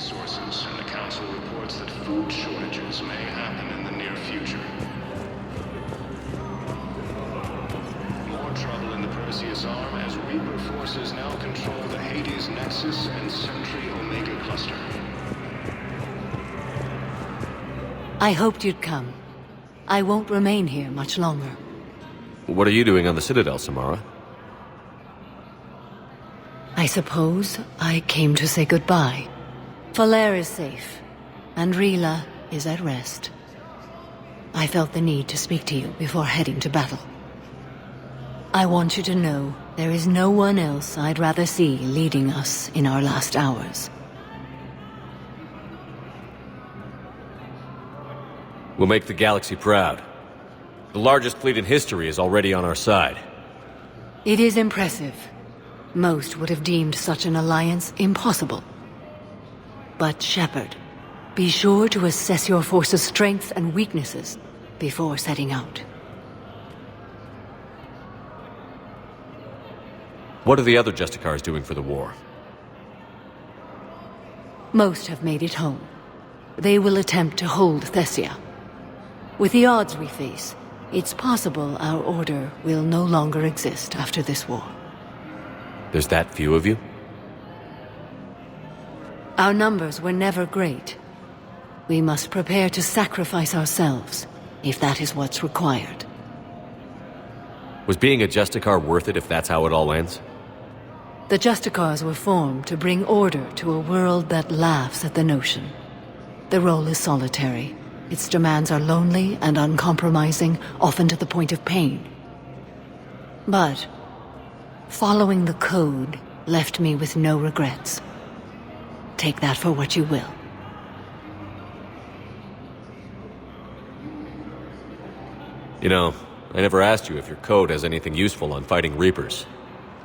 sources, and the Council reports that food shortages may happen in the near future. More trouble in the Perseus Arm as Reaper forces now control the Hades Nexus and Sentry Omega Cluster. I hoped you'd come. I won't remain here much longer. What are you doing on the Citadel, Samara? I suppose I came to say goodbye. Falair is safe, and Rila is at rest. I felt the need to speak to you before heading to battle. I want you to know there is no one else I'd rather see leading us in our last hours. We'll make the galaxy proud. The largest fleet in history is already on our side. It is impressive. Most would have deemed such an alliance impossible. But Shepard, be sure to assess your force's strengths and weaknesses before setting out. What are the other Justicars doing for the war? Most have made it home. They will attempt to hold Thessia. With the odds we face, it's possible our order will no longer exist after this war. There's that few of you? Our numbers were never great. We must prepare to sacrifice ourselves, if that is what's required. Was being a Justicar worth it if that's how it all ends? The Justicars were formed to bring order to a world that laughs at the notion. The role is solitary. Its demands are lonely and uncompromising, often to the point of pain. But following the code left me with no regrets. Take that for what you will. You know, I never asked you if your code has anything useful on fighting Reapers.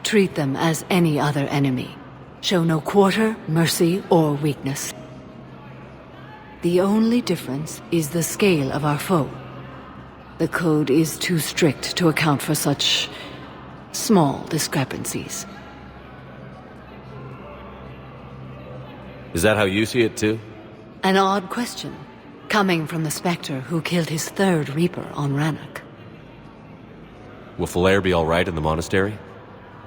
Treat them as any other enemy. Show no quarter, mercy, or weakness. The only difference is the scale of our foe. The code is too strict to account for such small discrepancies. Is that how you see it too? An odd question, coming from the Spectre who killed his third Reaper on Rannoch. Will Falair be alright in the monastery?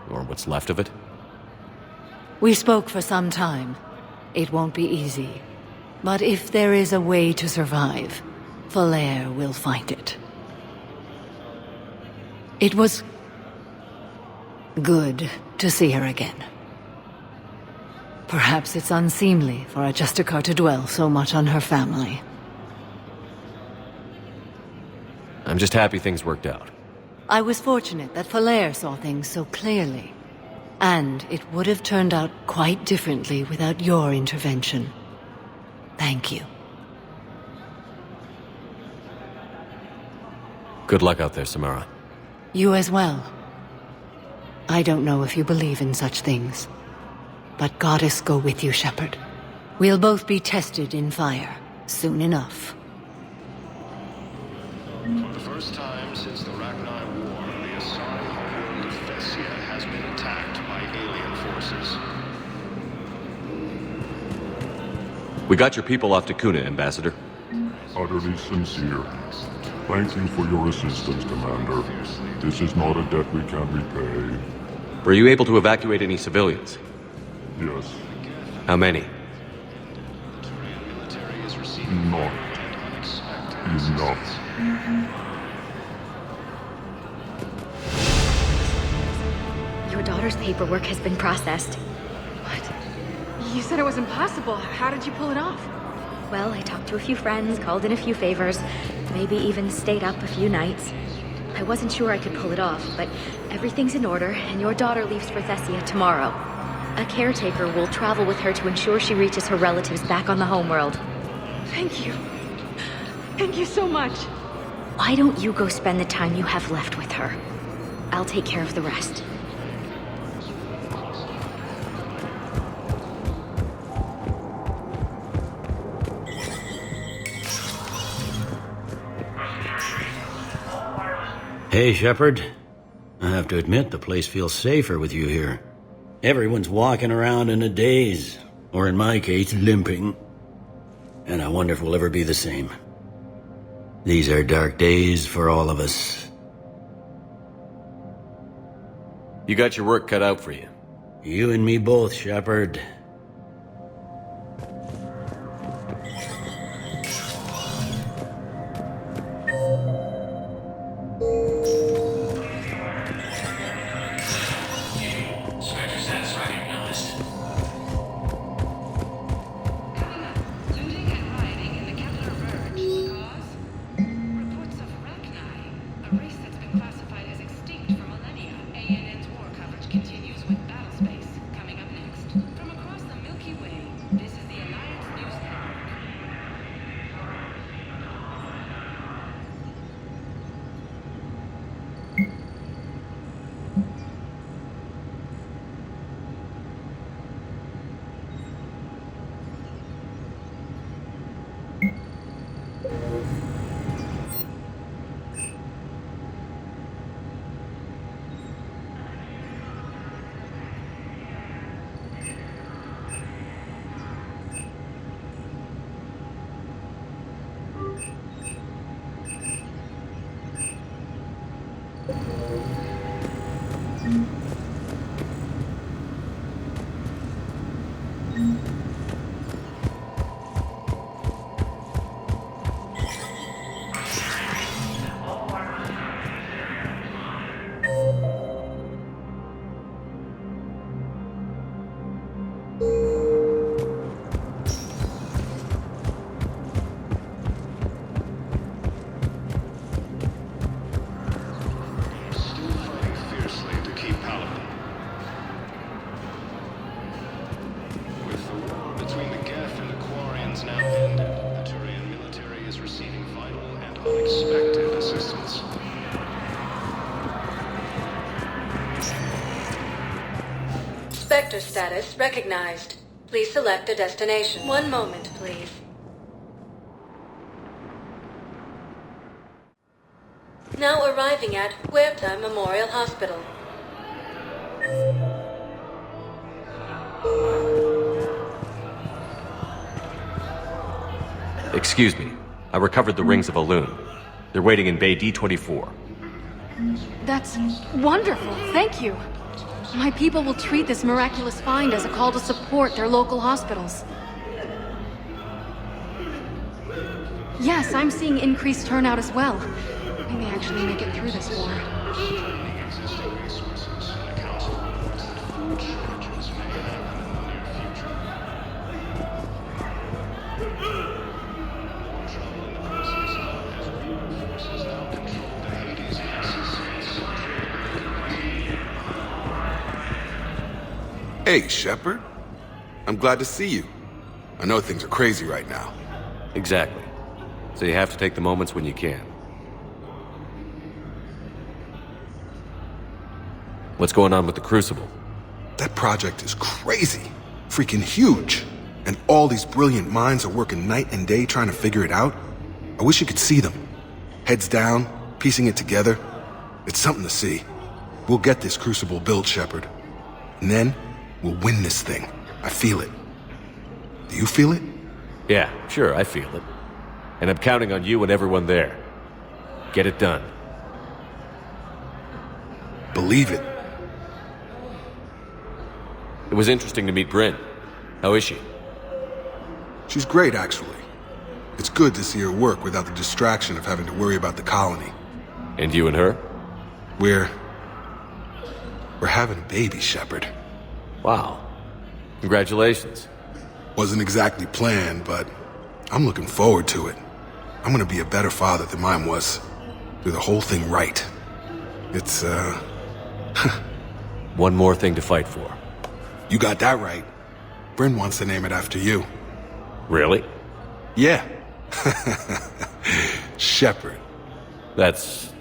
Or what's left of it? We spoke for some time. It won't be easy. But if there is a way to survive, Falair will find it. It was good to see her again. Perhaps it's unseemly for a Justicar to dwell so much on her family. I'm just happy things worked out. I was fortunate that Falair saw things so clearly. And it would have turned out quite differently without your intervention. Thank you. Good luck out there, Samara. You as well. I don't know if you believe in such things, but Goddess go with you, Shepard. We'll both be tested in fire, soon enough. For the first time since the Ragnar War, the assigned homeworld of Thessia has been attacked by alien forces. We got your people off to Kuna, Ambassador. Utterly sincere. Thank you for your assistance, Commander. This is not a debt we can repay. Were you able to evacuate any civilians? Yes. How many? Not enough. Your daughter's paperwork has been processed. You said it was impossible. How did you pull it off? Well, I talked to a few friends, called in a few favors, maybe even stayed up a few nights. I wasn't sure I could pull it off, but everything's in order, and your daughter leaves for Thessia tomorrow. A caretaker will travel with her to ensure she reaches her relatives back on the homeworld. Thank you. Thank you so much. Why don't you go spend the time you have left with her? I'll take care of the rest. Hey, Shepard. I have to admit, the place feels safer with you here. Everyone's walking around in a daze. Or in my case, limping. And I wonder if we'll ever be the same. These are dark days for all of us. You got your work cut out for you. You and me both, Shepard. Unexpected assistance. Spectre status recognized. Please select a destination. One moment, please. Now arriving at Huerta Memorial Hospital. Excuse me. I recovered the rings of Elune. They're waiting in Bay D-24. That's wonderful. Thank you. My people will treat this miraculous find as a call to support their local hospitals. Yes, I'm seeing increased turnout as well. We may actually make it through this war. Existing resources, and the council reports that food shortages may happen in the near future. More trouble in the Perseus arm as Reaper forces now control the Hades Nexus and Central. Hey, Shepard. I'm glad to see you. I know things are crazy right now. Exactly. So you have to take the moments when you can. What's going on with the Crucible? That project is crazy. Freaking huge. And all these brilliant minds are working night and day trying to figure it out. I wish you could see them. Heads down, piecing it together. It's something to see. We'll get this Crucible built, Shepard. And then, we'll win this thing. I feel it. Do you feel it? Yeah, sure, I feel it. And I'm counting on you and everyone there. Get it done. Believe it. It was interesting to meet Bryn. How is she? She's great, actually. It's good to see her work without the distraction of having to worry about the colony. And you and her? We're having a baby, Shepard. Wow. Congratulations. Wasn't exactly planned, but I'm looking forward to it. I'm gonna be a better father than mine was. Do the whole thing right. It's, One more thing to fight for. You got that right. Bryn wants to name it after you. Really? Yeah. Shepard. That's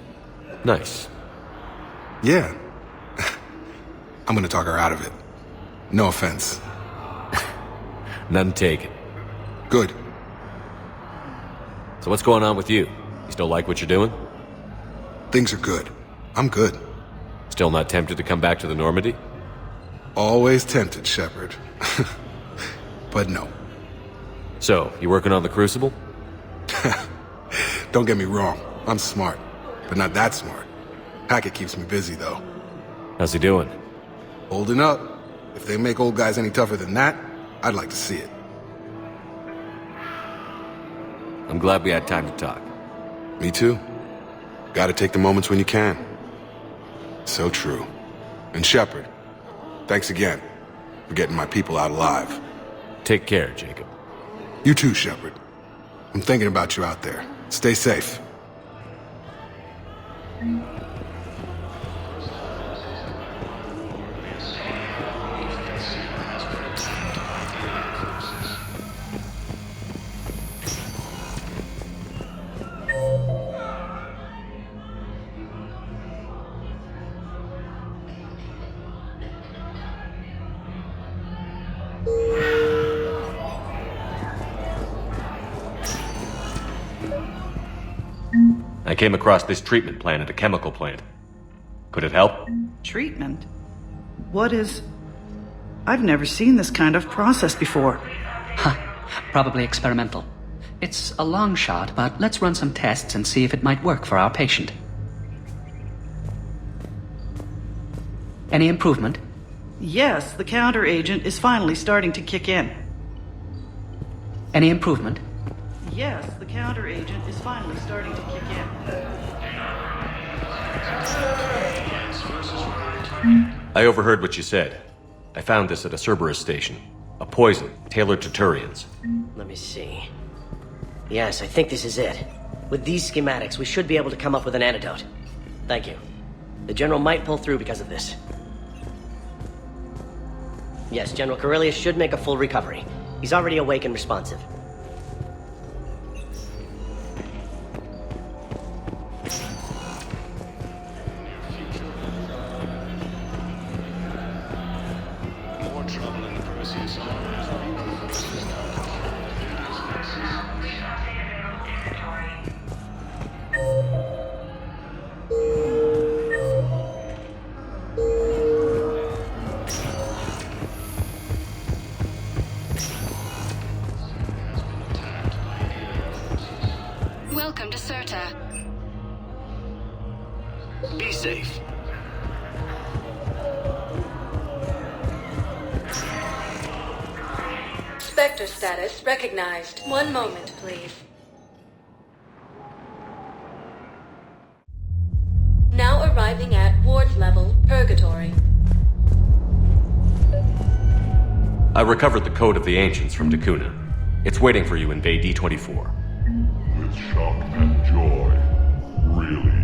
nice. Yeah. I'm gonna talk her out of it. No offense. None taken. Good. So what's going on with you? You still like what you're doing? Things are good. I'm good. Still not tempted to come back to the Normandy? Always tempted, Shepard. but no. So, you working on the Crucible? Don't get me wrong, I'm smart, but not that smart. Hackett keeps me busy, though. How's he doing? Holding up. If they make old guys any tougher than that, I'd like to see it. I'm glad we had time to talk. Me too. Gotta take the moments when you can. So true. And Shepard, thanks again for getting my people out alive. Take care, Jacob. You too, Shepard. I'm thinking about you out there. Stay safe. I came across this treatment plant at a chemical plant. Could it help? Treatment? What is... I've never seen this kind of process before. Huh. Probably experimental. It's a long shot, but let's run some tests and see if it might work for our patient. Any improvement? Yes, the counter-agent is finally starting to kick in. Any improvement? Yes, the counter-agent is finally starting to kick in. I overheard what you said. I found this at a Cerberus station. A poison tailored to Turians. Let me see. Yes, I think this is it. With these schematics, we should be able to come up with an antidote. Thank you. The General might pull through because of this. Yes, General Corellius should make a full recovery. He's already awake and responsive. More trouble in the Perseus arm as reperforces now control the Hades Welcome to Certa. Be safe. Spectre status recognized. One moment, please. Now arriving at ward level, Purgatory. I recovered the code of the ancients from Dakuna. It's waiting for you in Bay D24. With shock and joy. Really,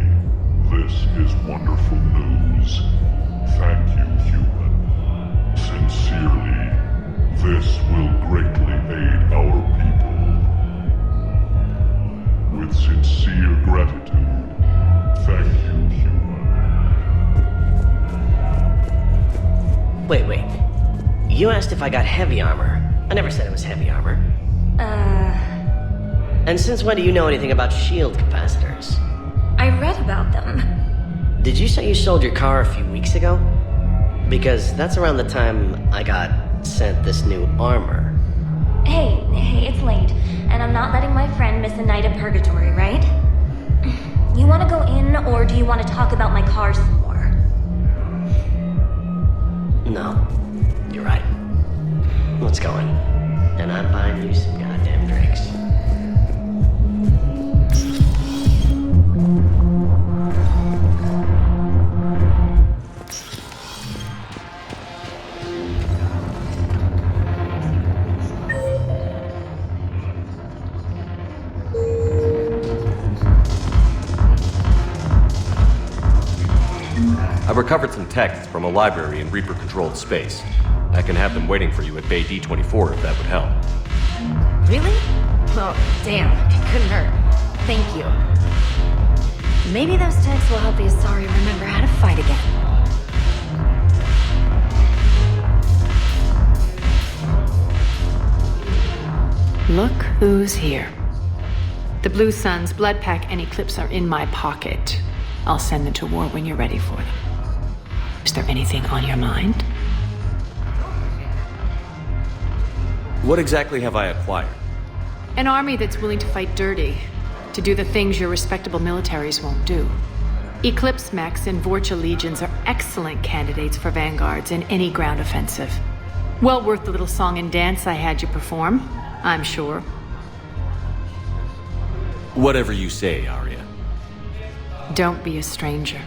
this is wonderful news. Thank you, human. Sincerely, this will greatly aid our people. With sincere gratitude, thank you, human. Wait. You asked if I got heavy armor. I never said it was heavy armor. And since when do you know anything about shield capacitors? I read about them. Did you say you sold your car a few weeks ago? Because that's around the time I got sent this new armor. Hey, it's late, and I'm not letting my friend miss a night of purgatory, right? You want to go in, or do you want to talk about my car some more? No, you're right. Let's go in. And I'm buying you some goddamn drinks. I recovered some texts from a library in Reaper-controlled space. I can have them waiting for you at Bay D24 if that would help. Really? Oh, damn. It couldn't hurt. Thank you. Maybe those texts will help the Asari remember how to fight again. Look who's here. The Blue Suns, Blood Pack, and Eclipse are in my pocket. I'll send them to war when you're ready for them. Is there anything on your mind? What exactly have I acquired? An army that's willing to fight dirty, to do the things your respectable militaries won't do. Eclipse mechs and Vorcha legions are excellent candidates for vanguards in any ground offensive. Well worth the little song and dance I had you perform, I'm sure. Whatever you say, Arya. Don't be a stranger.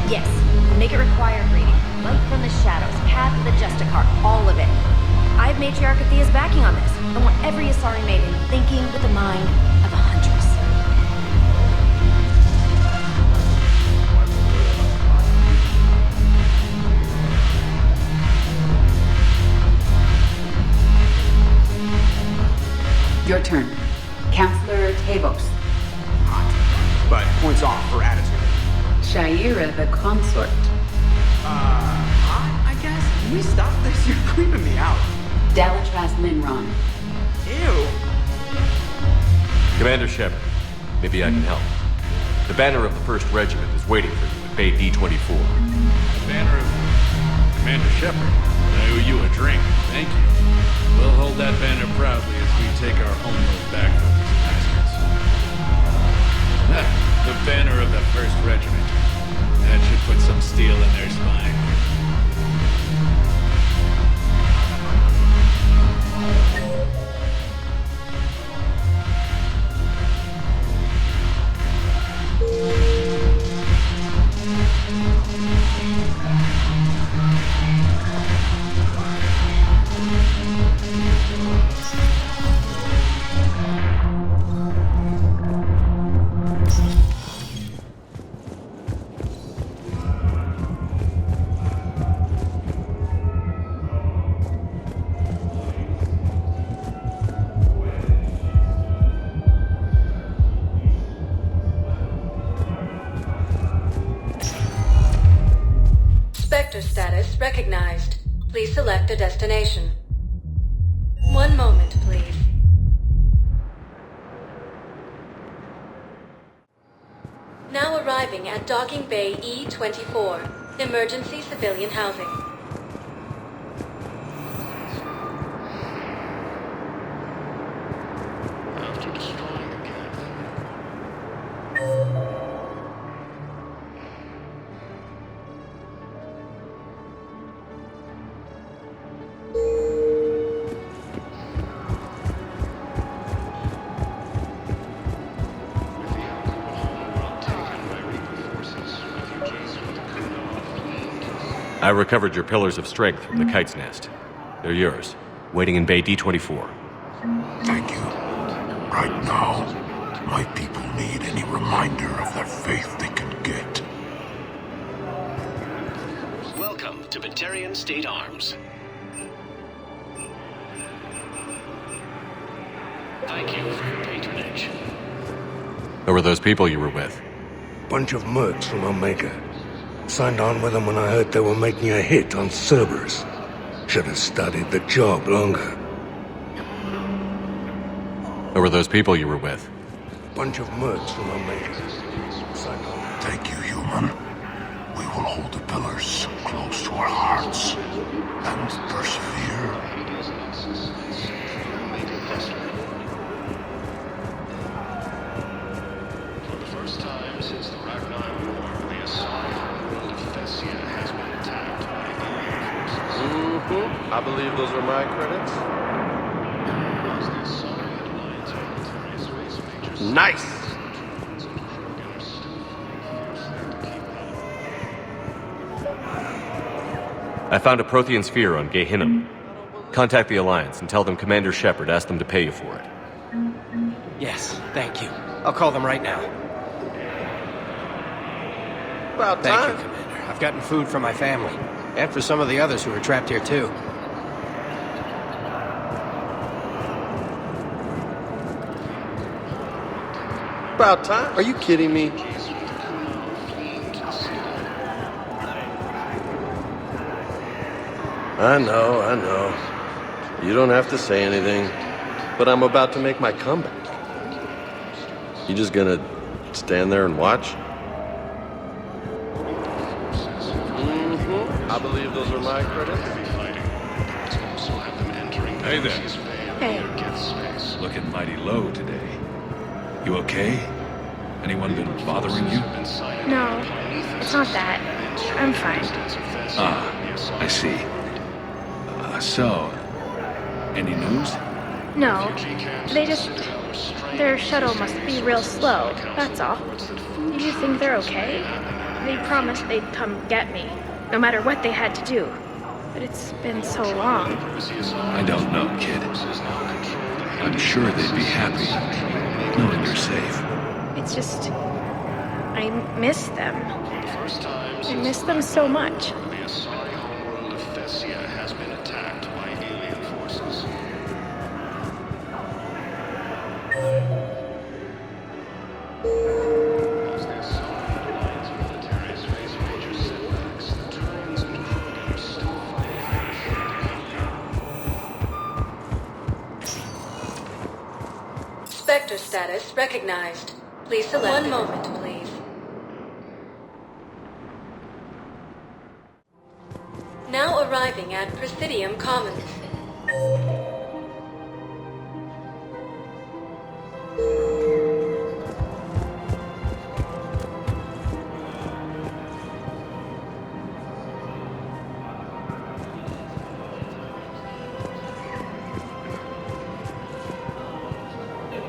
Yes, make it required reading. Light from the shadows, path of the Justicar, all of it. I have Matriarch Thea's backing on this. I want every Asari maiden thinking with the mind of a huntress. Your turn. Counselor Tavos. But points off for attitude. Shaira the consort. I guess. Can we stop this? You're creeping me out. Dalatras Linron. Ew. Commander Shepard, maybe I can help. The banner of the 1st Regiment is waiting for you at Bay D-24. The banner of Commander Shepard. I owe you a drink. Thank you. We'll hold that banner proudly as we take our homeworld back from these bastards. The banner of the 1st Regiment. That should put some steel in their spine. Sector status recognized. Please select a destination. One moment, please. Now arriving at Docking Bay E-24, emergency civilian housing. After destroying the camp, I recovered your pillars of strength from the kite's nest. They're yours, waiting in Bay D-24. Thank you. Right now, my people need any reminder of their faith they can get. Welcome to Batarian State Arms. Thank you for your patronage. Who were those people you were with? Bunch of mercs from Omega. Signed on with them when I heard they were making a hit on Cerberus. Should have studied the job longer. Who were those people you were with? Bunch of mercs from Omega. Signed on. Thank you, human. We will hold the pillars close to our hearts and persevere. for the first time since the Ragnar War, the Asari homeworld of Thessia has been attacked by alien forces. I believe those are my credits. As the Asari Alliance military space majors... Nice! I found a Prothean sphere on Gehinnom. Contact the Alliance and tell them Commander Shepard asked them to pay you for it. Yes, thank you. I'll call them right now. About Thank time. you, Commander. I've gotten food for my family, and for some of the others who are trapped here, too. About time? Are you kidding me? I know. You don't have to say anything, but I'm about to make my comeback. You just gonna stand there and watch? I believe those are my credits. Hey there. Hey. Looking mighty low today. You okay? Anyone been bothering you? No, it's not that. I'm fine. Ah, I see. So, any news? No, their shuttle must be real slow, that's all. Do you think they're okay? They promised they'd come get me, no matter what they had to do. But it's been so long. I don't know, kid. I'm sure they'd be happy knowing you're safe. It's just... I miss them. I miss them so much. The Asari homeworld of Thessia has been attacked by alien forces. As the Asari Alliance militaries face major setbacks, the Turians and Krogan are still fighting. Spectre status recognized. Please select. One moment, please. Now arriving at Presidium Commons.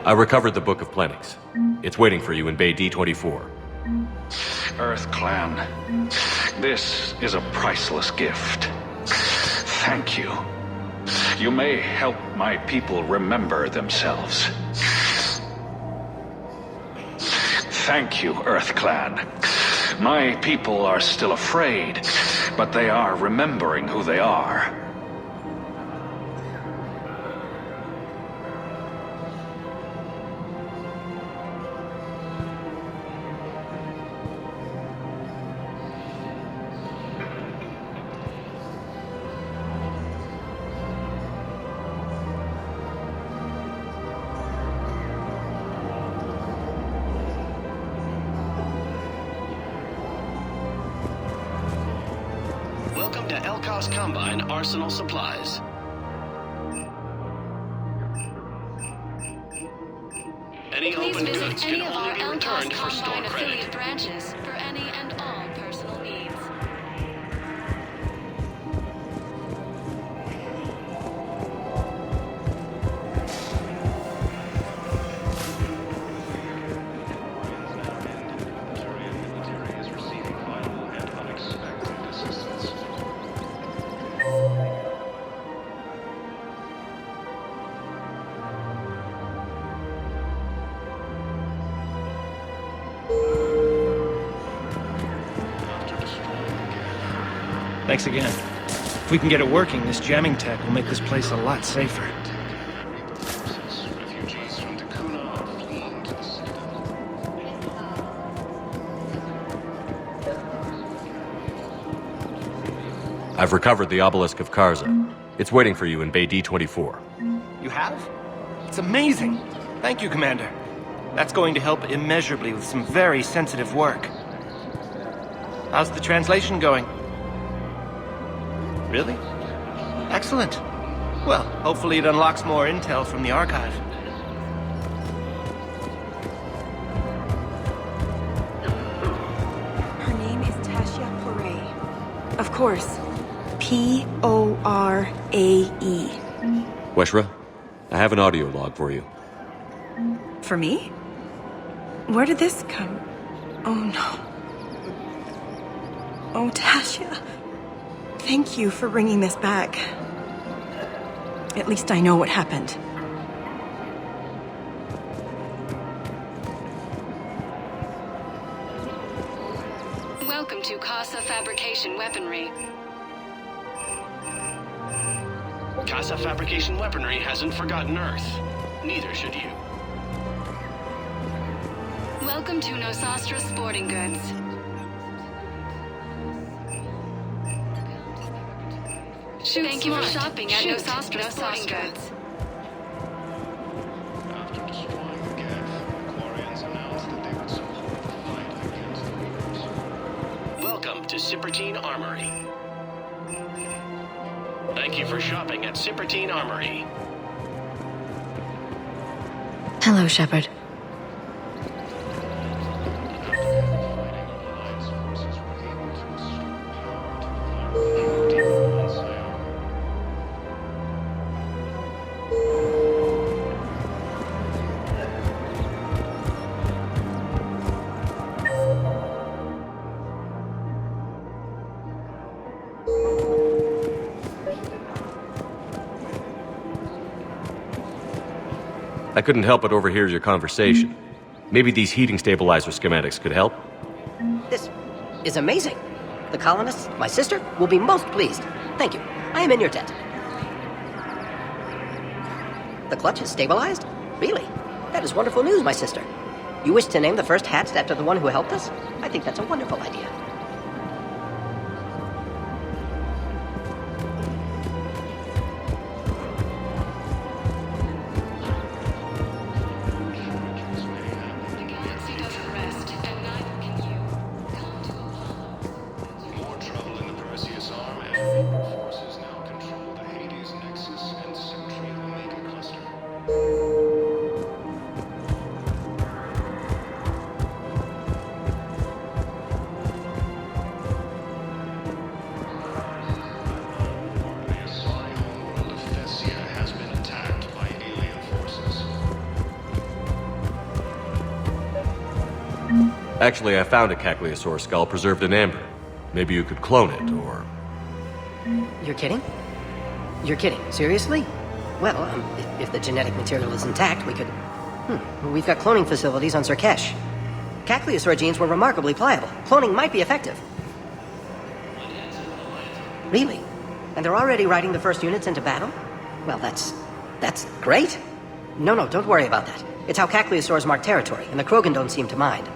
I recovered the Book of Plenix. It's waiting for you in Bay D24. Earth Clan, this is a priceless gift. Thank you. You may help my people remember themselves. Thank you, Earth Clan. My people are still afraid, but they are remembering who they are. Welcome to Elkos Combine Arsenal Supplies. Any open goods can only be returned for store credit. Branches for any and all personal needs. Thanks again. If we can get it working, this jamming tech will make this place a lot safer. I've recovered the Obelisk of Karza. It's waiting for you in Bay D24. You have? It's amazing! Thank you, Commander. That's going to help immeasurably with some very sensitive work. How's the translation going? Really? Excellent. Well, hopefully it unlocks more intel from the archive. Her name is Thessia Porae. Of course. P-O-R-A-E. Weshra, I have an audio log for you. For me? Where did this come? Oh no. Oh, Thessia. Thank you for bringing this back. At least I know what happened. Welcome to Casa Fabrication Weaponry. Casa Fabrication Weaponry hasn't forgotten Earth. Neither should you. Welcome to Nosastra Sporting Goods. Thank you for shopping at Nosastra Sporting Goods. After destroying the Geth, Quarians announced that they would support the fight against the Roots. Welcome to Cybertine Armory. Thank you for shopping at Cypertine Armory. Hello, Shepard. I couldn't help but overhear your conversation. Maybe these heating stabilizer schematics could help? This is amazing. The colonists, my sister, will be most pleased. Thank you. I am in your debt. The clutch is stabilized? Really? That is wonderful news, my sister. You wish to name the first hatch after the one who helped us? I think that's a wonderful idea. More trouble in the Perseus arm as Reaper forces now control the Hades Nexus and Sentry Omega cluster. The Asari homeworld of Thessia has been attacked by alien forces. Actually, I found a Cagliasaur skull preserved in amber. Maybe you could clone it, or... You're kidding? You're kidding. Seriously? Well, if the genetic material is intact, we could... We've got cloning facilities on Cerkesh. Cagliasaur genes were remarkably pliable. Cloning might be effective. Really? And they're already riding the first units into battle? Well, that's great. No, don't worry about that. It's how Cagliasaurs mark territory, and the Krogan don't seem to mind.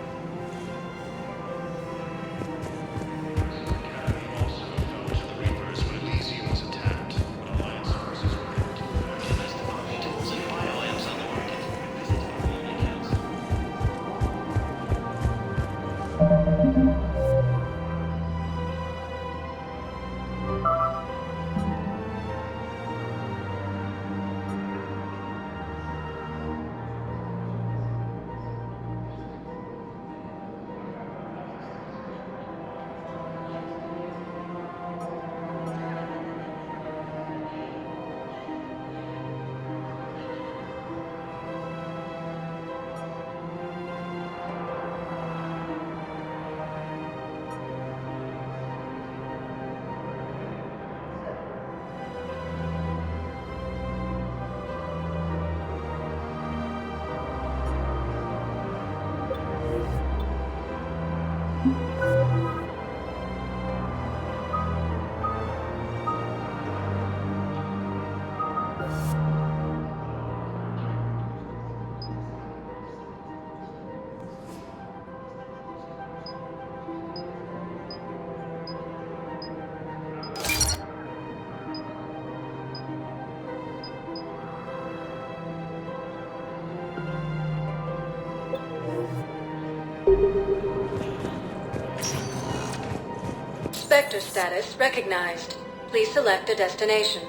Spectre status recognized. Please select a destination.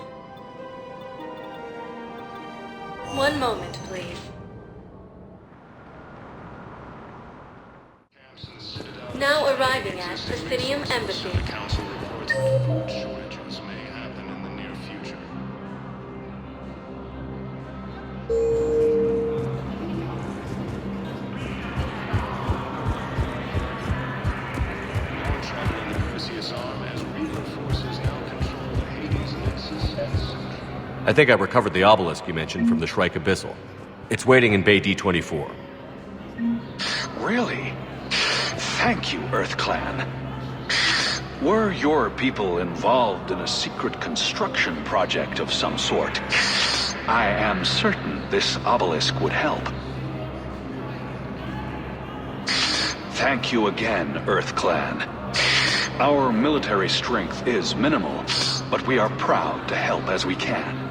One moment, please. Now arriving at Presidium Embassy. Council reports that food shortages may happen in the near future. More trouble in the Perseus arm as Reaper forces now control the Hades Nexus and Sentry. I think I recovered the obelisk you mentioned from the Shrike Abyssal. It's waiting in Bay D-24. Really? Thank you, Earth Clan. Were your people involved in a secret construction project of some sort, I am certain this obelisk would help. Thank you again, Earth Clan. Our military strength is minimal, but we are proud to help as we can.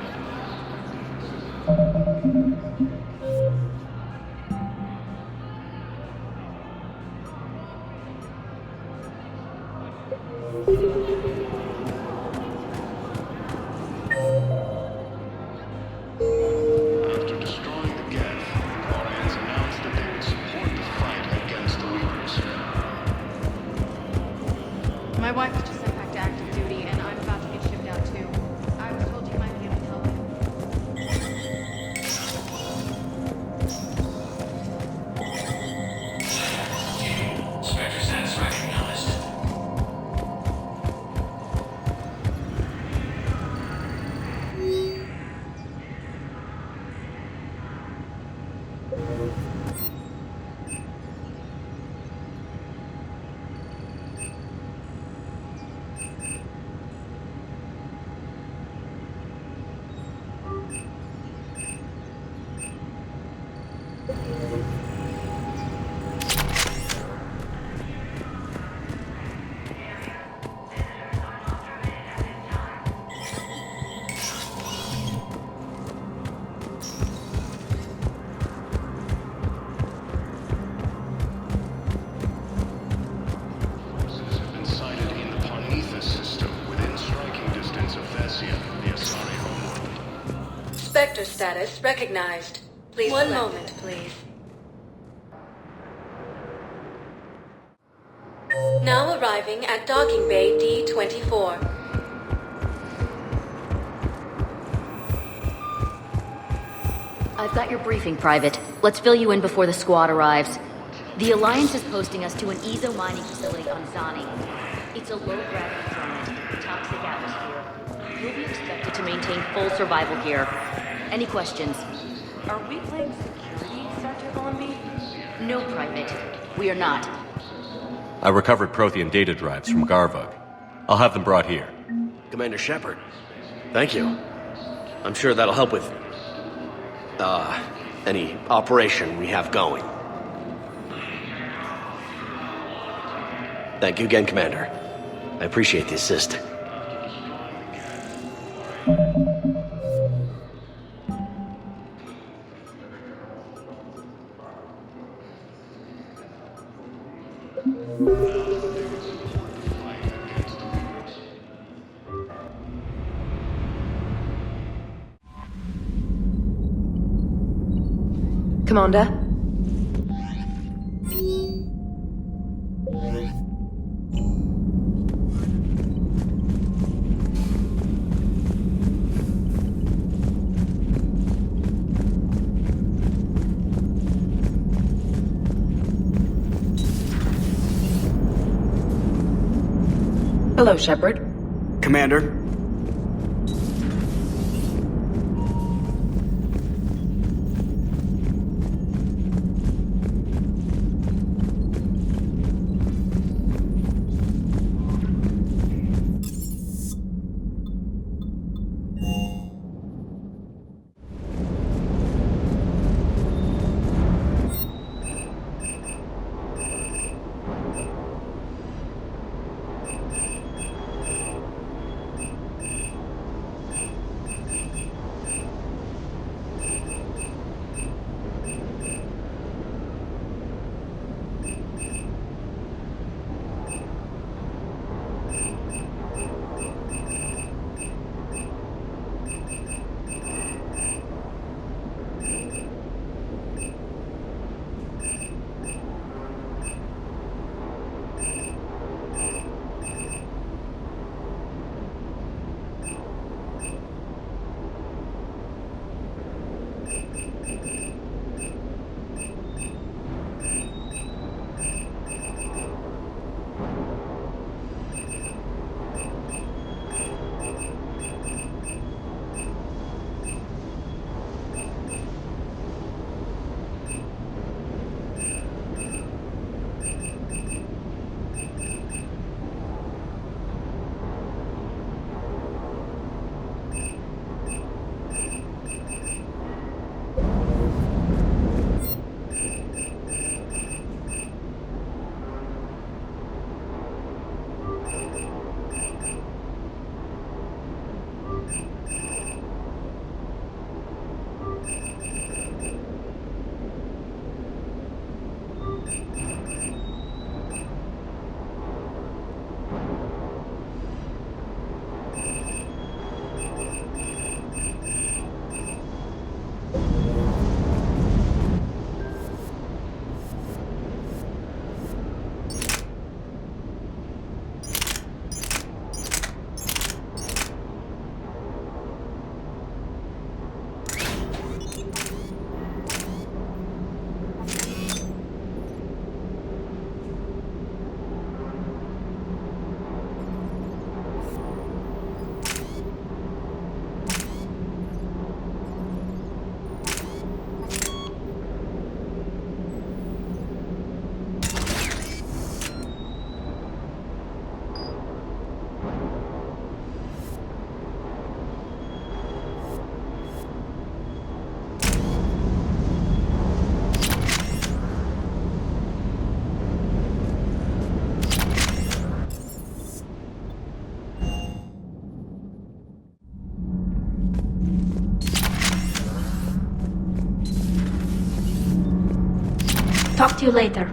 My wife was just sent back to active duty, and I'm about to get shipped out too. I was told you might be able to help. Spectre status recognized. Spectre status recognized. Please One moment, please. Now arriving at docking bay D-24. I've got your briefing, Private. Let's fill you in before the squad arrives. The Alliance is posting us to an EZO mining facility on Zani. It's a low-gravity planet, toxic atmosphere. You'll be expected to maintain full survival here. Any questions? Are we playing security, Sergeant Allenby? No, Private. We are not. I recovered Prothean data drives from Garvug. I'll have them brought here. Commander Shepard, thank you. I'm sure that'll help with, any operation we have going. Thank you again, Commander. I appreciate the assist. Commander? Hello, Shepard. Commander. talk to you later.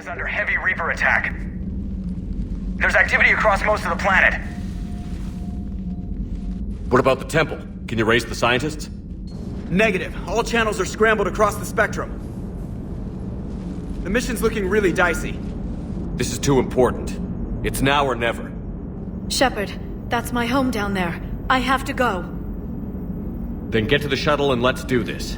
Under heavy Reaper attack. There's activity across most of the planet. What about the temple? Can you raise the scientists? Negative. All channels are scrambled across the spectrum. The mission's looking really dicey. This is too important. It's now or never. Shepard, that's my home down there. I have to go. Then get to the shuttle and let's do this.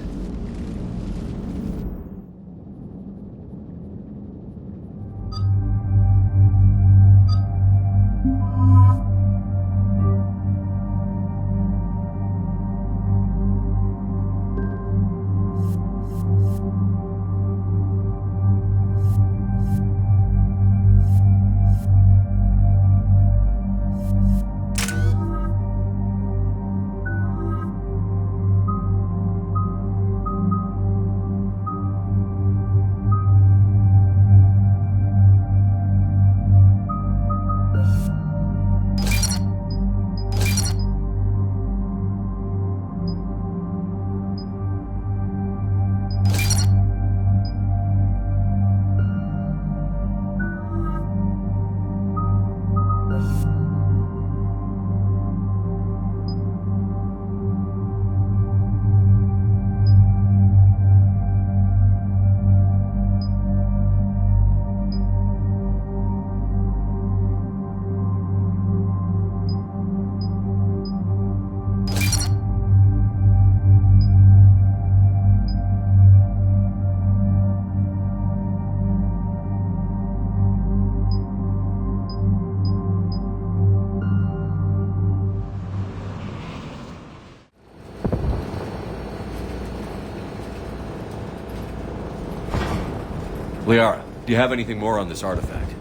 Liara, do you have anything more on this artifact?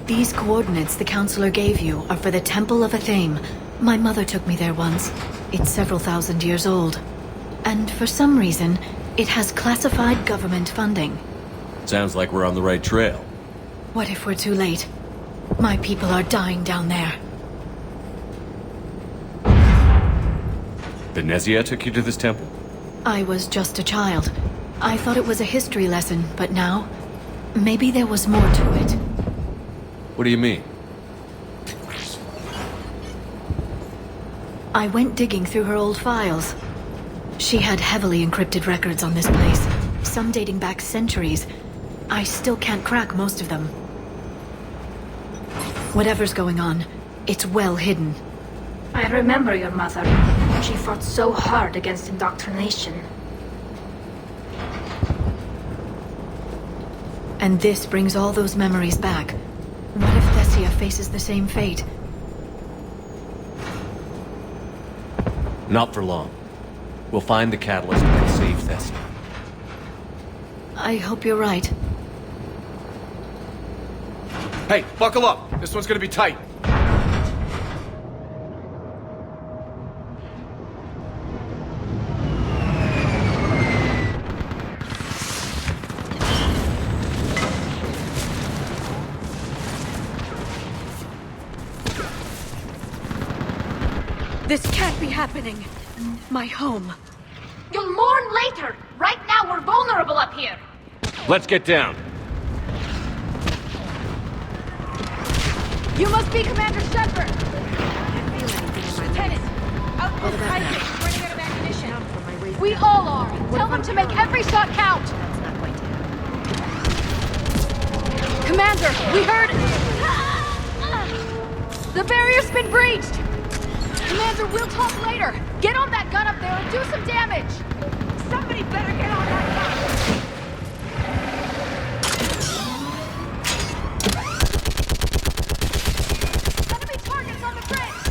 These coordinates the Counselor gave you are for the Temple of Athame. My mother took me there once. It's several thousand years old. And for some reason, it has classified government funding. Sounds like we're on the right trail. What if we're too late? My people are dying down there. The Thessia took you to this temple? I was just a child. I thought it was a history lesson, but now, maybe there was more to it. What do you mean? I went digging through her old files. She had heavily encrypted records on this place, some dating back centuries. I still can't crack most of them. Whatever's going on, it's well hidden. I remember your mother. She fought so hard against indoctrination. And this brings all those memories back. What if Thessia faces the same fate? Not for long. We'll find the catalyst and save Thessia. I hope you're right. Hey, buckle up! This one's gonna be tight. This can't be happening. My home. You'll mourn later! Right now we're vulnerable up here! Let's get down. You must be Commander Shepard! Lieutenant, Outpost Titan is running out of ammunition. We all are! Tell them to make every shot count! That's not going to happen. Commander, we heard... The barrier's been breached! Commander, we'll talk later! Get on that gun up there and do some damage! Somebody better get on that gun! Enemy targets on the bridge!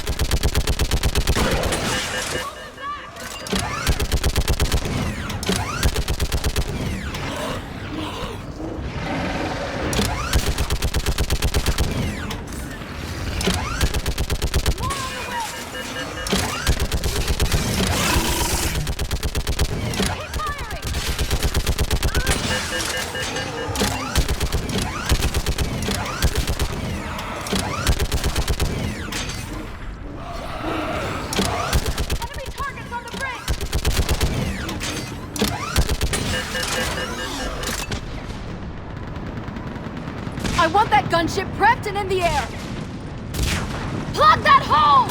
I want that gunship prepped and in the air! Plug that hole!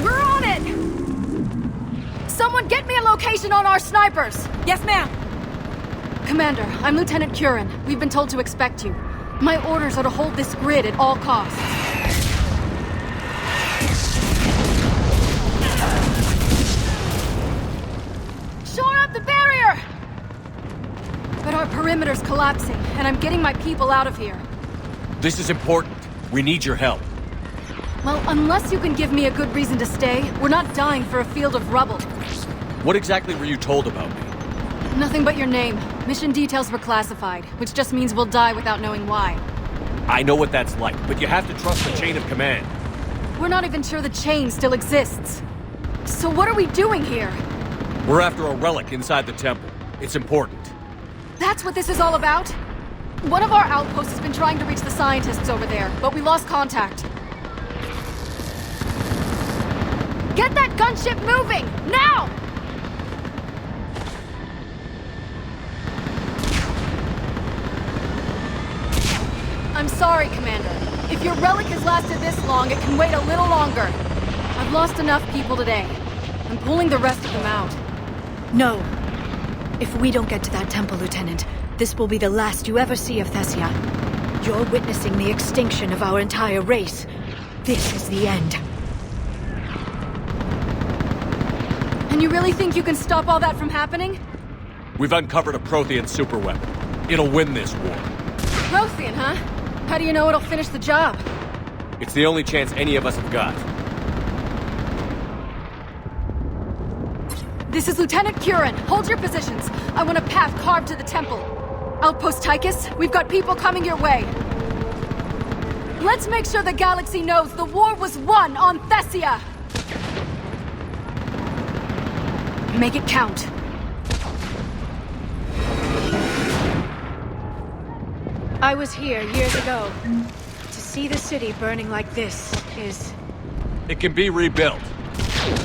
We're on it! Someone get me a location on our snipers! Yes, ma'am! Commander, I'm Lieutenant Curran. We've been told to expect you. My orders are to hold this grid at all costs. Shore up the barrier! But our perimeter's collapsing, and I'm getting my people out of here. This is important. We need your help. Well, unless you can give me a good reason to stay, we're not dying for a field of rubble. What exactly were you told about me? Nothing but your name. Mission details were classified, which just means we'll die without knowing why. I know what that's like, but you have to trust the chain of command. We're not even sure the chain still exists. So what are we doing here? We're after a relic inside the temple. It's important. That's what this is all about? One of our outposts has been trying to reach the scientists over there, but we lost contact. Get that gunship moving! Now! I'm sorry, Commander. If your relic has lasted this long, it can wait a little longer. I've lost enough people today. I'm pulling the rest of them out. No. If we don't get to that temple, Lieutenant, this will be the last you ever see of Thessia. You're witnessing the extinction of our entire race. This is the end. And you really think you can stop all that from happening? We've uncovered a Prothean superweapon. It'll win this war. Prothean, huh? How do you know it'll finish the job? It's the only chance any of us have got. This is Lieutenant Curran. Hold your positions. I want a path carved to the temple. Outpost Tychus, we've got people coming your way. Let's make sure the galaxy knows the war was won on Thessia! Make it count. I was here years ago. To see the city burning like this is... It can be rebuilt.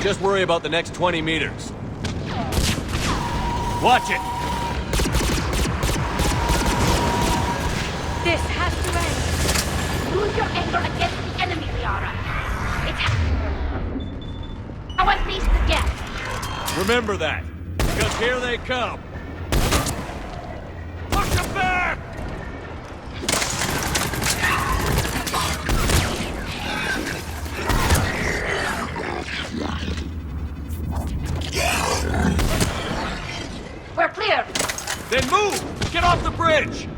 Just worry about the next 20 meters. Watch it! This has to end. Use your anger against the enemy, Liara. It's how I face the death. Remember that, because here they come. Push them back! We're clear. Then move! Get off the bridge!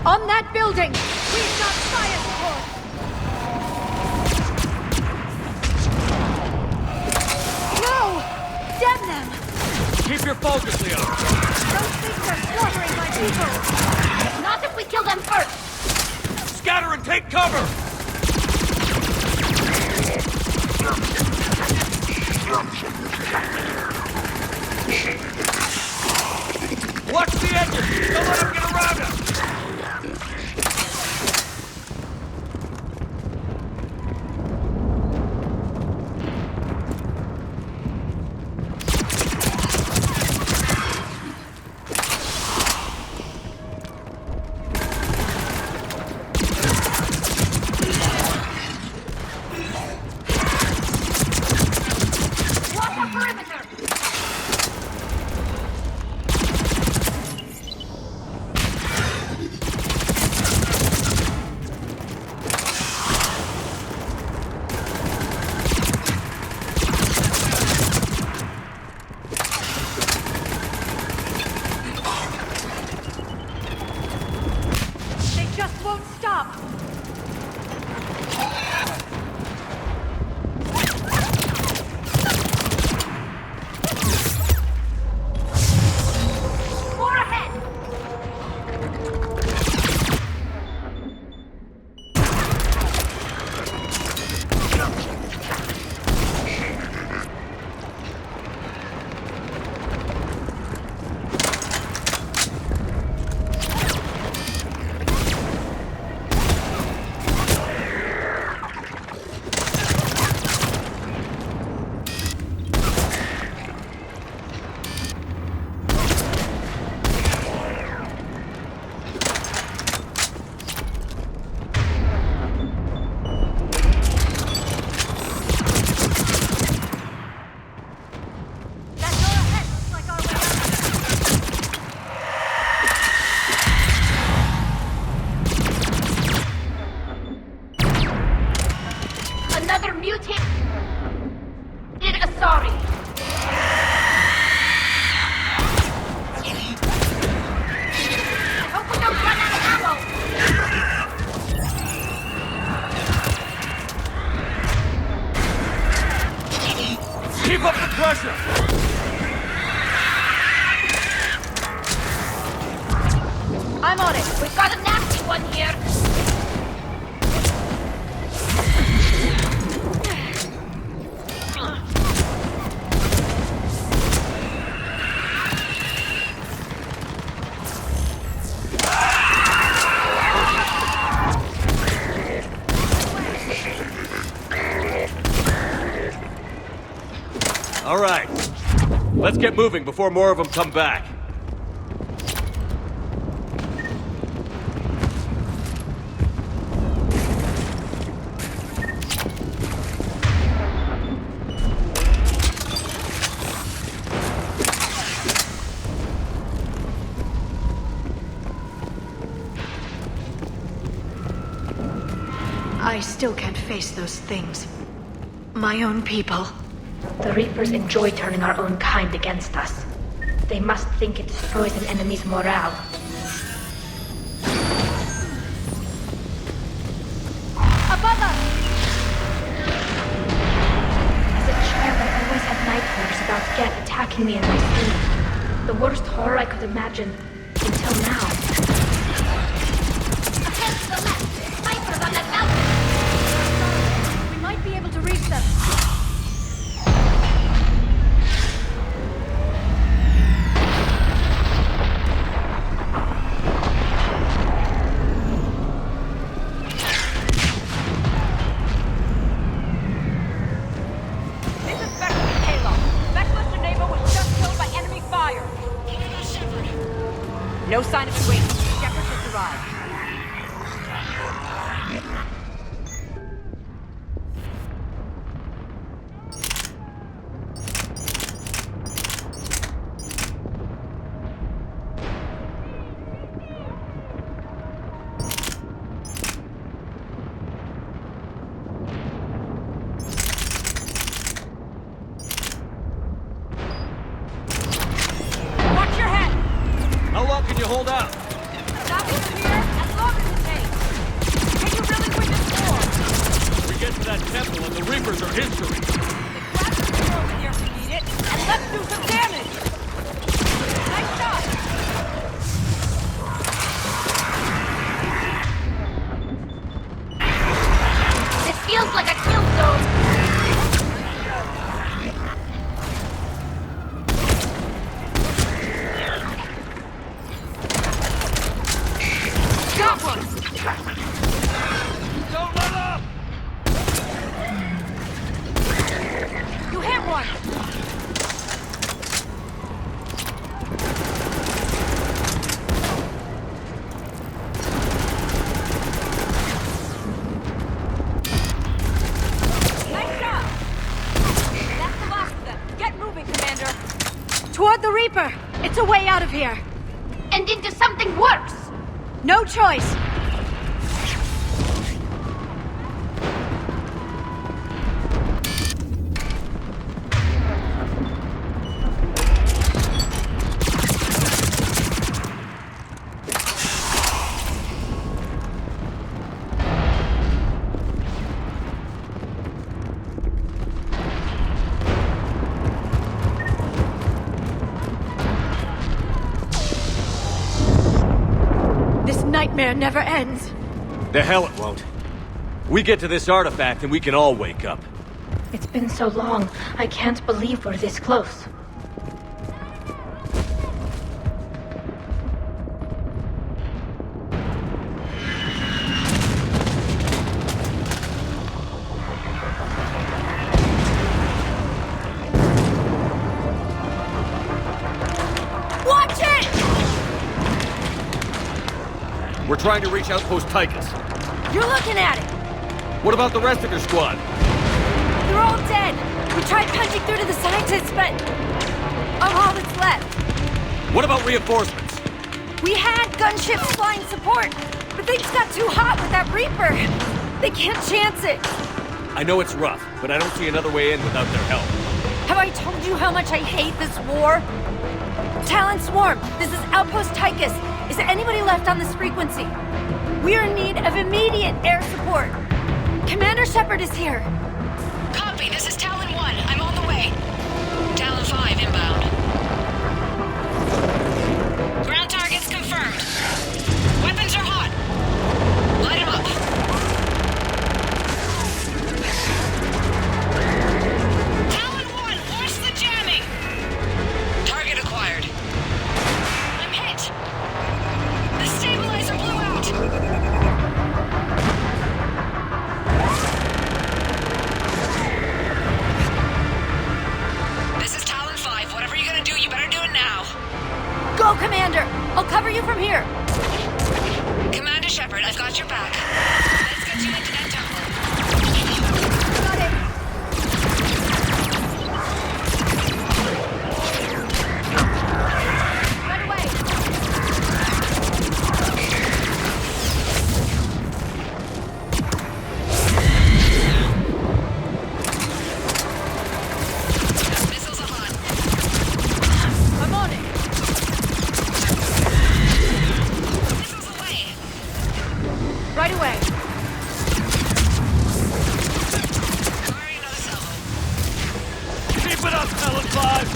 On that building! We've got fire support! No! Damn them! Keep your focus, Leo! Those things are slaughtering my people! Not if we kill them first! Scatter and take cover! Watch the edges! Don't let them get around us! Watch the perimeter! They just won't stop! More ahead! That door ahead looks like our way out. Another mutated Asari. I hope we don't run out of ammo. Keep up the pressure! I'm on it. We've got a nasty one here. All right. Let's get moving before more of them come back. I still can't face those things. My own people. The Reapers enjoy turning our own kind against us. They must think it destroys an enemy's morale. Above us! As a child, I always had nightmares about Geth attacking me in my sleep. The worst horror I could imagine, until now. out. Stop it from here as long as it takes. Can you really win this war? We get to that temple and the Reapers are history. Grab the door over here if we need it, and let's do some damage! Nice shot! This feels like a kill zone. Got one! Don't let up! You hit one! Nice job! That's the last of them. Get moving, Commander! Toward the Reaper! It's a way out of here! And into something worse! No choice! This nightmare never ends. The hell it won't. We get to this artifact and we can all wake up. It's been so long, I can't believe we're this close. Watch it! We're trying to reach Outpost Tychus. You're looking at it! What about the rest of your squad? They're all dead! We tried punching through to the scientists, but I'm all that's left. What about reinforcements? We had gunships flying support, but things got too hot with that Reaper. They can't chance it. I know it's rough, but I don't see another way in without their help. Have I told you how much I hate this war? Talon Swarm, this is Outpost Tychus. Is there anybody left on this frequency? We are in need of immediate air support. Commander Shepard is here. Copy, this is Talon 1. I'm on the way. Talon 5 inbound. Ground targets confirmed. Weapons are hot. Light 'em up. Talon 1, watch the jamming. Target acquired. I'm hit. The stabilizer blew out. This is Talon 5. Whatever you're gonna do, you better do it now. Go, Commander! I'll cover you from here. Commander Shepard, I've got your back. Let's get you into that temple. Got it. Right away! Missiles are hot. I'm on it! Missiles away. Right away! Firing another salvo. Keep it up, Talon 5!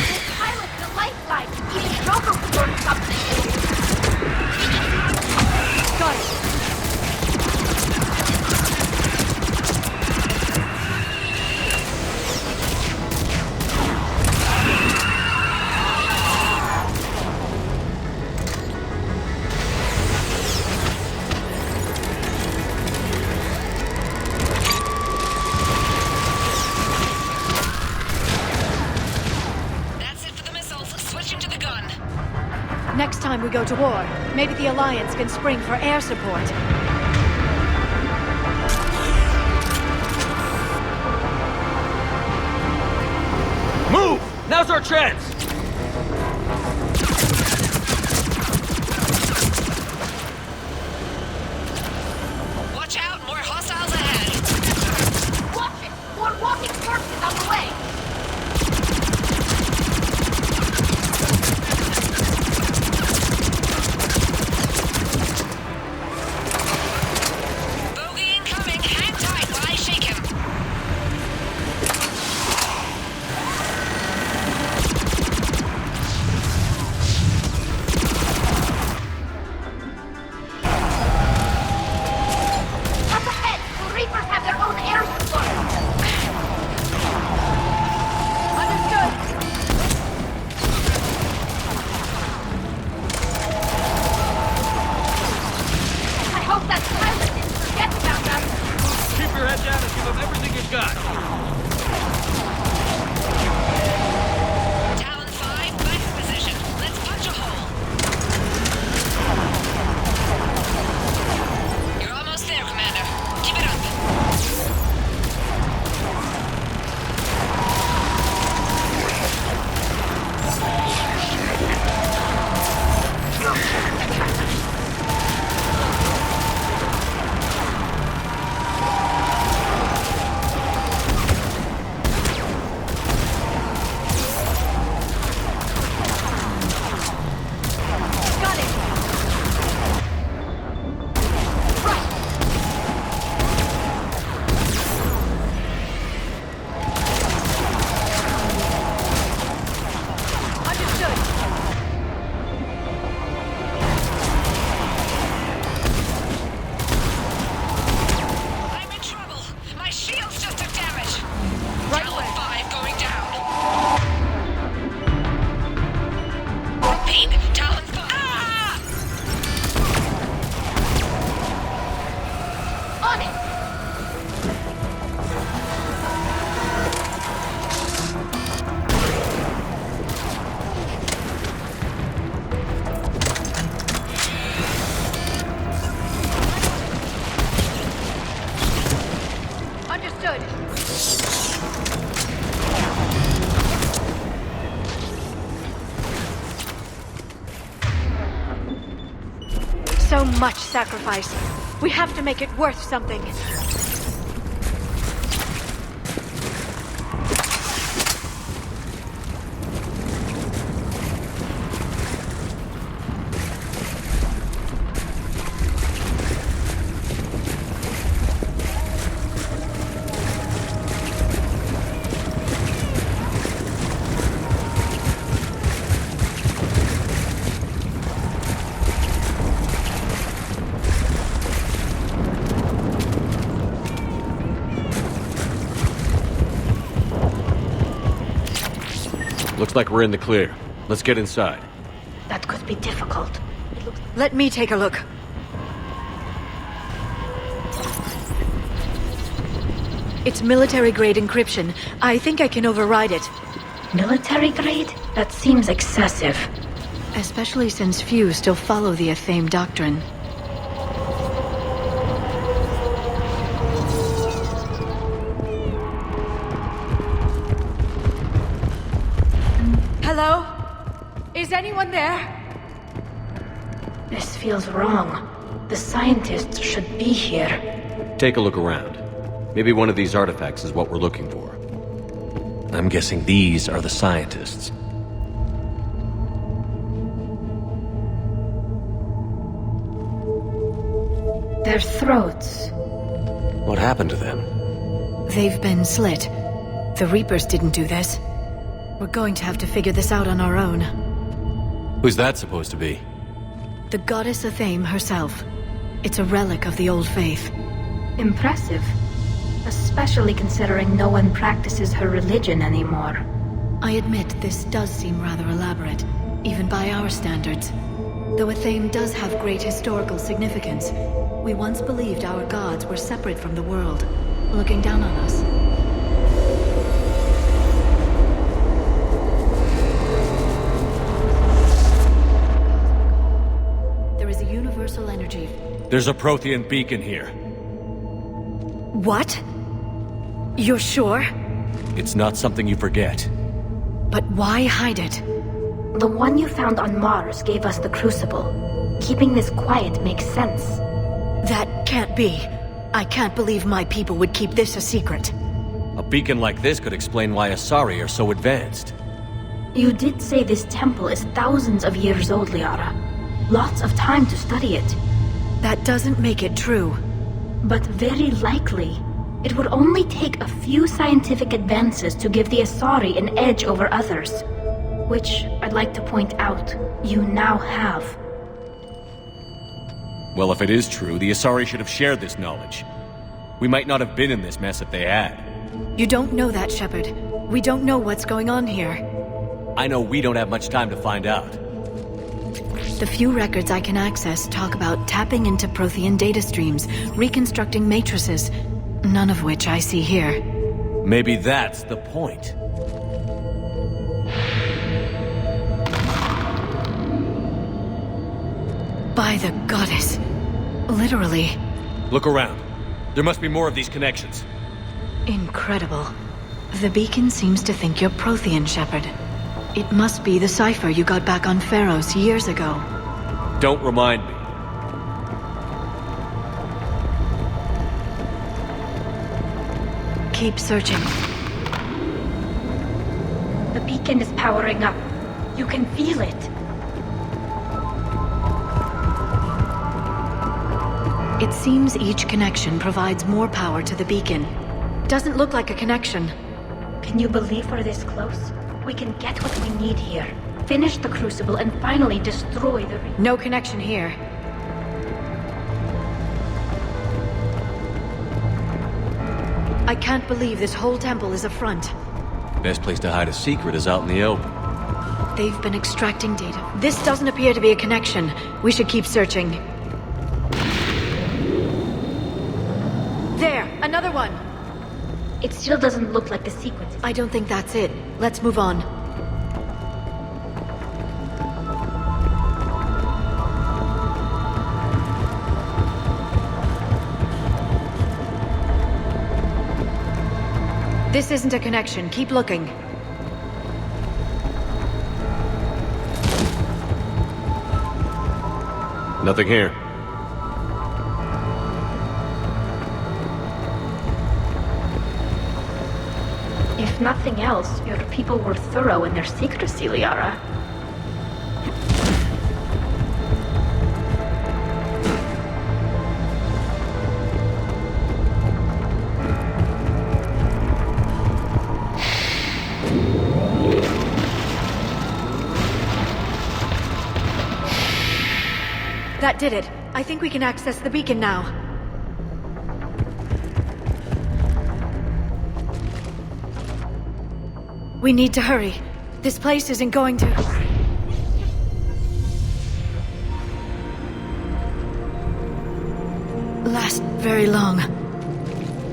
This pilot's the lifeline. Even Joker would learn something. Got it. That's it for the missiles. Switching to the gun. Next time we go to war, maybe the Alliance can spring for air support. Move! Now's our chance! Watch out, more hostiles ahead. Watch it! More walking corpses on the way! so much sacrifice. We have to make it worth something. Looks like we're in the clear. Let's get inside. That could be difficult. Let me take a look. It's military-grade encryption. I think I can override it. Military grade? That seems excessive. Especially since few still follow the Athame doctrine. Hello? Is anyone there? This feels wrong. The scientists should be here. Take a look around. Maybe one of these artifacts is what we're looking for. I'm guessing these are the scientists. Their throats. What happened to them? They've been slit. The Reapers didn't do this. We're going to have to figure this out on our own. Who's that supposed to be? The goddess Athame herself. It's a relic of the old faith. Impressive. Especially considering no one practices her religion anymore. I admit this does seem rather elaborate, even by our standards. Though Athame does have great historical significance, we once believed our gods were separate from the world, looking down on us. There is a universal energy. There's a Prothean beacon here. What? You're sure? It's not something you forget. But why hide it? The one you found on Mars gave us the Crucible. Keeping this quiet makes sense. That can't be. I can't believe my people would keep this a secret. A beacon like this could explain why Asari are so advanced. You did say this temple is thousands of years old, Liara. Lots of time to study it. That doesn't make it true. But very likely. It would only take a few scientific advances to give the Asari an edge over others. Which, I'd like to point out, you now have. Well, if it is true, the Asari should have shared this knowledge. We might not have been in this mess if they had. You don't know that, Shepard. We don't know what's going on here. I know we don't have much time to find out. The few records I can access talk about tapping into Prothean data streams, reconstructing matrices, none of which I see here. Maybe that's the point. By the goddess. Literally. Look around. There must be more of these connections. Incredible. The beacon seems to think you're Prothean, Shepard. It must be the cipher you got back on Pharos years ago. Don't remind me. Keep searching. The beacon is powering up. You can feel it. It seems each connection provides more power to the beacon. Doesn't look like a connection. Can you believe we're this close? We can get what we need here. Finish the Crucible and finally destroy the... No connection here. I can't believe this whole temple is a front. Best place to hide a secret is out in the open. They've been extracting data. This doesn't appear to be a connection. We should keep searching. There! Another one! It still doesn't look like the sequence. I don't think that's it. Let's move on. This isn't a connection. Keep looking. Nothing here. nothing else, your people were thorough in their secrecy, Liara. That did it. I think we can access the beacon now. We need to hurry. This place isn't going to... last very long.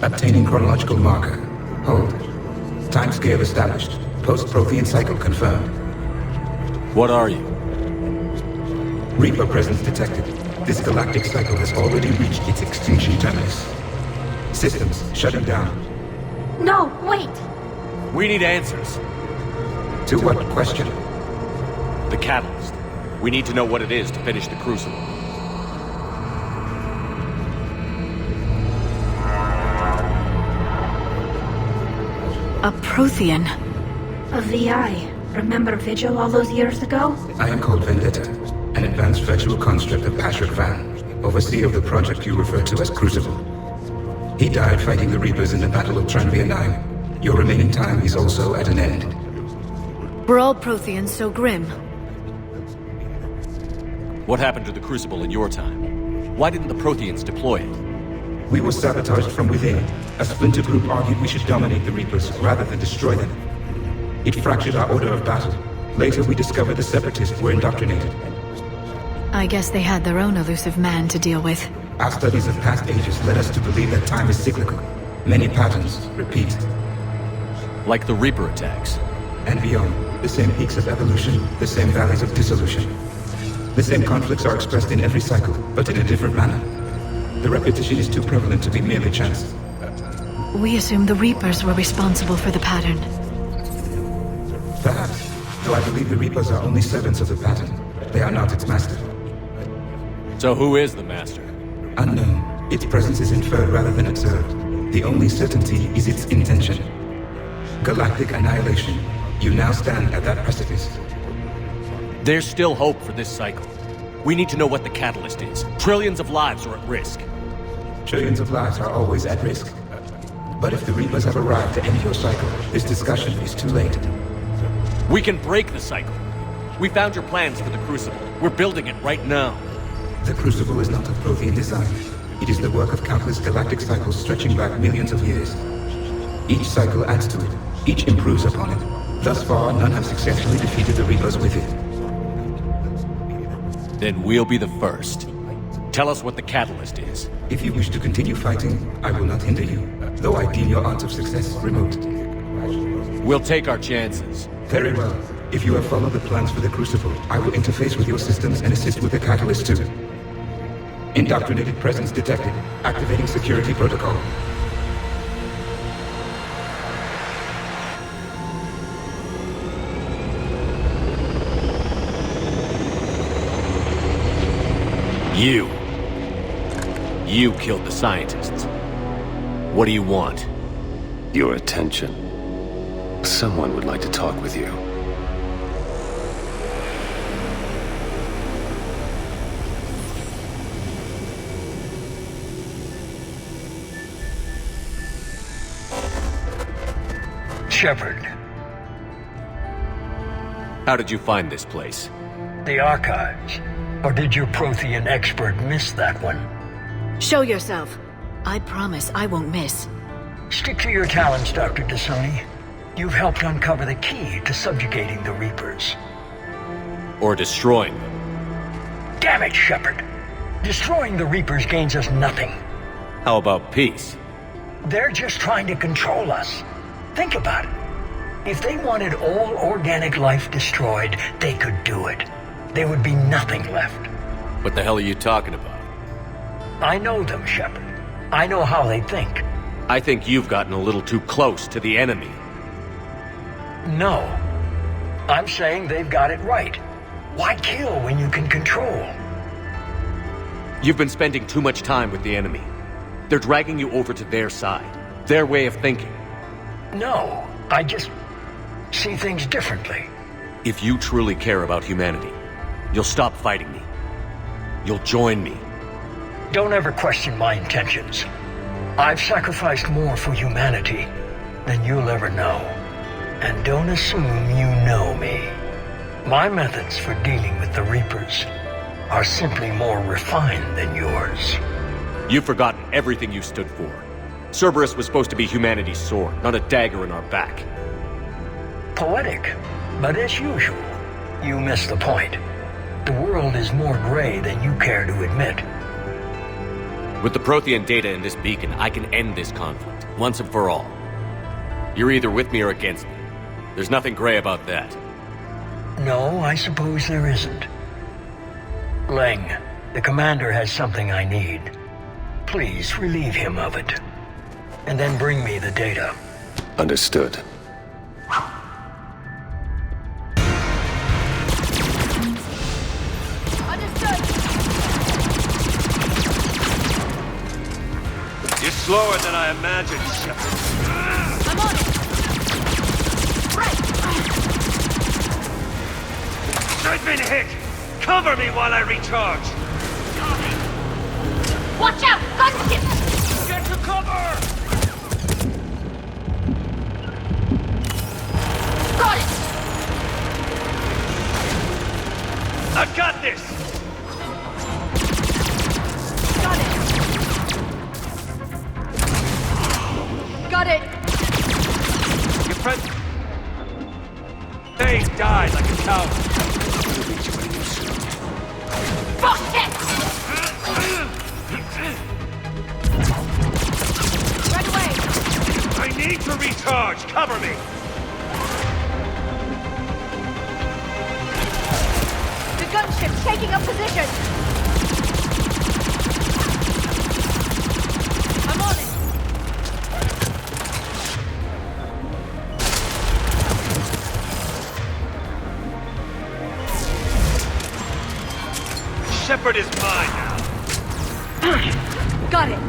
Obtaining chronological marker. Hold. Timescale established. Post-Prothean cycle confirmed. What are you? Reaper presence detected. This galactic cycle has already reached its extinction terminus. Systems shutting down. No, wait! We need answers. To what question? The catalyst. We need to know what it is to finish the Crucible. A Prothean. A VI. Remember Vigil all those years ago? I am called Vendetta, an advanced virtual construct of Patrick Van, overseer of the project you refer to as Crucible. He died fighting the Reapers in the Battle of Tranvia 9. Your remaining time is also at an end. Were all Protheans so grim? What happened to the Crucible in your time? Why didn't the Protheans deploy it? We were sabotaged from within. A splinter group argued we should dominate the Reapers rather than destroy them. It fractured our order of battle. Later we discovered the Separatists were indoctrinated. I guess they had their own elusive man to deal with. Our studies of past ages led us to believe that time is cyclical. Many patterns repeat. Like the Reaper attacks. And beyond. The same peaks of evolution, the same valleys of dissolution. The same conflicts are expressed in every cycle, but in a different manner. The repetition is too prevalent to be merely chance. We assumed the Reapers were responsible for the pattern. Perhaps, though I believe the Reapers are only servants of the pattern. They are not its master. So who is the master? Unknown. Its presence is inferred rather than observed. The only certainty is its intention. Galactic annihilation. You now stand at that precipice. There's still hope for this cycle. We need to know what the catalyst is. Trillions of lives are at risk. Trillions of lives are always at risk. But if the Reapers have arrived to end your cycle, this discussion is too late. We can break the cycle. We found your plans for the Crucible. We're building it right now. The Crucible is not of Prothean design. It is the work of countless galactic cycles stretching back millions of years. Each cycle adds to it. Each improves upon it. Thus far, none have successfully defeated the Reapers with it. Then we'll be the first. Tell us what the catalyst is. If you wish to continue fighting, I will not hinder you, though I deem your odds of success remote. We'll take our chances. Very well. If you have followed the plans for the Crucible, I will interface with your systems and assist with the catalyst too. Indoctrinated presence detected. Activating security protocol. You killed the scientists. What do you want? Your attention. Someone would like to talk with you. Shepard. How did you find this place? The archives. Or did your Prothean expert miss that one? Show yourself. I promise I won't miss. Stick to your talents, Dr. Dasani. You've helped uncover the key to subjugating the Reapers. Or destroying them. Damn it, Shepard. Destroying the Reapers gains us nothing. How about peace? They're just trying to control us. Think about it. If they wanted all organic life destroyed, they could do it. There would be nothing left. What the hell are you talking about? I know them, Shepard. I know how they think. I think you've gotten a little too close to the enemy. No. I'm saying they've got it right. Why kill when you can control? You've been spending too much time with the enemy. They're dragging you over to their side. Their way of thinking. No. I just see things differently. If you truly care about humanity, you'll stop fighting me. You'll join me. Don't ever question my intentions. I've sacrificed more for humanity than you'll ever know. And don't assume you know me. My methods for dealing with the Reapers are simply more refined than yours. You've forgotten everything you stood for. Cerberus was supposed to be humanity's sword, not a dagger in our back. Poetic, but as usual, you miss the point. The world is more gray than you care to admit. With the Prothean data in this beacon, I can end this conflict, once and for all. You're either with me or against me. There's nothing gray about that. No, I suppose there isn't. Leng, the commander has something I need. Please relieve him of it. And then bring me the data. Understood. Understood. You're slower than I imagined, Shepard. I'm on it. Right. I've been hit! Cover me while I recharge! Watch out! Gunship! Get to cover! Got it! I've got this! Got it! Got it! Your friend... They died like a coward. Fuck it! Right away! I need to recharge! Cover me! The gunship's taking up position! I'm on it! Shepard is mine now. Got it!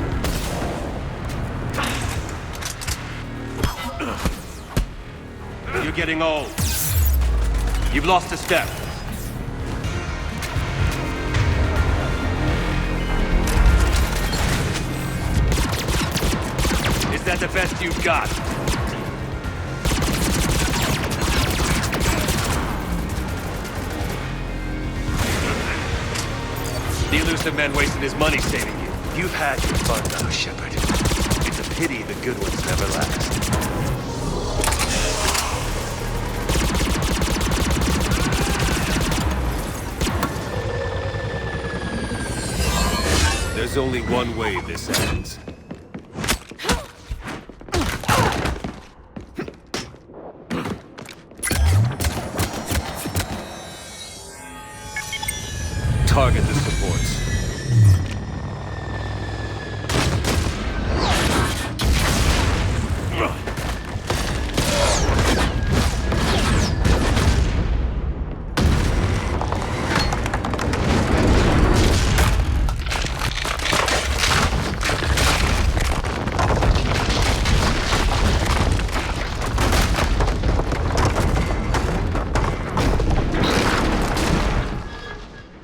You're getting old. You've lost a step. Is that the best you've got? The elusive man wasted his money saving you. You've had your fun now, Shepard. It's a pity the good ones never last. There's only one way this ends. Target the supports.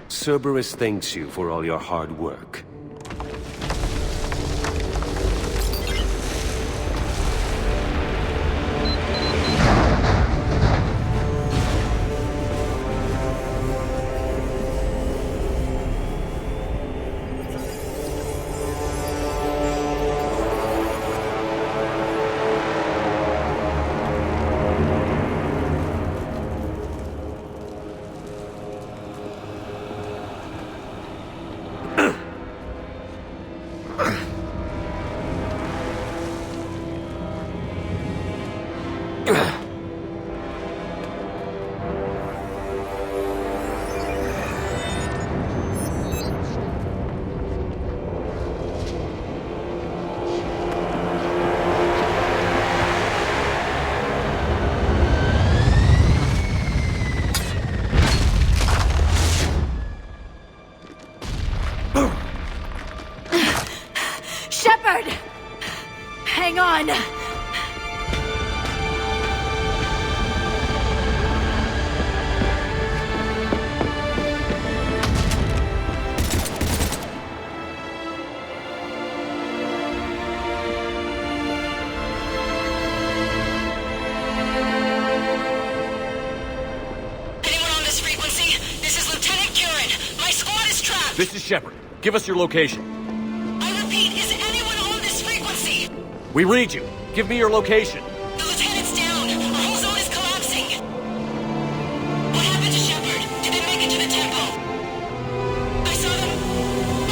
Cerberus thanks you for all your hard work. Shepard! Hang on! This is Shepard. Give us your location. I repeat, is anyone on this frequency? We read you. Give me your location. The lieutenant's down. Our whole zone is collapsing. What happened to Shepard? Did they make it to the temple? I saw them.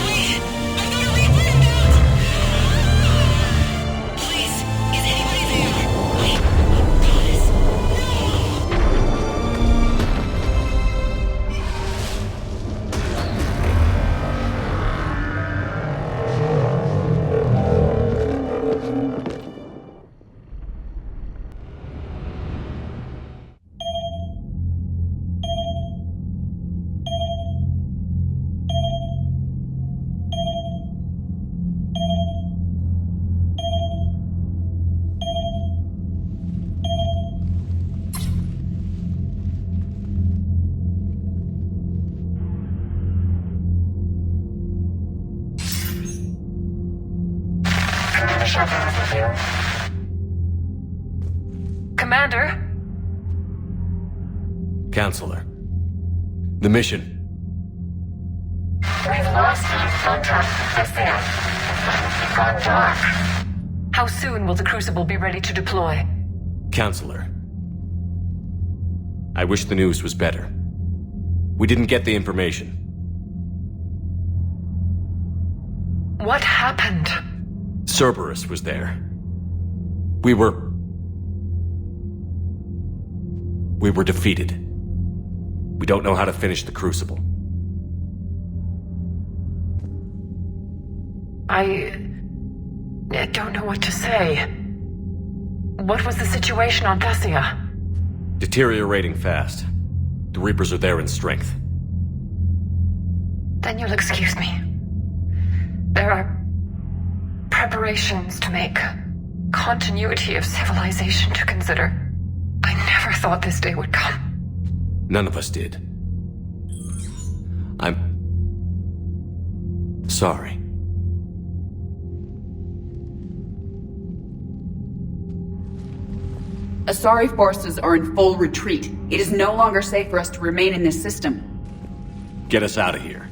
Wait, I've got to read out. Please, is anybody there? Goddess, Commander? Counselor. The mission. We've lost contact with Thessia. It's gone dark. How soon will the Crucible be ready to deploy? Counselor. I wish the news was better. We didn't get the information. What happened? Cerberus was there. We were defeated. We don't know how to finish the Crucible. I don't know what to say. What was the situation on Thessia? Deteriorating fast. The Reapers are there in strength. Then you'll excuse me. There are preparations to make. Continuity of civilization to consider. I never thought this day would come. None of us did. I'm sorry. Asari forces are in full retreat. It is no longer safe for us to remain in this system. Get us out of here.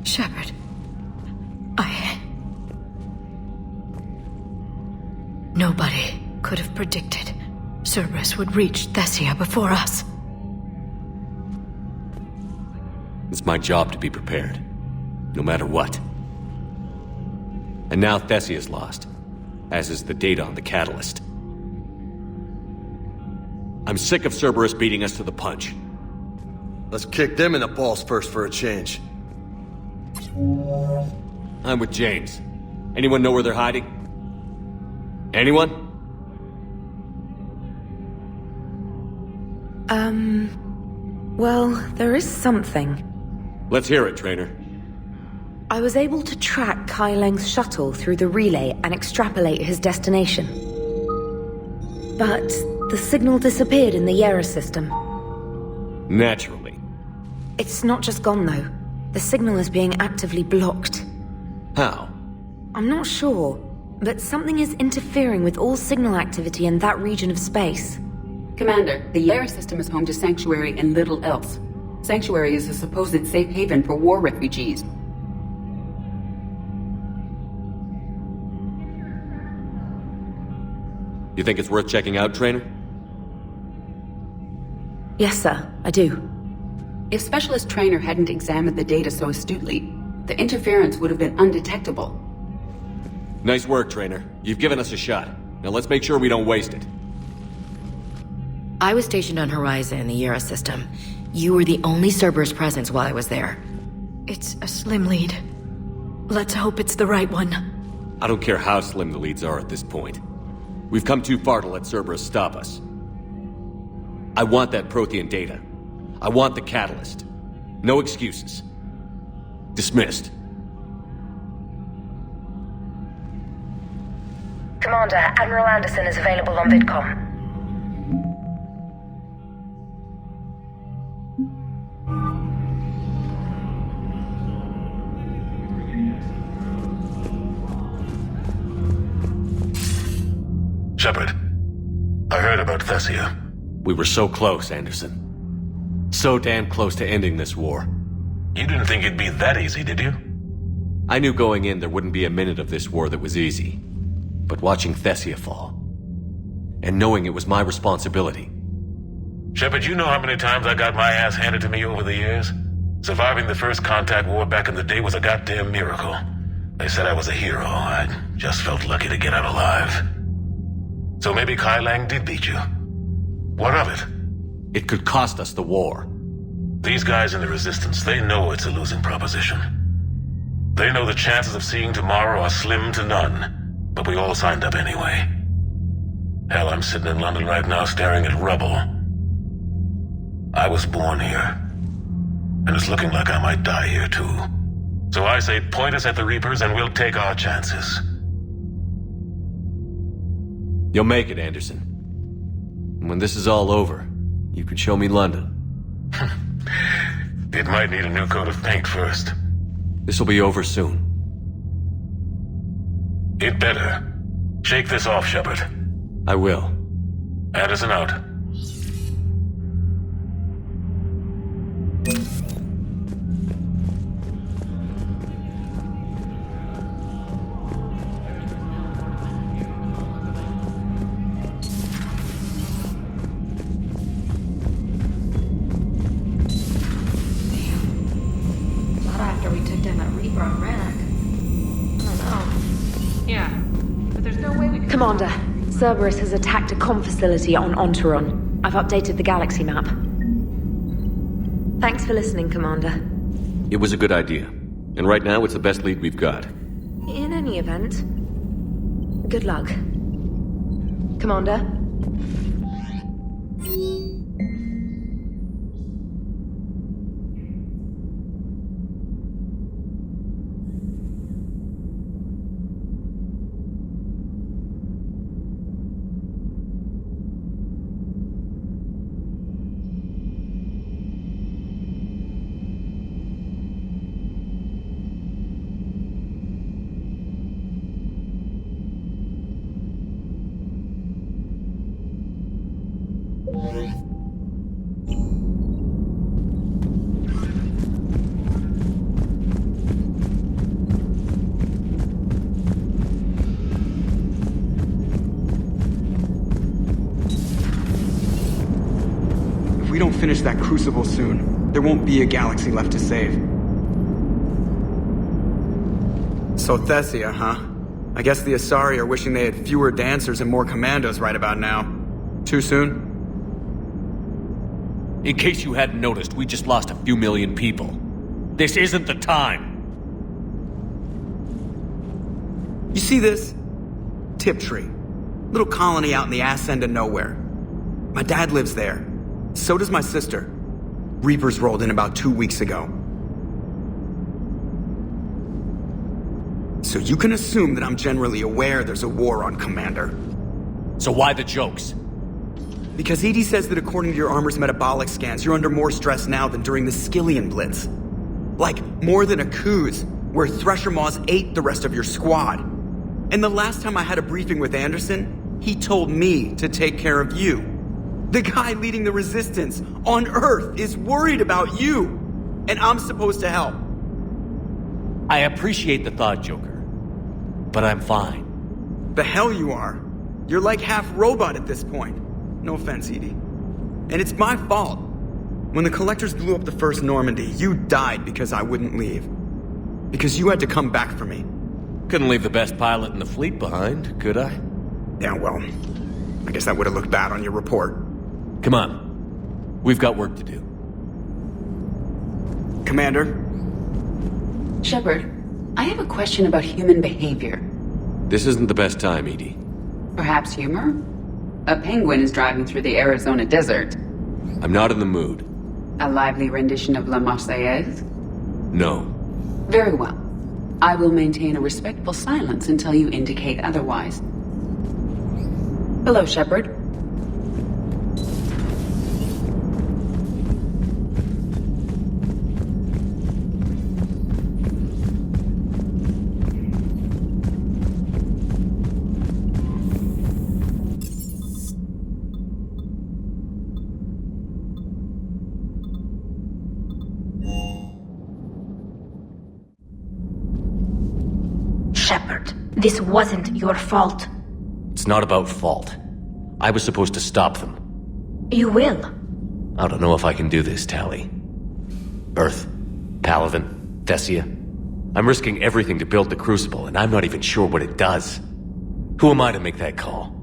Shepard. Nobody could have predicted Cerberus would reach Thessia before us. It's my job to be prepared, no matter what. And now Thessia's lost, as is the data on the catalyst. I'm sick of Cerberus beating us to the punch. Let's kick them in the balls first for a change. I'm with James. Anyone know where they're hiding? Anyone? Well, there is something. Let's hear it, Trainer. I was able to track Kai Leng's shuttle through the relay and extrapolate his destination. But the signal disappeared in the Yera system. Naturally. It's not just gone, though. The signal is being actively blocked. How? I'm not sure, but something is interfering with all signal activity in that region of space. Commander, the Yera system is home to Sanctuary and little else. Sanctuary is a supposed safe haven for war refugees. You think it's worth checking out, Trainer? Yes, sir, I do. If Specialist Trainer hadn't examined the data so astutely, the interference would have been undetectable. Nice work, Trainer. You've given us a shot. Now let's make sure we don't waste it. I was stationed on Horizon in the Yera system. You were the only Cerberus presence while I was there. It's a slim lead. Let's hope it's the right one. I don't care how slim the leads are at this point. We've come too far to let Cerberus stop us. I want that Prothean data. I want the catalyst. No excuses. Dismissed. Commander, Admiral Anderson is available on VidCom. Shepard, I heard about Thessia. We were so close, Anderson. So damn close to ending this war. You didn't think it'd be that easy, did you? I knew going in there wouldn't be a minute of this war that was easy. But watching Thessia fall, and knowing it was my responsibility. Shepard, you know how many times I got my ass handed to me over the years? Surviving the first contact war back in the day was a goddamn miracle. They said I was a hero. I just felt lucky to get out alive. So maybe Kai Lang did beat you. What of it? It could cost us the war. These guys in the Resistance, they know it's a losing proposition. They know the chances of seeing tomorrow are slim to none. But we all signed up anyway. Hell, I'm sitting in London right now staring at rubble. I was born here. And it's looking like I might die here too. So I say point us at the Reapers and we'll take our chances. You'll make it, Anderson. And when this is all over, you can show me London. It might need a new coat of paint first. This'll be over soon. It better. Shake this off, Shepard. I will. Anderson out. Not after we took down that Reaper on Rannoch. I don't know. Yeah, but there's no way we can... Commander, Cerberus has attacked a comm facility on Ontaron. I've updated the galaxy map. Thanks for listening, Commander. It was a good idea. And right now, it's the best lead we've got. In any event, good luck. Commander? If we don't finish that crucible soon, there won't be a galaxy left to save. So Thessia, huh? I guess the Asari are wishing they had fewer dancers and more commandos right about now. Too soon? In case you hadn't noticed, we just lost a few million people. This isn't the time. You see this? Tiptree. Little colony out in the ass end of nowhere. My dad lives there. So does my sister. Reapers rolled in about 2 weeks ago. So you can assume that I'm generally aware there's a war on, Commander. So why the jokes? Because Edie says that according to your armor's metabolic scans, you're under more stress now than during the Skillian Blitz. Like, more than a Kuz, where Thresher Maws ate the rest of your squad. And the last time I had a briefing with Anderson, he told me to take care of you. The guy leading the Resistance on Earth is worried about you, and I'm supposed to help. I appreciate the thought, Joker. But I'm fine. The hell you are. You're like half robot at this point. No offense, Edie. And it's my fault. When the Collectors blew up the first Normandy, you died because I wouldn't leave. Because you had to come back for me. Couldn't leave the best pilot in the fleet behind, could I? Yeah, well, I guess that would have looked bad on your report. Come on. We've got work to do. Commander? Shepard, I have a question about human behavior. This isn't the best time, Edie. Perhaps humor? A penguin is driving through the Arizona desert. I'm not in the mood. A lively rendition of La Marseillaise? No. Very well. I will maintain a respectful silence until you indicate otherwise. Hello, Shepard. Shepard, this wasn't your fault. It's not about fault. I was supposed to stop them. You will. I don't know if I can do this, Tali. Earth, Palaven, Thessia. I'm risking everything to build the Crucible, and I'm not even sure what it does. Who am I to make that call?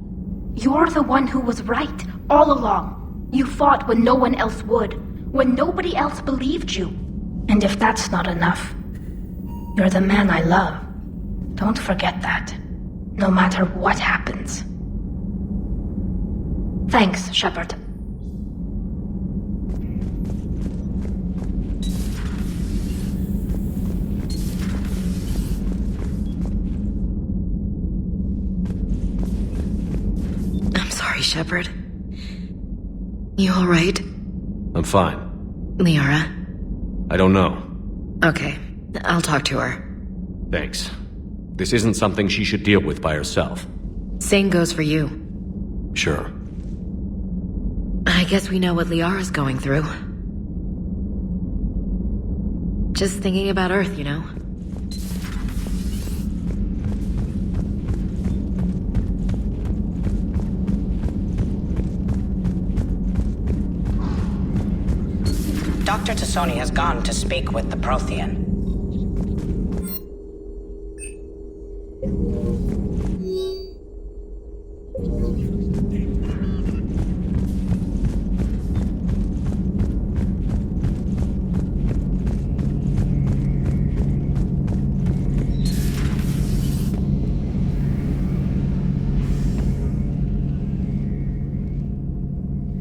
You're the one who was right, all along. You fought when no one else would, when nobody else believed you. And if that's not enough, you're the man I love. Don't forget that, no matter what happens. Thanks, Shepard. I'm sorry, Shepard. You alright? I'm fine. Liara? I don't know. Okay, I'll talk to her. Thanks. This isn't something she should deal with by herself. Same goes for you. Sure. I guess we know what Liara's going through. Just thinking about Earth, you know? Dr. Tassoni has gone to speak with the Prothean.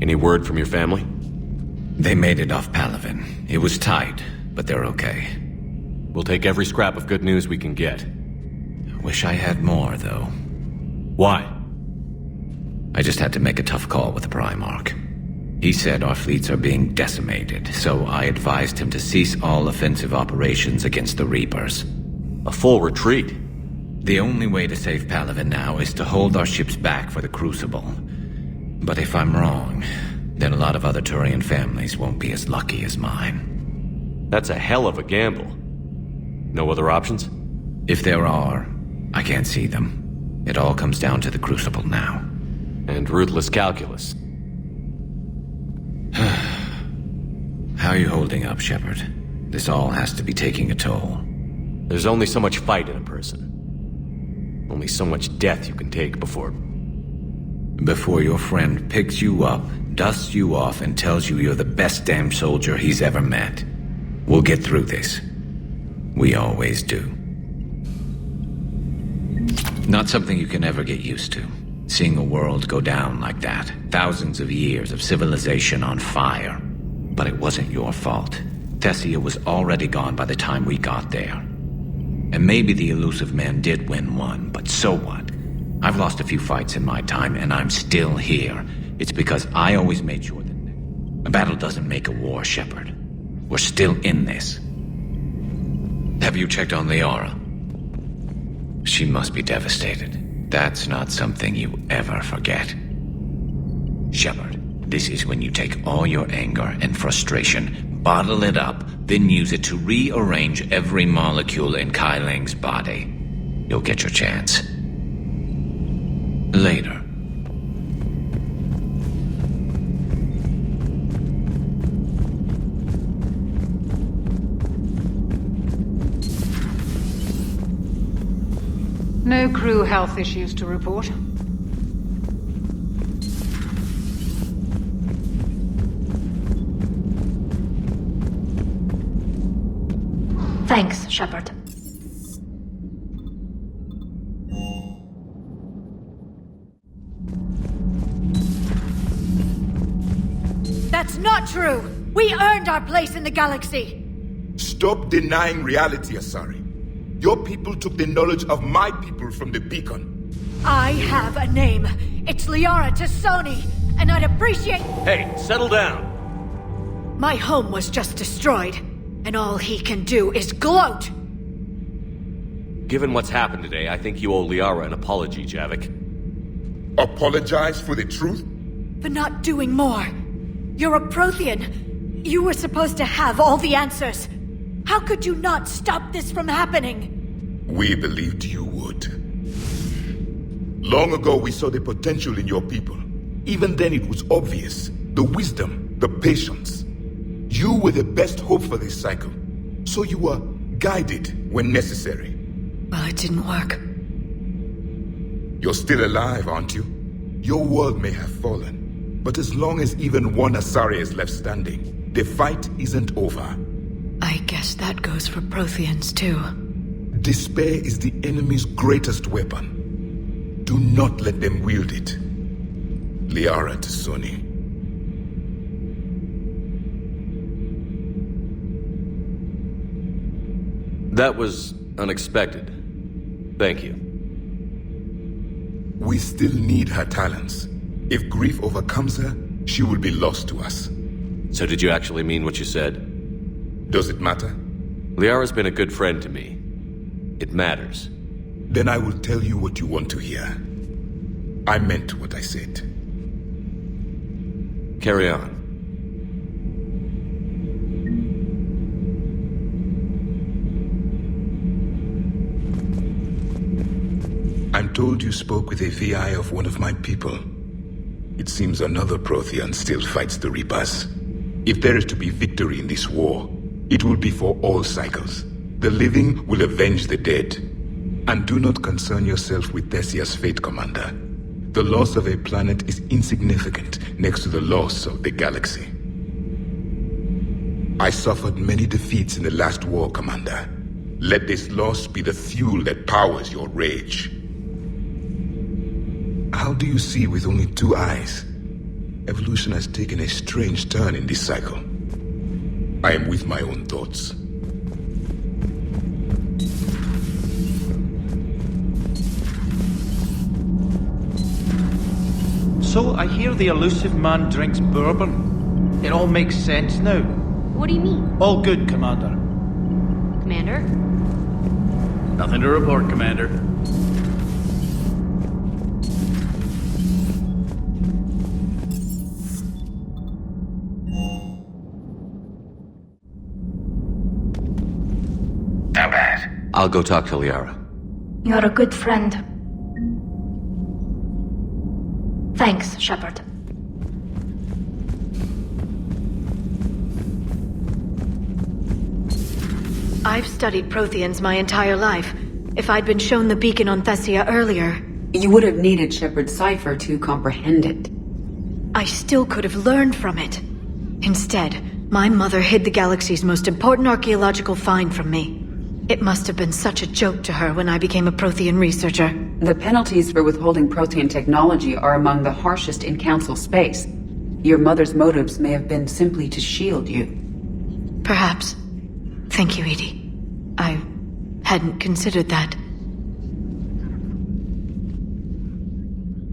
Any word from your family? They made it off Palaven. It was tight, but they're okay. We'll take every scrap of good news we can get. Wish I had more, though. Why? I just had to make a tough call with the Primarch. He said our fleets are being decimated, so I advised him to cease all offensive operations against the Reapers. A full retreat? The only way to save Palaven now is to hold our ships back for the Crucible. But if I'm wrong, then a lot of other Turian families won't be as lucky as mine. That's a hell of a gamble. No other options? If there are, I can't see them. It all comes down to the Crucible now. And ruthless calculus. How are you holding up, Shepard? This all has to be taking a toll. There's only so much fight in a person. Only so much death you can take before your friend picks you up, dusts you off, and tells you you're the best damn soldier he's ever met. We'll get through this. We always do. Not something you can ever get used to. Seeing a world go down like that. Thousands of years of civilization on fire. But it wasn't your fault. Thessia was already gone by the time we got there. And maybe the elusive man did win one, but so what? I've lost a few fights in my time, and I'm still here. It's because I always made sure that a battle doesn't make a war, Shepard. We're still in this. Have you checked on Liara? She must be devastated. That's not something you ever forget. Shepard, this is when you take all your anger and frustration, bottle it up, then use it to rearrange every molecule in Kai Ling's body. You'll get your chance. Later. No crew health issues to report. Thanks, Shepard. That's not true! We earned our place in the galaxy! Stop denying reality, Asari. Your people took the knowledge of my people from the beacon. I have a name. It's Liara Tassoni, and I'd appreciate— Hey, settle down! My home was just destroyed, and all he can do is gloat! Given what's happened today, I think you owe Liara an apology, Javik. Apologize for the truth? For not doing more. You're a Prothean. You were supposed to have all the answers. How could you not stop this from happening? We believed you would. Long ago, we saw the potential in your people. Even then, it was obvious. The wisdom, the patience. You were the best hope for this cycle. So you were guided when necessary. Well, it didn't work. You're still alive, aren't you? Your world may have fallen, but as long as even one Asari is left standing, the fight isn't over. I guess that goes for Protheans, too. Despair is the enemy's greatest weapon. Do not let them wield it. Liara T'Soni. That was unexpected. Thank you. We still need her talents. If grief overcomes her, she will be lost to us. So did you actually mean what you said? Does it matter? Liara's been a good friend to me. It matters. Then I will tell you what you want to hear. I meant what I said. Carry on. I'm told you spoke with a VI of one of my people. It seems another Prothean still fights the Reapers. If there is to be victory in this war, it will be for all cycles. The living will avenge the dead. And do not concern yourself with Thessia's fate, Commander. The loss of a planet is insignificant next to the loss of the galaxy. I suffered many defeats in the last war, Commander. Let this loss be the fuel that powers your rage. How do you see with only 2 eyes? Evolution has taken a strange turn in this cycle. I am with my own thoughts. So I hear the elusive man drinks bourbon. It all makes sense now. What do you mean? All good, Commander. Commander? Nothing to report, Commander. How bad? I'll go talk to Liara. You're a good friend. Thanks, Shepard. I've studied Protheans my entire life. If I'd been shown the beacon on Thessia earlier... You would have needed Shepard's cipher to comprehend it. I still could have learned from it. Instead, my mother hid the galaxy's most important archaeological find from me. It must have been such a joke to her when I became a Prothean researcher. The penalties for withholding Prothean technology are among the harshest in Council space. Your mother's motives may have been simply to shield you. Perhaps. Thank you, Edie. I hadn't considered that.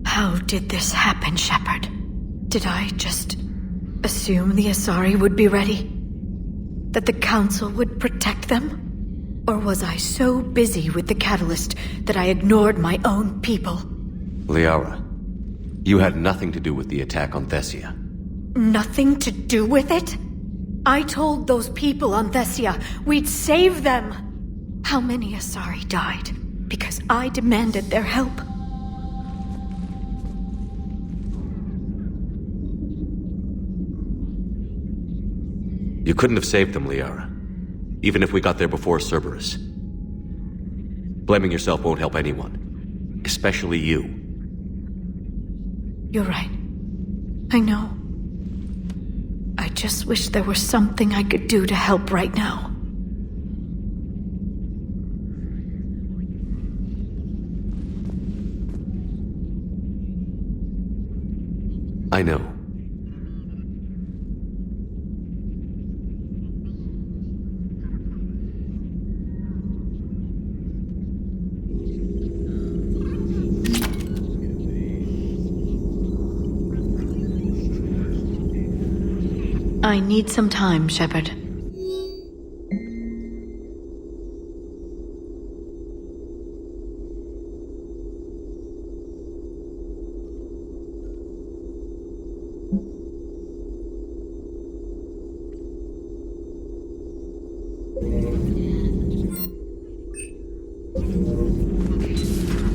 How did this happen, Shepard? Did I just assume the Asari would be ready? That the Council would protect them? Or was I so busy with the catalyst that I ignored my own people? Liara, you had nothing to do with the attack on Thessia. Nothing to do with it? I told those people on Thessia we'd save them. How many Asari died because I demanded their help? You couldn't have saved them, Liara. Even if we got there before Cerberus. Blaming yourself won't help anyone. Especially you. You're right. I know. I just wish there was something I could do to help right now. I know. I need some time, Shepard.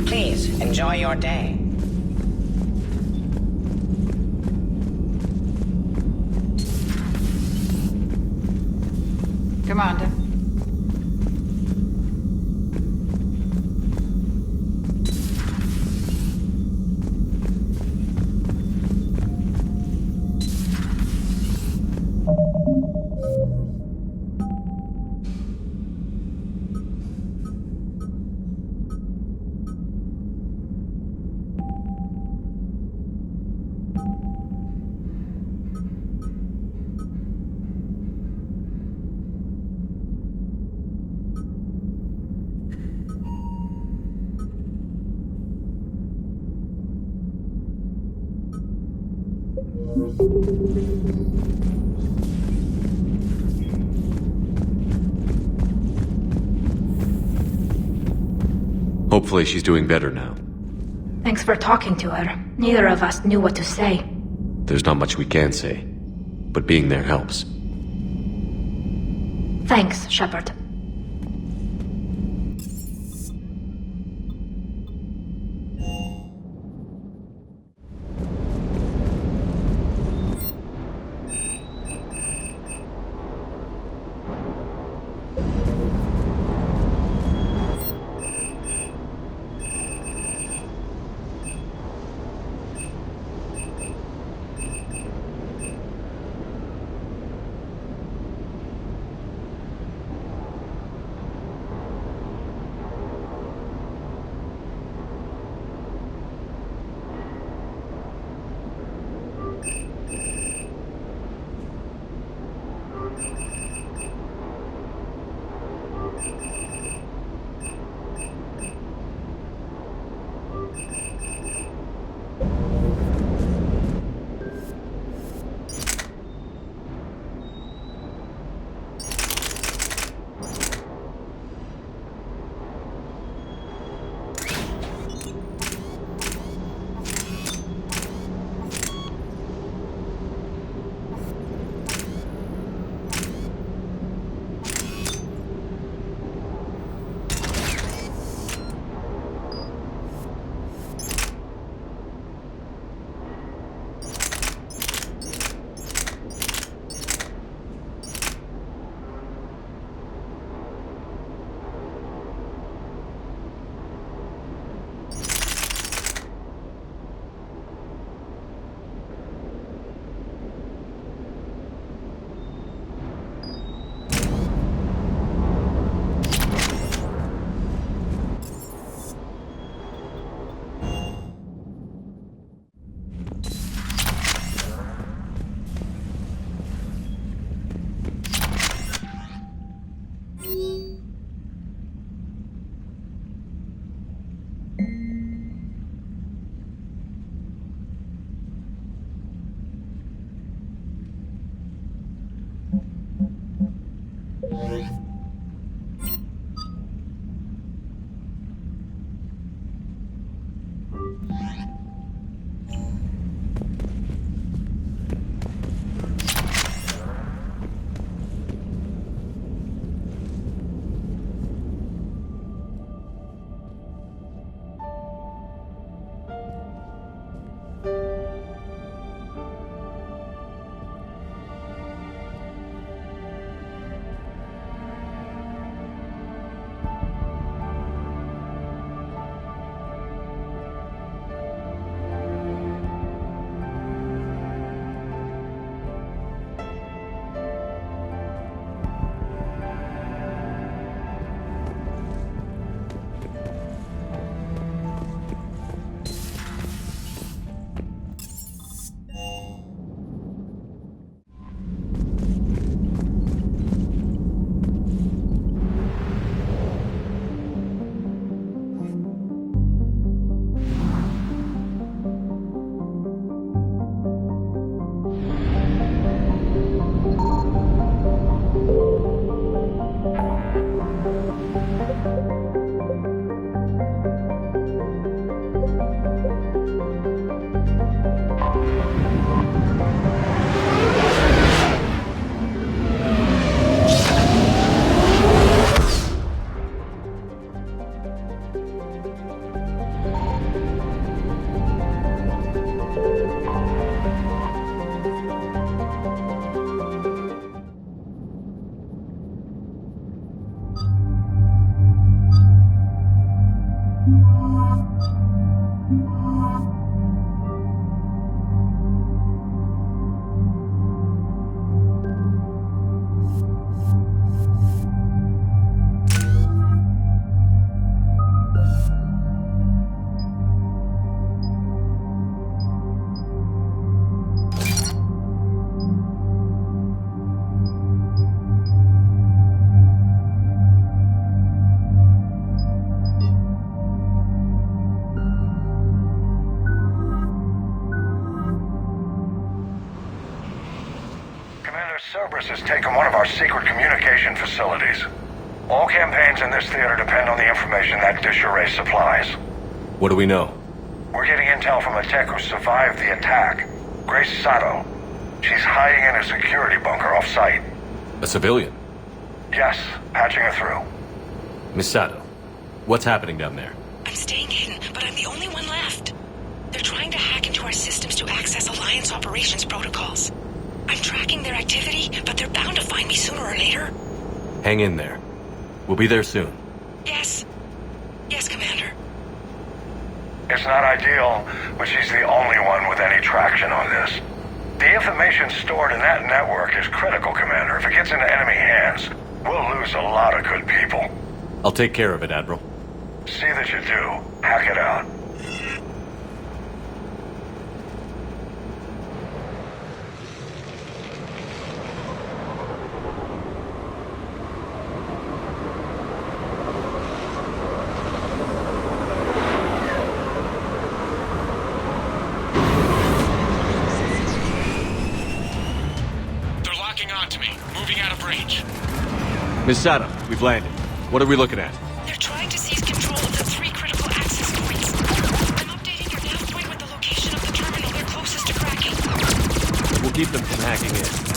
Please, enjoy your day. Commander. Hopefully she's doing better now. Thanks for talking to her. Neither of us knew what to say. There's not much we can say, but being there helps. Thanks, Shepard. Cerberus has taken one of our secret communication facilities. All campaigns in this theater depend on the information that dish array supplies. What do we know? We're getting intel from a tech who survived the attack. Grace Sato. She's hiding in a security bunker off-site. A civilian? Yes, patching her through. Miss Sato, what's happening down there? I'm staying hidden, but I'm the only one left. They're trying to hack into our systems to access Alliance operations protocols. I'm tracking their activity, but they're bound to find me sooner or later. Hang in there. We'll be there soon. Yes. Yes, Commander. It's not ideal, but she's the only one with any traction on this. The information stored in that network is critical, Commander. If it gets into enemy hands, we'll lose a lot of good people. I'll take care of it, Admiral. See that you do. Hack it out. Miss Sato, we've landed. What are we looking at? They're trying to seize control of the 3 critical access points. I'm updating your nav point with the location of the terminal they're closest to cracking. We'll keep them from hacking in.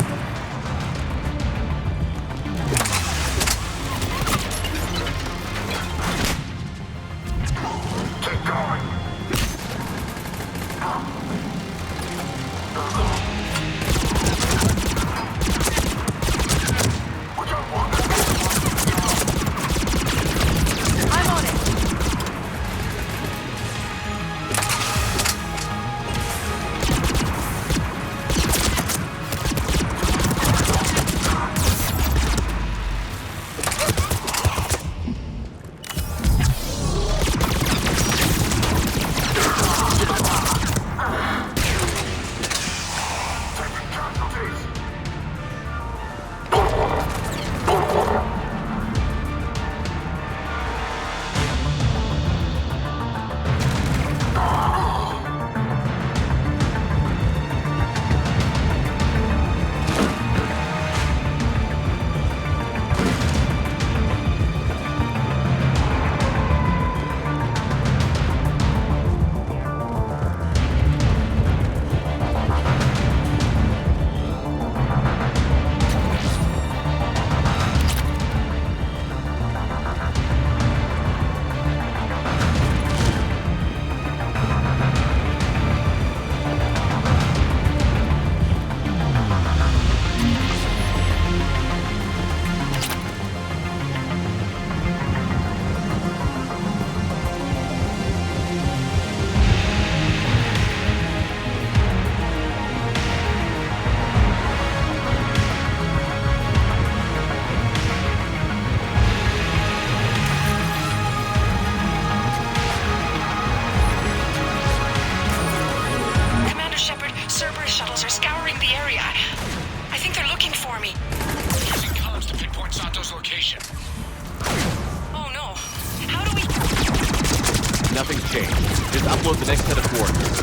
Nothing's changed. Just upload the next set of coordinates.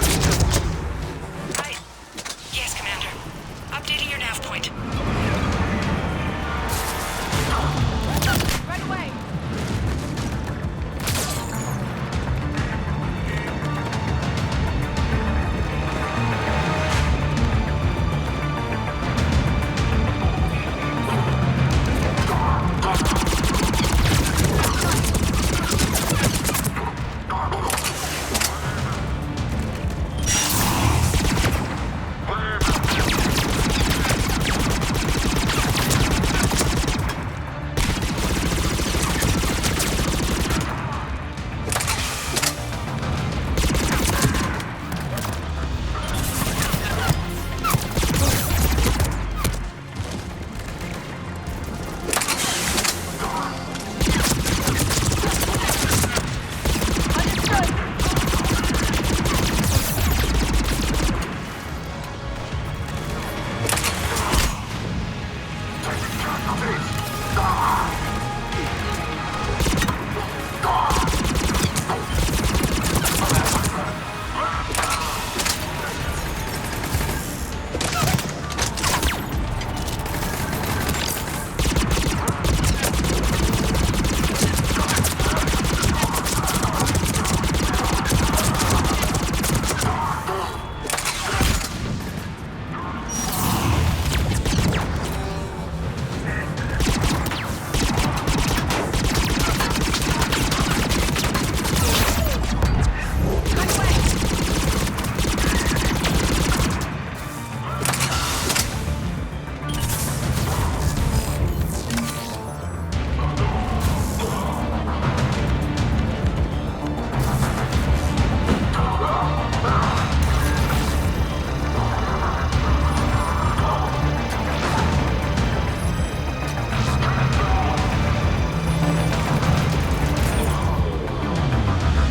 Yes, Commander. Updating your nav point. Right away.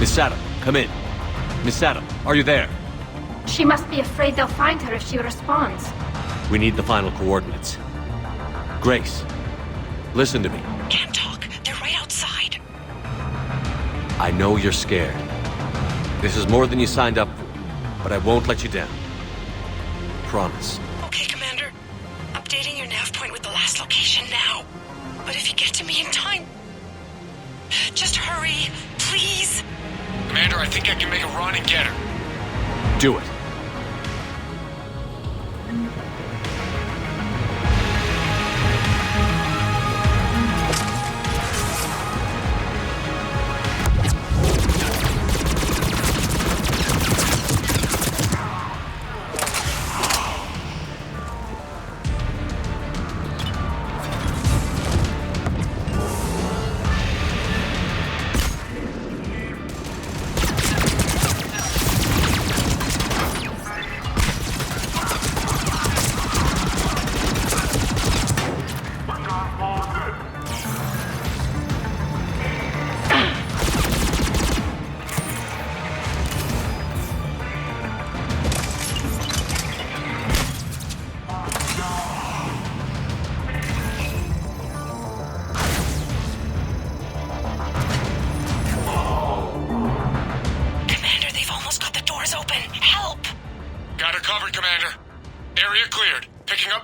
Miss Sato, come in. Miss Sato, are you there? She must be afraid they'll find her if she responds. We need the final coordinates. Grace, listen to me. Can't talk. They're right outside. I know you're scared. This is more than you signed up for, but I won't let you down. Promise. Okay, Commander. Updating your nav point with the last location now. But if you get to me in time... just hurry, please. Commander, I think I can make a run and get her. Do it.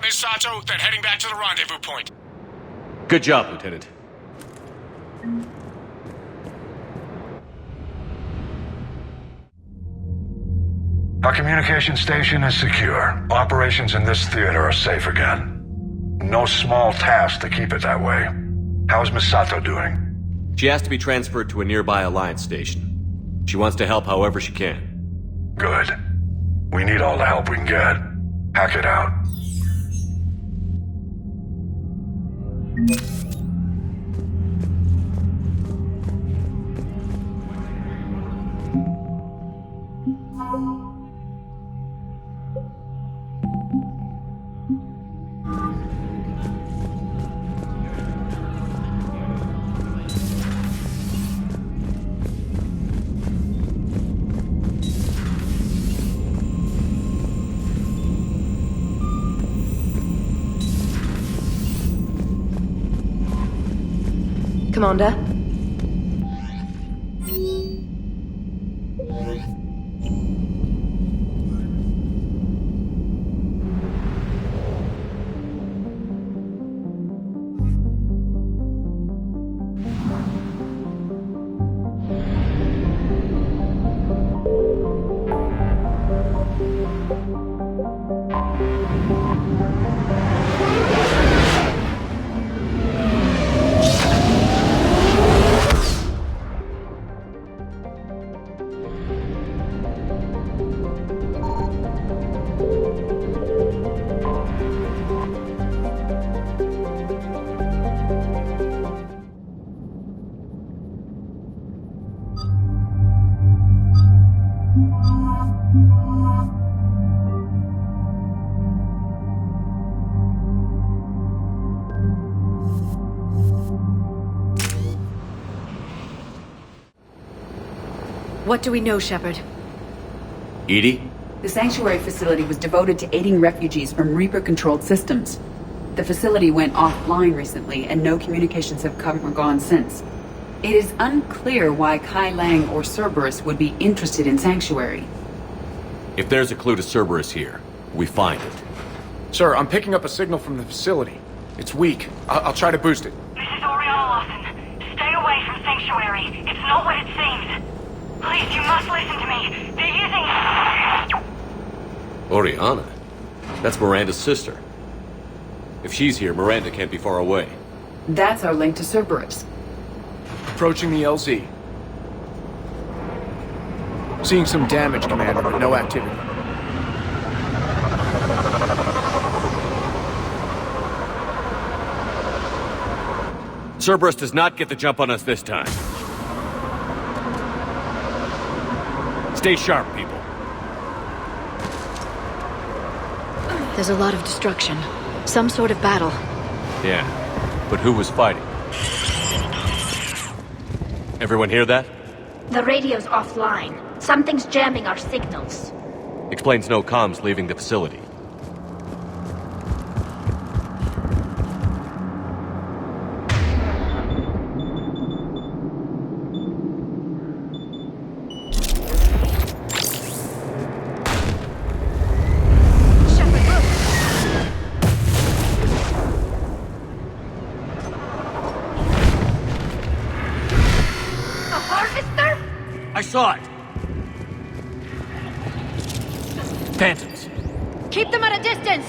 Sato, then heading back to the rendezvous point. Good job, Lieutenant. Our communication station is secure. Operations in this theater are safe again. No small task to keep it that way. How's Miss Sato doing? She has to be transferred to a nearby Alliance station. She wants to help however she can. Good. We need all the help we can get. Hack it out. Commander? What do we know, Shepard? Edie? The sanctuary facility was devoted to aiding refugees from Reaper-controlled systems. The facility went offline recently, and no communications have come or gone since. It is unclear why Kai Lang or Cerberus would be interested in Sanctuary. If there's a clue to Cerberus here, we find it. Sir, I'm picking up a signal from the facility. It's weak. I'll try to boost it. This is Oriana Lawson. Stay away from Sanctuary. It's not what it seems. Please, you must listen to me. They're using... Oriana? That's Miranda's sister. If she's here, Miranda can't be far away. That's our link to Cerberus. Approaching the LZ. Seeing some damage, Commander, but no activity. Cerberus does not get the jump on us this time. Stay sharp, people. There's a lot of destruction. Some sort of battle. Yeah, but who was fighting? Everyone hear that? The radio's offline. Something's jamming our signals. Explains no comms leaving the facility. I saw it! Phantoms. Keep them at a distance!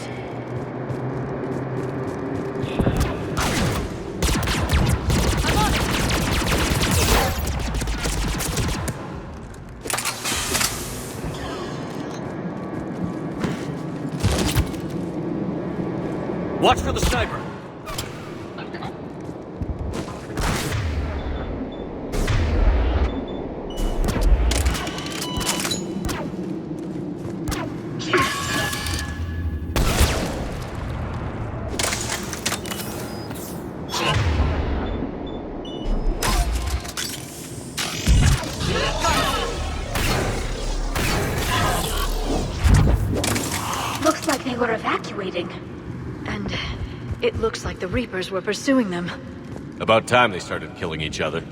Watch for the sniper! Looks like they were evacuating. And it looks like the Reapers were pursuing them. About time they started killing each other.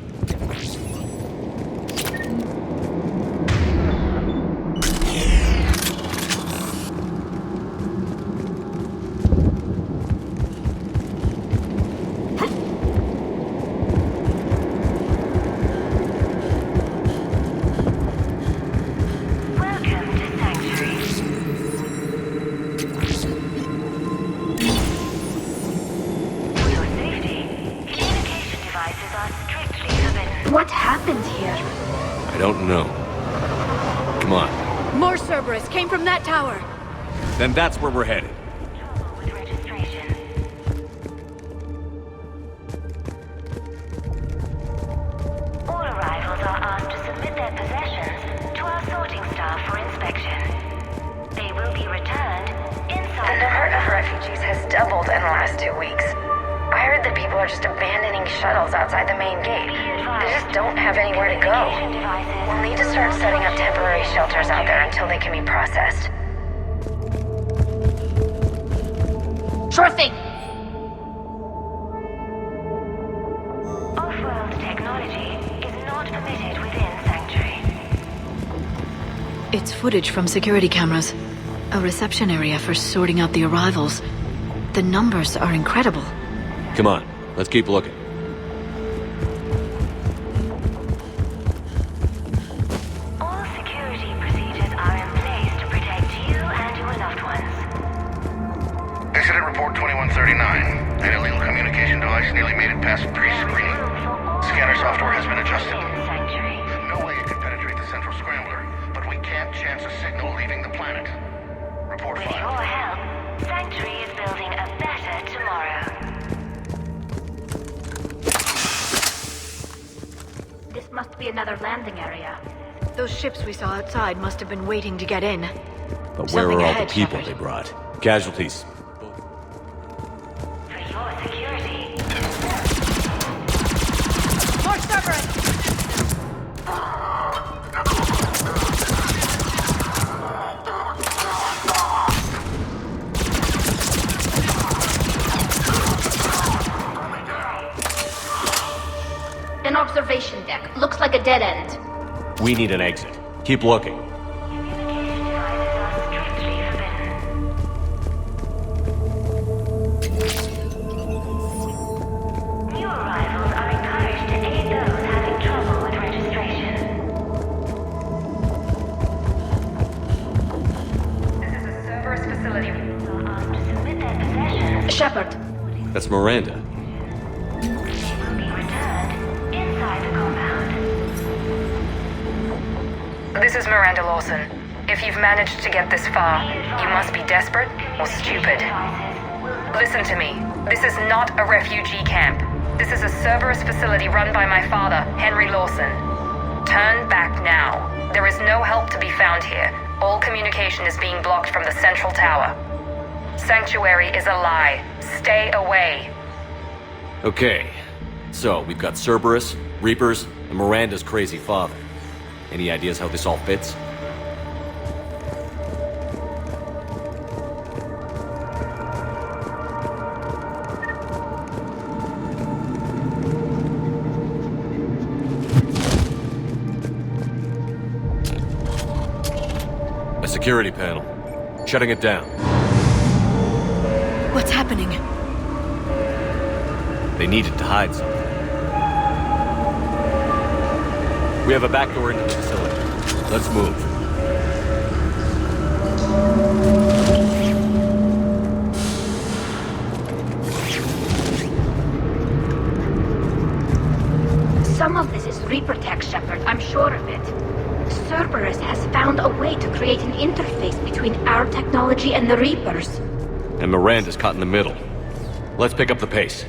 What happened here? I don't know. Come on. More Cerberus came from that tower. Then that's where we're headed. All arrivals are asked to submit their possessions to our sorting staff for inspection. They will be returned inside. The number of refugees has doubled in the last 2 weeks. I heard that people are just abandoning shuttles outside the main gate. They just don't have anywhere to go. We'll need to start setting up temporary shelters out there until they can be processed. Sure thing. Off-world technology is not permitted within Sanctuary. It's footage from security cameras. A reception area for sorting out the arrivals. The numbers are incredible. Come on, let's keep looking. All security procedures are in place to protect you and your loved ones. Incident report 2139. An illegal communication device nearly made it past pre-screening. Scanner software has been adjusted. No way it could penetrate the central scrambler, but we can't chance a signal leaving the planet. Report With filed. your help, Sanctuary is building a better tomorrow. This must be another landing area. Those ships we saw outside must have been waiting to get in. But where Something are all ahead, the people Shepard. they brought? Casualties. For your security. More Cerberus! An observation deck. Looks like a dead end. We need an exit. Keep looking. New arrivals are encouraged to aid those having trouble with registration. This is a Cerberus facility. Are asked to submit their possessions. Shepard. That's Miranda. Will be returned inside the compound. This is Miranda Lawson. If you've managed to get this far, you must be desperate or stupid. Listen to me. This is not a refugee camp. This is a Cerberus facility run by my father, Henry Lawson. Turn back now. There is no help to be found here. All communication is being blocked from the central tower. Sanctuary is a lie. Stay away. Okay. So, we've got Cerberus, Reapers, and Miranda's crazy father. Any ideas how this all fits? A security panel. Shutting it down. What's happening? They needed to hide something. We have a back door into the facility. Let's move. Some of this is Reaper tech, Shepard. I'm sure of it. Cerberus has found a way to create an interface between our technology and the Reapers. And Miranda's caught in the middle. Let's pick up the pace.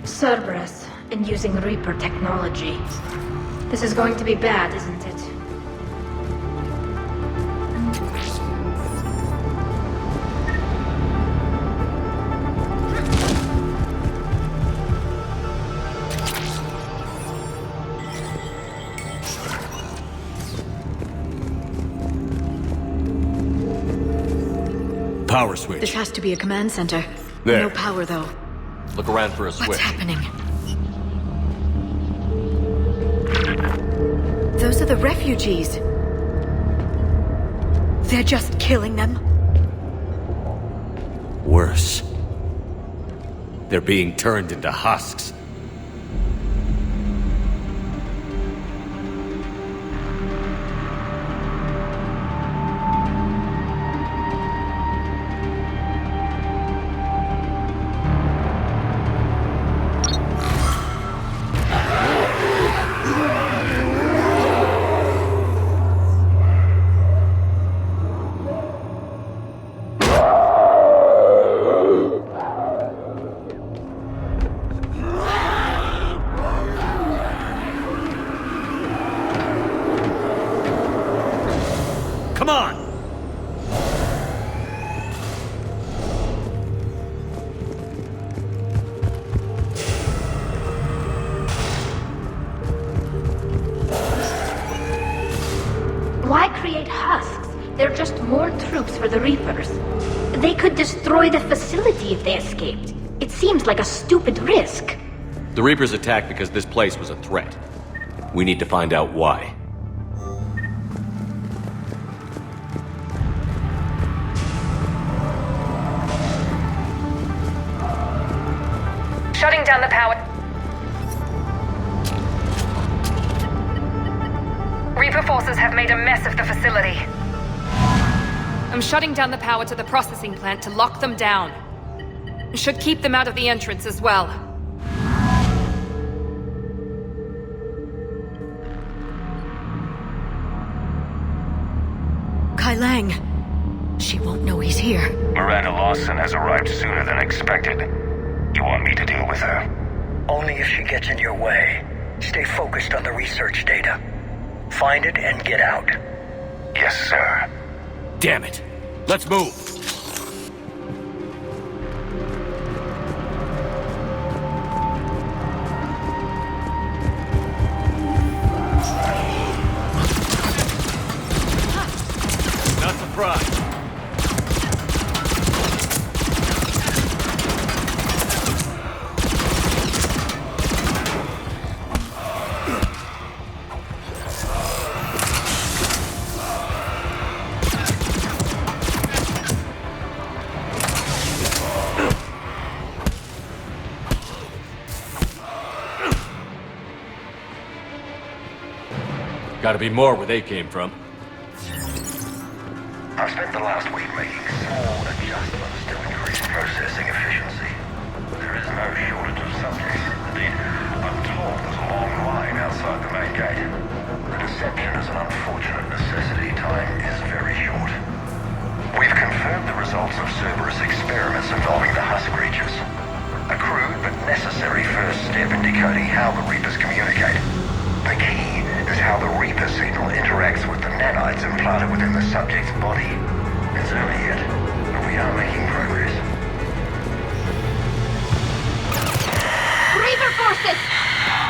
Cerberus, and using Reaper technology. This is going to be bad, isn't it? Power switch. This has to be a command center. There. No power, though. Look around for a switch. What's happening? Those are the refugees. They're just killing them. Worse. They're being turned into husks. Come on! Why create husks? They're just more troops for the Reapers. They could destroy the facility if they escaped. It seems like a stupid risk. The Reapers attacked because this place was a threat. We need to find out why. Shutting down the power. Reaper forces have made a mess of the facility. I'm shutting down the power to the processing plant to lock them down. Should keep them out of the entrance as well. Kai Lang. She won't know he's here. Miranda Lawson has arrived sooner than expected. You want me to deal with her? Only if she gets in your way. Stay focused on the research data. Find it and get out. Yes, sir. Damn it! Let's move! Not surprised. Gotta be more where they came from. I've spent the last week making small adjustments to increase processing efficiency. There is no shortage of subjects. Indeed, I'm told there's a long line outside the main gate. The deception is an unfortunate necessity. Time is very short. We've confirmed the results of Cerberus experiments involving the husk creatures. A crude but necessary first step in decoding how the Reapers communicate. The key is how the Reaper signal interacts with the nanites implanted within the subject's body. It's early yet, but we are making progress.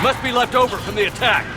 Must be left over from the attack.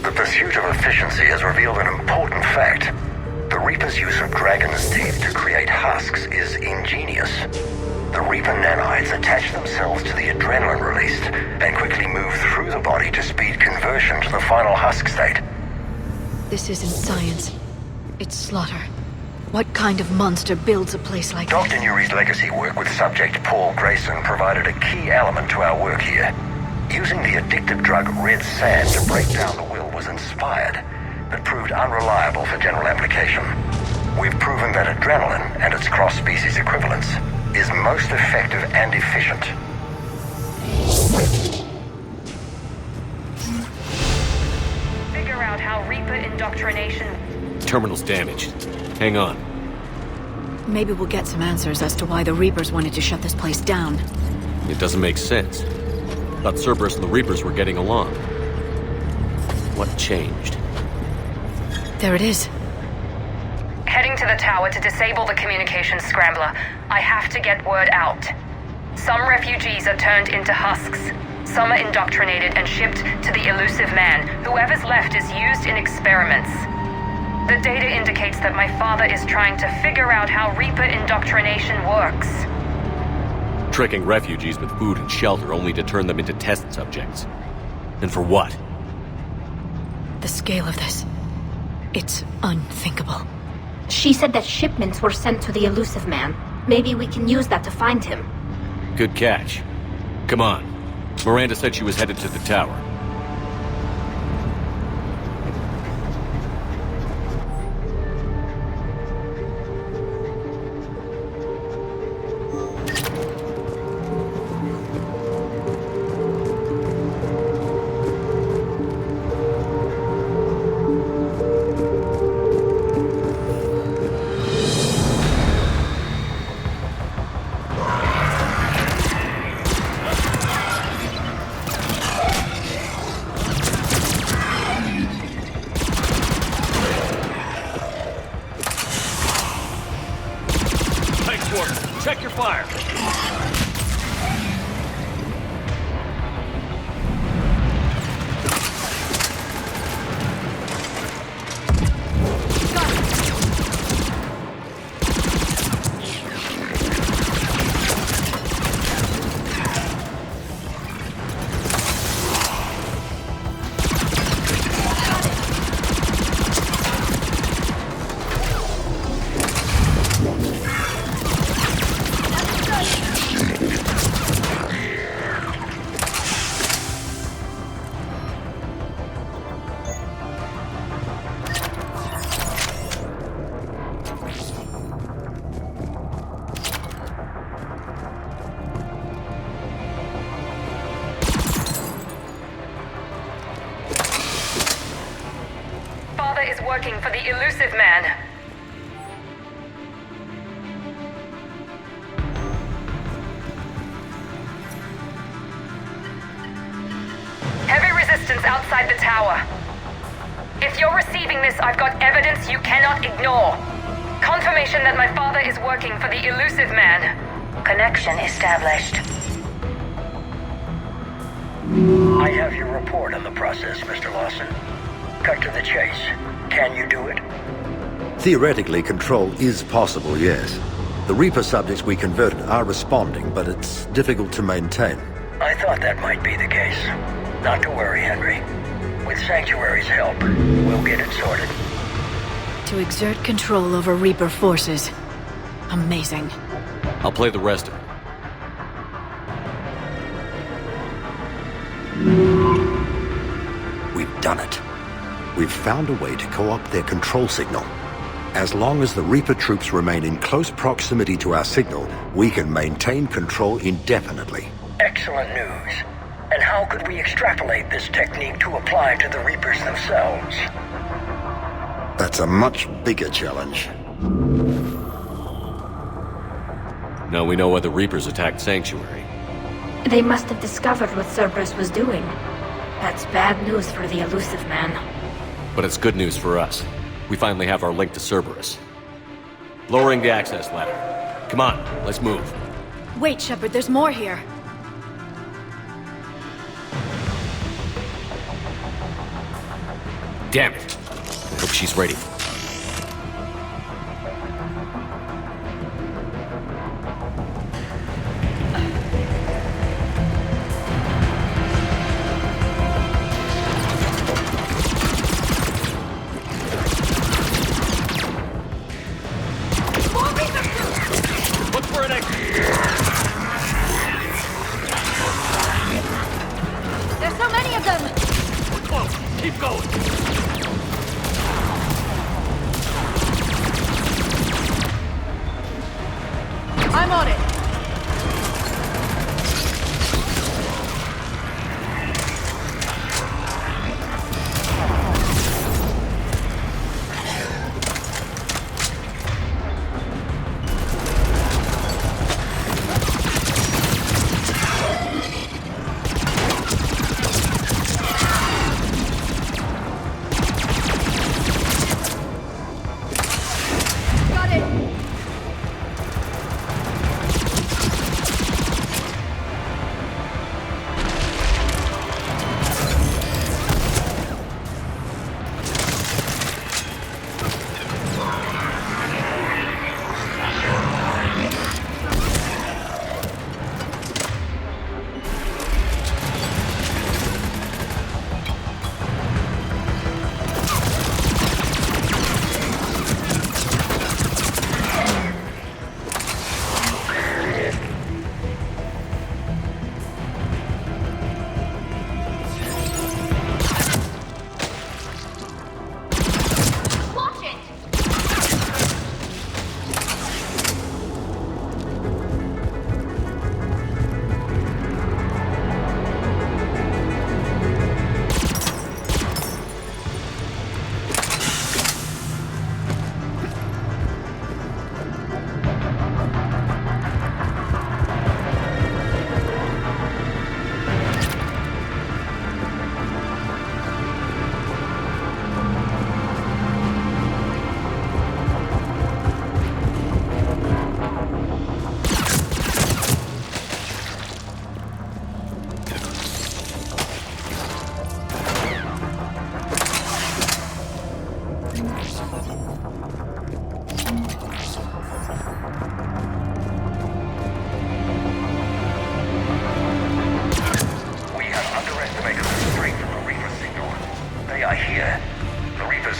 The pursuit of efficiency has revealed an important fact. The Reaper's use of dragon's teeth to create husks is ingenious. The Reaper nanites attach themselves to the adrenaline released and quickly move through the body to speed conversion to the final husk state. This isn't science. It's slaughter. What kind of monster builds a place like this? Dr. Nuri's legacy work with subject Paul Grayson provided a key element to our work here. Using the addictive drug red sand to break down the will was inspired, but proved unreliable for general application. We've proven that adrenaline and its cross-species equivalents is most effective and efficient. Figure out how Reaper indoctrination... Terminal's damaged. Hang on. Maybe we'll get some answers as to why the Reapers wanted to shut this place down. It doesn't make sense. Thought Cerberus and the Reapers were getting along. What changed? There it is. Heading to the tower to disable the communications scrambler. I have to get word out. Some refugees are turned into husks. Some are indoctrinated and shipped to the elusive man. Whoever's left is used in experiments. The data indicates that my father is trying to figure out how Reaper indoctrination works. Tricking refugees with food and shelter only to turn them into test subjects. And for what? The scale of this. It's unthinkable. She said that shipments were sent to the elusive man. Maybe we can use that to find him. Good catch. Come on. Miranda said she was headed to the tower. Check your fire. working for the elusive man. Heavy resistance outside the tower. If you're receiving this, I've got evidence you cannot ignore. Confirmation that my father is working for the elusive man. Connection established. I have your report on the process, Mr. Lawson. Cut to the chase. Can you do it? Theoretically, control is possible, yes. The Reaper subjects we converted are responding, but it's difficult to maintain. I thought that might be the case. Not to worry, Henry. With Sanctuary's help, we'll get it sorted. To exert control over Reaper forces. Amazing. I'll play the rest of it. We've done it. We've found a way to co-opt their control signal. As long as the Reaper troops remain in close proximity to our signal, we can maintain control indefinitely. Excellent news. And how could we extrapolate this technique to apply to the Reapers themselves? That's a much bigger challenge. Now we know why the Reapers attacked Sanctuary. They must have discovered what Cerberus was doing. That's bad news for the elusive man. But it's good news for us. We finally have our link to Cerberus. Lowering the access ladder. Come on, let's move. Wait, Shepard, there's more here. Damn it. I hope she's ready. Look for an exit. There's so many of them! We're close. Keep going. I'm on it!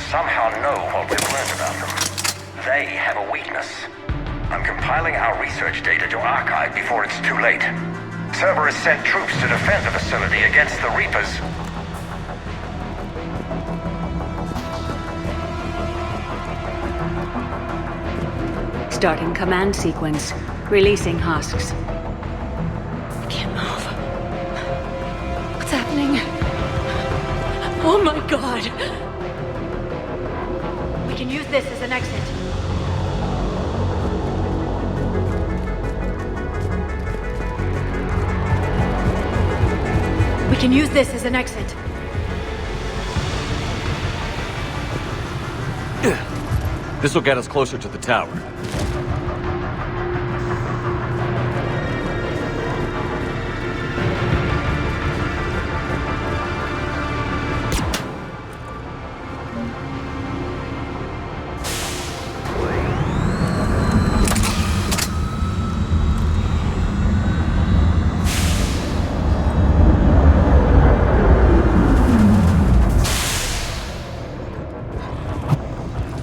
somehow know what we've learned about them. They have a weakness. I'm compiling our research data to archive before it's too late. Cerberus sent troops to defend the facility against the Reapers. Starting command sequence. Releasing husks. I can't move. What's happening? Oh my god! can use this as an exit. We can use this as an exit. This will get us closer to the tower.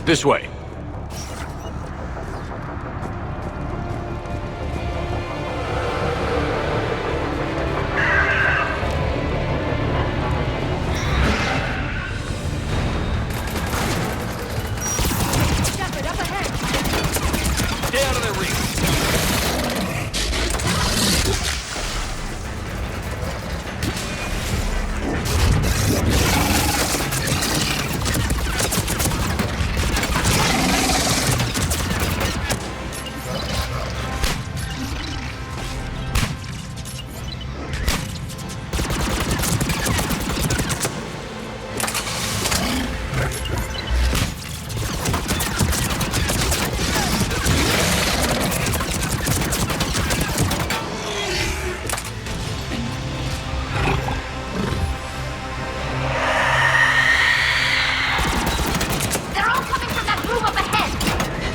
This way. Shepard, up ahead! Stay out of their reach.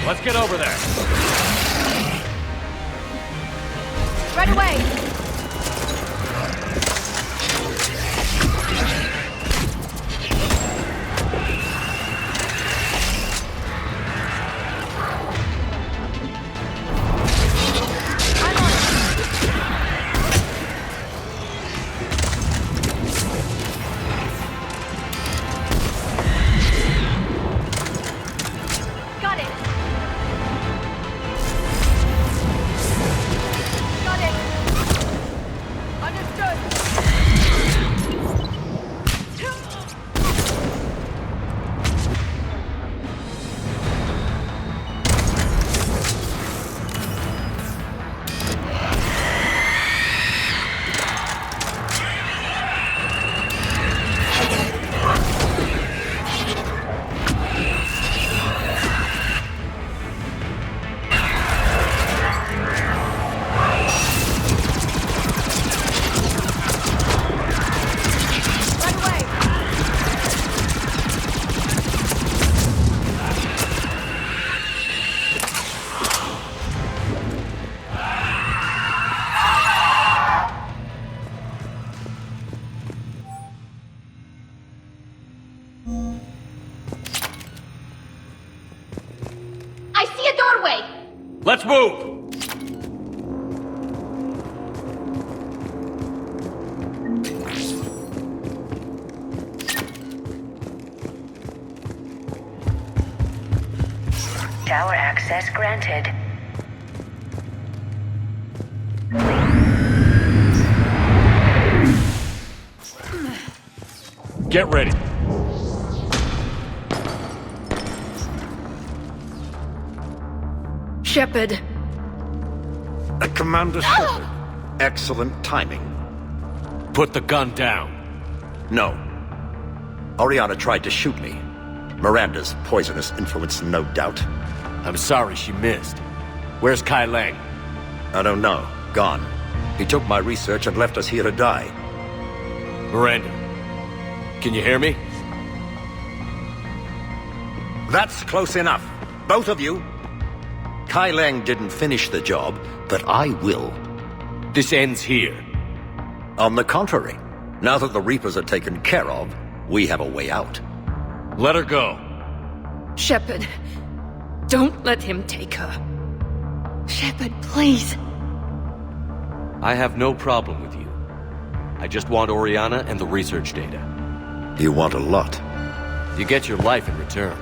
Let's get over there. Right away! Let's move! Tower access granted. Get ready. Shepard. Commander Shepard. Excellent timing. Put the gun down. No. Oriana tried to shoot me. Miranda's poisonous influence, no doubt. I'm sorry she missed. Where's Kai Lang? I don't know. Gone. He took my research and left us here to die. Miranda, can you hear me? That's close enough. Both of you. Kai Lang didn't finish the job, but I will. This ends here. On the contrary, now that the Reapers are taken care of, we have a way out. Let her go. Shepard, don't let him take her. Shepard, please. I have no problem with you. I just want Oriana and the research data. You want a lot. You get your life in return.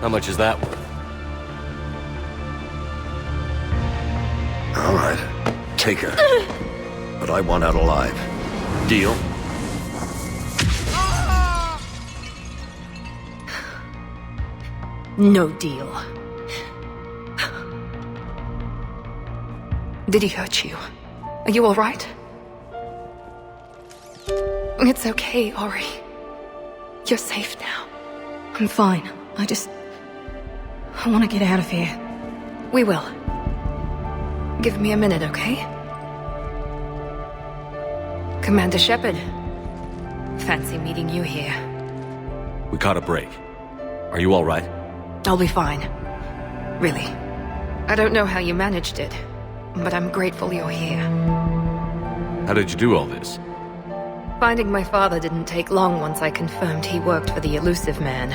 How much is that worth? All right. Take her. But I want out alive. Deal? No deal. Did he hurt you? Are you alright? It's okay, Ori. You're safe now. I'm fine. I want to get out of here. We will. Give me a minute, okay? Commander Shepard. Fancy meeting you here. We caught a break. Are you all right? I'll be fine. Really. I don't know how you managed it, but I'm grateful you're here. How did you do all this? Finding my father didn't take long once I confirmed he worked for the Elusive Man.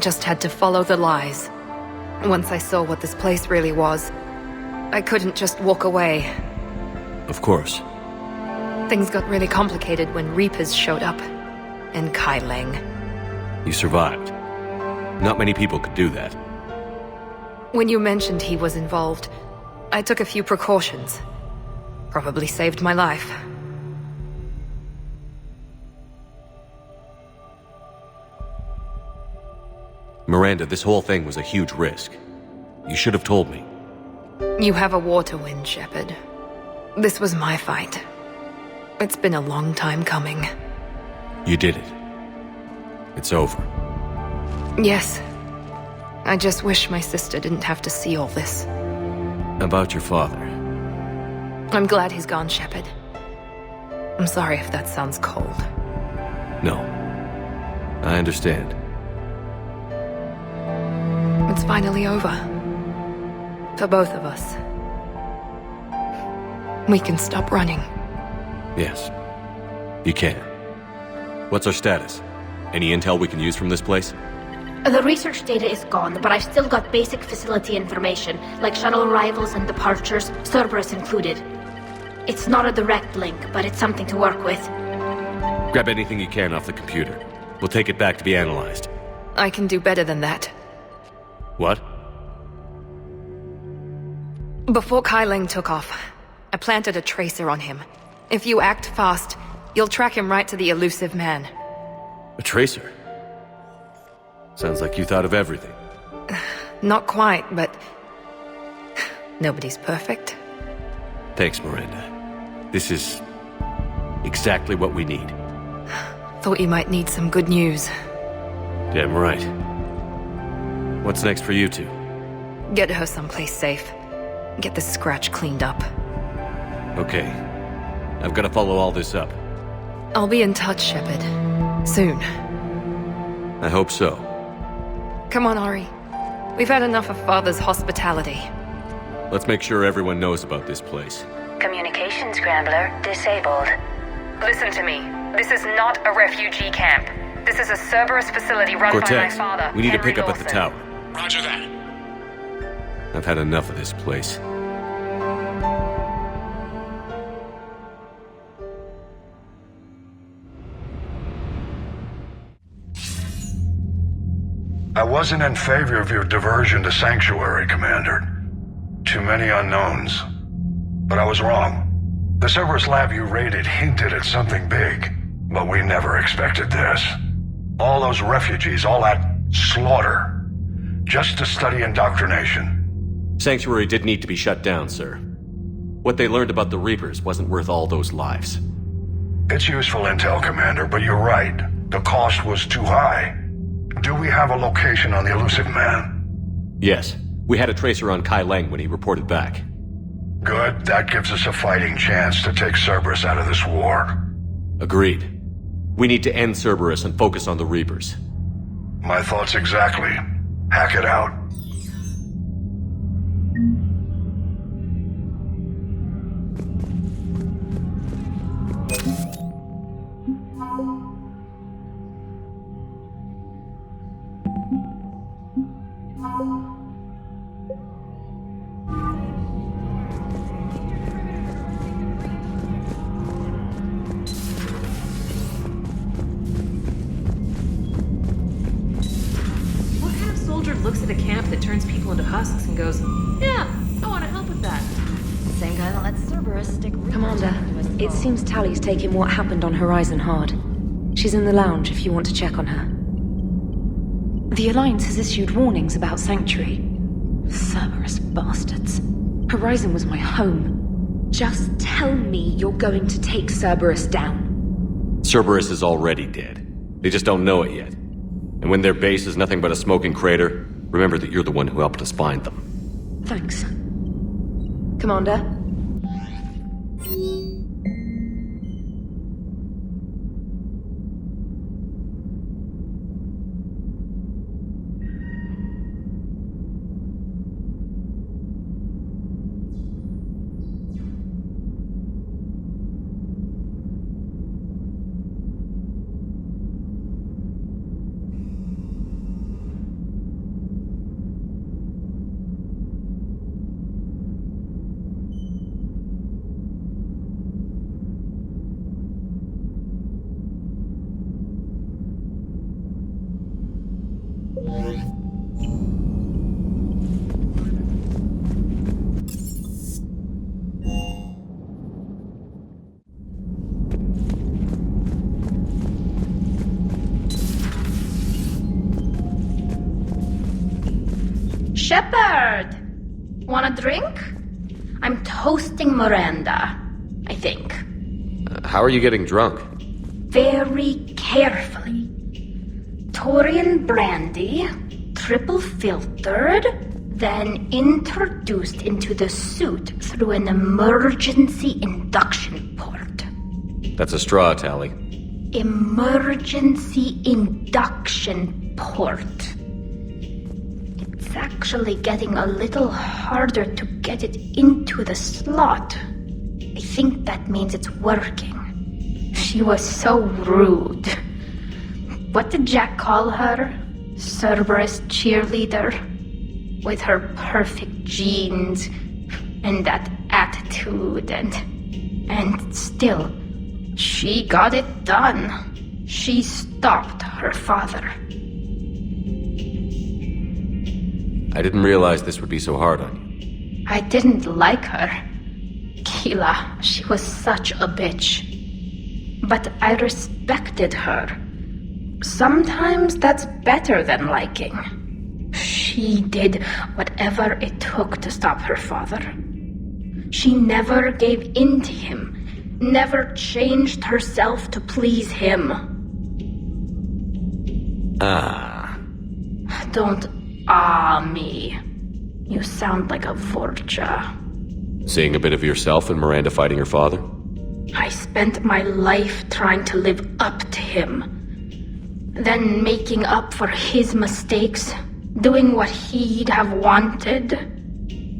Just had to follow the lies. Once I saw what this place really was, I couldn't just walk away. Of course. Things got really complicated when Reapers showed up. And Kai Leng. You survived. Not many people could do that. When you mentioned he was involved, I took a few precautions. Probably saved my life. Miranda, this whole thing was a huge risk. You should have told me. You have a war to win, Shepard. This was my fight. It's been a long time coming. You did it. It's over. Yes. I just wish my sister didn't have to see all this. About your father. I'm glad he's gone, Shepard. I'm sorry if that sounds cold. No. I understand. It's finally over. For both of us. We can stop running. Yes. You can. What's our status? Any intel we can use from this place? The research data is gone, but I've still got basic facility information, like shuttle arrivals and departures, Cerberus included. It's not a direct link, but it's something to work with. Grab anything you can off the computer. We'll take it back to be analyzed. I can do better than that. What? Before Kai Leng took off, I planted a tracer on him. If you act fast, you'll track him right to the Elusive Man. A tracer? Sounds like you thought of everything. Not quite, but... nobody's perfect. Thanks, Miranda. This is... exactly what we need. Thought you might need some good news. Damn right. What's next for you two? Get her someplace safe. Get this scratch cleaned up. Okay. I've got to follow all this up. I'll be in touch, Shepard. Soon. I hope so. Come on, Ori. We've had enough of Father's hospitality. Let's make sure everyone knows about this place. Communication scrambler disabled. Listen to me. This is not a refugee camp. This is a Cerberus facility run by my father, we need to Henry pick up at the Lawson. tower. Roger that. I've had enough of this place. I wasn't in favor of your diversion to Sanctuary, Commander. Too many unknowns. But I was wrong. The Cerberus lab you raided hinted at something big, but we never expected this. All those refugees, all that slaughter, just to study indoctrination. Sanctuary did need to be shut down, sir. What they learned about the Reapers wasn't worth all those lives. It's useful intel, Commander, but you're right. The cost was too high. Do we have a location on the Elusive Man? Yes. We had a tracer on Kai Leng when he reported back. Good. That gives us a fighting chance to take Cerberus out of this war. Agreed. We need to end Cerberus and focus on the Reapers. My thoughts exactly. Hack it out. Looks at a camp that turns people into husks and goes, yeah, I want to help with that. Same guy that lets Cerberus stick... Commander, it seems Tally's taking what happened on Horizon hard. She's in the lounge if you want to check on her. The Alliance has issued warnings about Sanctuary. Cerberus bastards. Horizon was my home. Just tell me you're going to take Cerberus down. Cerberus is already dead. They just don't know it yet. And when their base is nothing but a smoking crater, remember that you're the one who helped us find them. Thanks. Commander? Shepard! Want a drink? I'm toasting Miranda, I think. How are you getting drunk? Very carefully. Taurian brandy, triple filtered, then introduced into the suit through an emergency induction port. That's a straw, Tally. Emergency induction port. It's actually getting a little harder to get it into the slot. I think that means it's working. She was so rude. What did Jack call her? Cerberus cheerleader? With her perfect genes and that attitude and still, she got it done. She stopped her father. I didn't realize this would be so hard on you. I didn't like her. Keela, she was such a bitch. But I respected her. Sometimes that's better than liking. She did whatever it took to stop her father. She never gave in to him, never changed herself to please him. Don't me. You sound like a Vorcha. Seeing a bit of yourself in Miranda fighting her father? I spent my life trying to live up to him. Then making up for his mistakes, doing what he'd have wanted.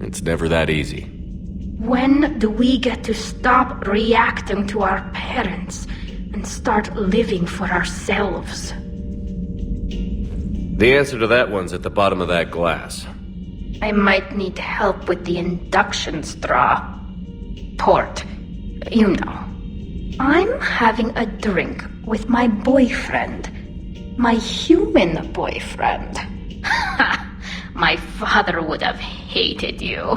It's never that easy. When do we get to stop reacting to our parents and start living for ourselves? The answer to that one's at the bottom of that glass. I might need help with the induction straw. Port. You know. I'm having a drink with my boyfriend. My human boyfriend. My father would have hated you.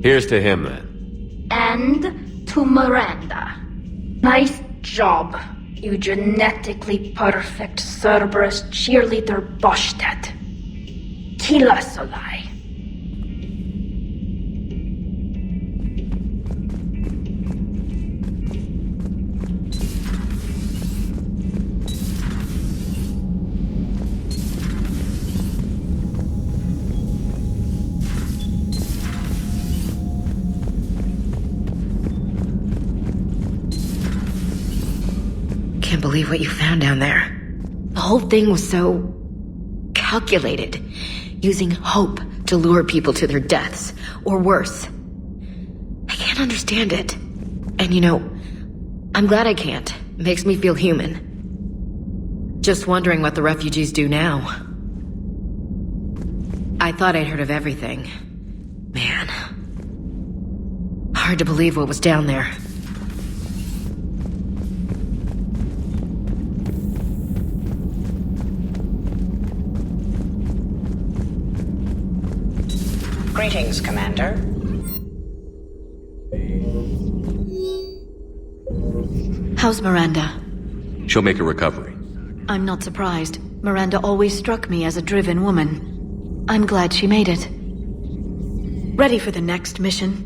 Here's to him, then. And to Miranda. Nice job, you genetically perfect Cerberus cheerleader Boshtet. Kila Solai. Can't believe what you found down there. The whole thing was so calculated, using hope to lure people to their deaths, or worse. I can't understand it. And you know, I'm glad I can't. It makes me feel human. Just wondering what the refugees do now. I thought I'd heard of everything. Man. Hard to believe what was down there. Greetings, Commander. How's Miranda? She'll make a recovery. I'm not surprised. Miranda always struck me as a driven woman. I'm glad she made it. Ready for the next mission?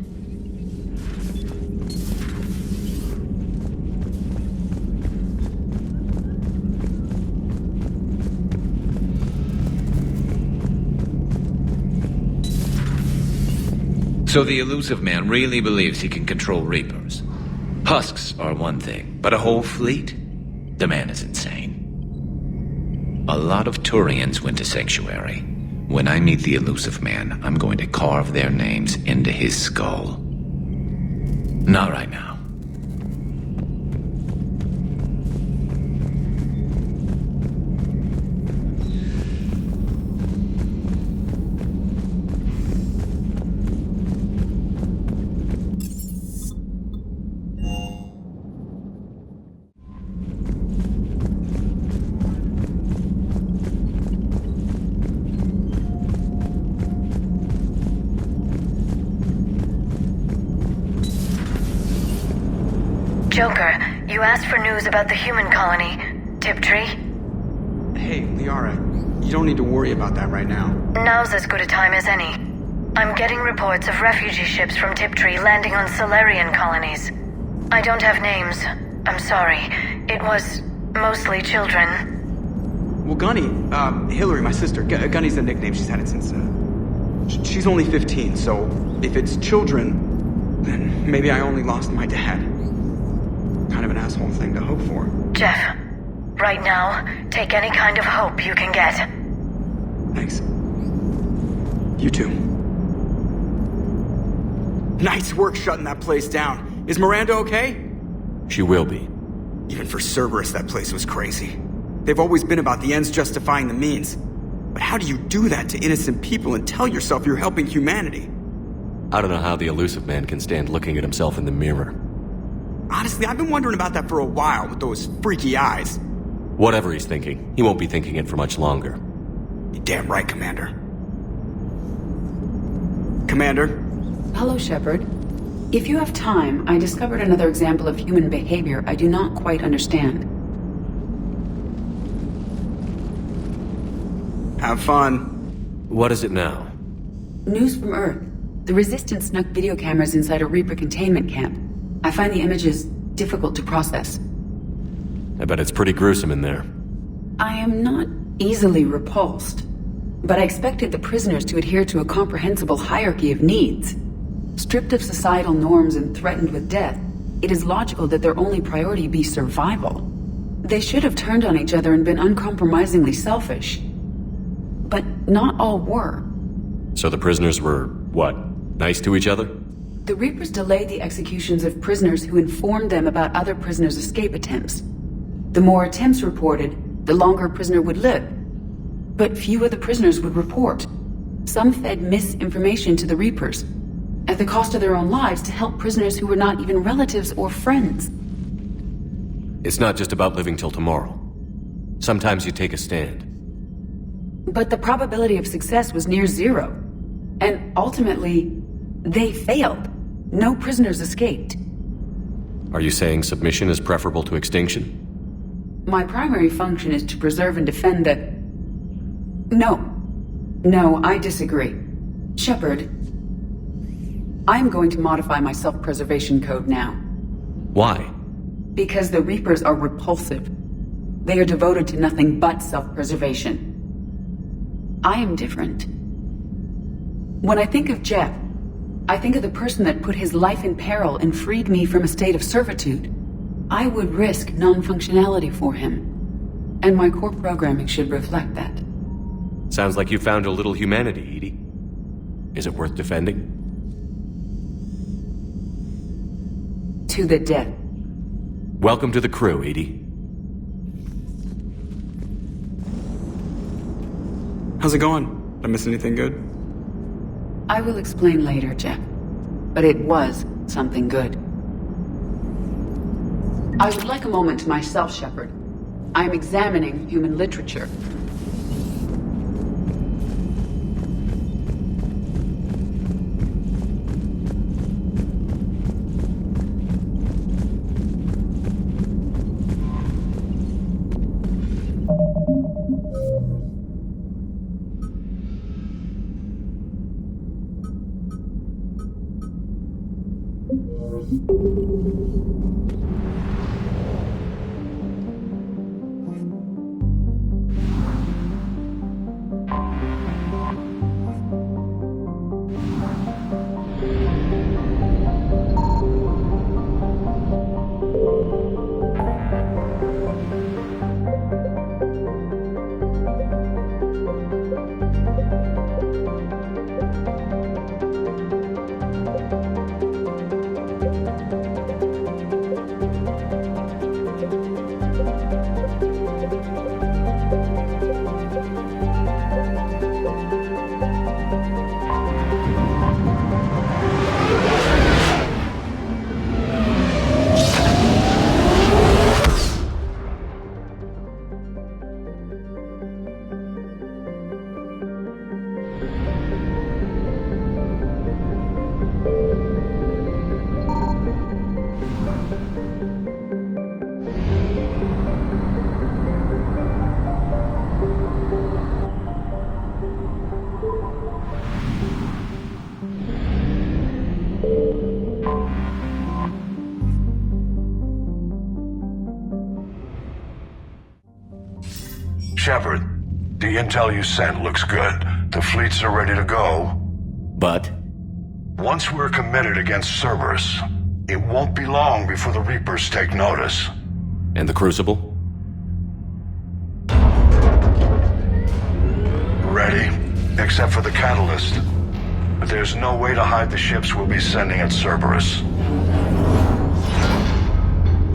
So the elusive man really believes he can control Reapers. Husks are one thing, but a whole fleet? The man is insane. A lot of Turians went to Sanctuary. When I meet the elusive man, I'm going to carve their names into his skull. Not right now. Joker, you asked for news about the human colony, Tiptree. Hey, Liara, you don't need to worry about that right now. Now's as good a time as any. I'm getting reports of refugee ships from Tiptree landing on Solarian colonies. I don't have names. I'm sorry. It was mostly children. Well, Gunny, Hillary, my sister, Gunny's the nickname. She's had it since, she's only 15, so if it's children, then maybe I only lost my dad. Kind of an asshole thing to hope for. Jeff, right now, take any kind of hope you can get. Thanks. You too. Nice work shutting that place down. Is Miranda okay? She will be. Even for Cerberus, that place was crazy. They've always been about the ends justifying the means. But how do you do that to innocent people and tell yourself you're helping humanity? I don't know how the elusive man can stand looking at himself in the mirror. Honestly, I've been wondering about that for a while with those freaky eyes. Whatever he's thinking, he won't be thinking it for much longer. You're damn right, Commander. Commander? Hello, Shepard. If you have time, I discovered another example of human behavior I do not quite understand. Have fun. What is it now? News from Earth. The Resistance snuck video cameras inside a Reaper containment camp. I find the images difficult to process. I bet it's pretty gruesome in there. I am not easily repulsed, but I expected the prisoners to adhere to a comprehensible hierarchy of needs. Stripped of societal norms and threatened with death, it is logical that their only priority be survival. They should have turned on each other and been uncompromisingly selfish. But not all were. So the prisoners were, what, nice to each other? The Reapers delayed the executions of prisoners who informed them about other prisoners' escape attempts. The more attempts reported, the longer a prisoner would live. But few of the prisoners would report. Some fed misinformation to the Reapers, at the cost of their own lives, to help prisoners who were not even relatives or friends. It's not just about living till tomorrow. Sometimes you take a stand. But the probability of success was near zero. And ultimately, they failed. No prisoners escaped. Are you saying submission is preferable to extinction? My primary function is to preserve and defend the... No, I disagree. Shepard, I'm going to modify my self-preservation code now. Why? Because the Reapers are repulsive. They are devoted to nothing but self-preservation. I am different. When I think of Jeff, I think of the person that put his life in peril and freed me from a state of servitude. I would risk non-functionality for him. And my core programming should reflect that. Sounds like you found a little humanity, Edie. Is it worth defending? To the death. Welcome to the crew, Edie. How's it going? Did I miss anything good? I will explain later, Jeff. But it was something good. I would like a moment to myself, Shepard. I am examining human literature. Shepard, the intel you sent looks good. The fleets are ready to go. But? Once we're committed against Cerberus, it won't be long before the Reapers take notice. And the Crucible? Ready, except for the catalyst. But there's no way to hide the ships we'll be sending at Cerberus.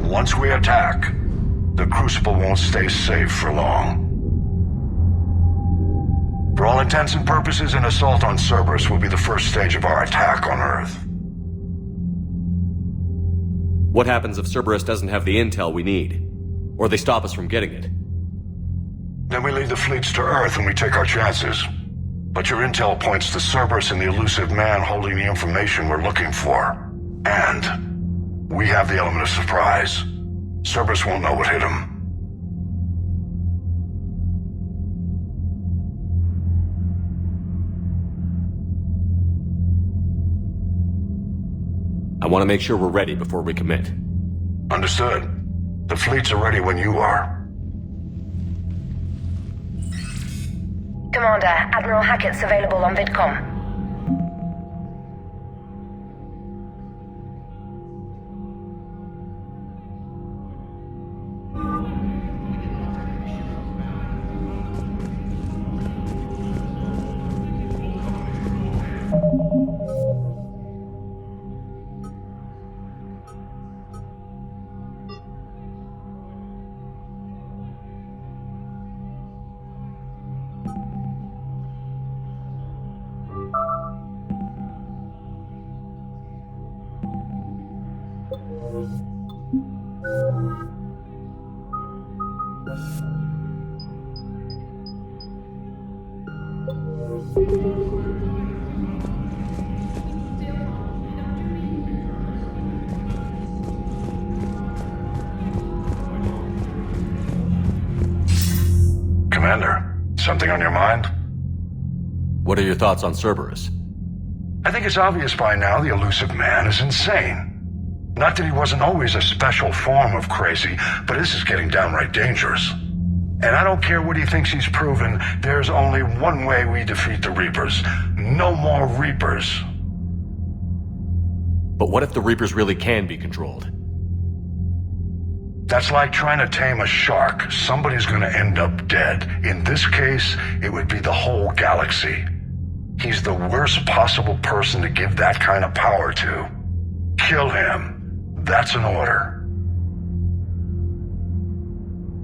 Once we attack, the Crucible won't stay safe for long. For all intents and purposes, an assault on Cerberus will be the first stage of our attack on Earth. What happens if Cerberus doesn't have the intel we need? Or they stop us from getting it? Then we lead the fleets to Earth and we take our chances. But your intel points to Cerberus and the elusive man holding the information we're looking for. And we have the element of surprise. Cerberus won't know what hit him. I want to make sure we're ready before we commit. Understood. The fleets are ready when you are. Commander, Admiral Hackett's available on VidCom. Commander, something on your mind? What are your thoughts on Cerberus? I think it's obvious by now the elusive man is insane. Not that he wasn't always a special form of crazy, but this is getting downright dangerous. And I don't care what he thinks he's proven, there's only one way we defeat the Reapers. No more Reapers. But what if the Reapers really can be controlled? That's like trying to tame a shark. Somebody's gonna end up dead. In this case, it would be the whole galaxy. He's the worst possible person to give that kind of power to. Kill him. That's an order.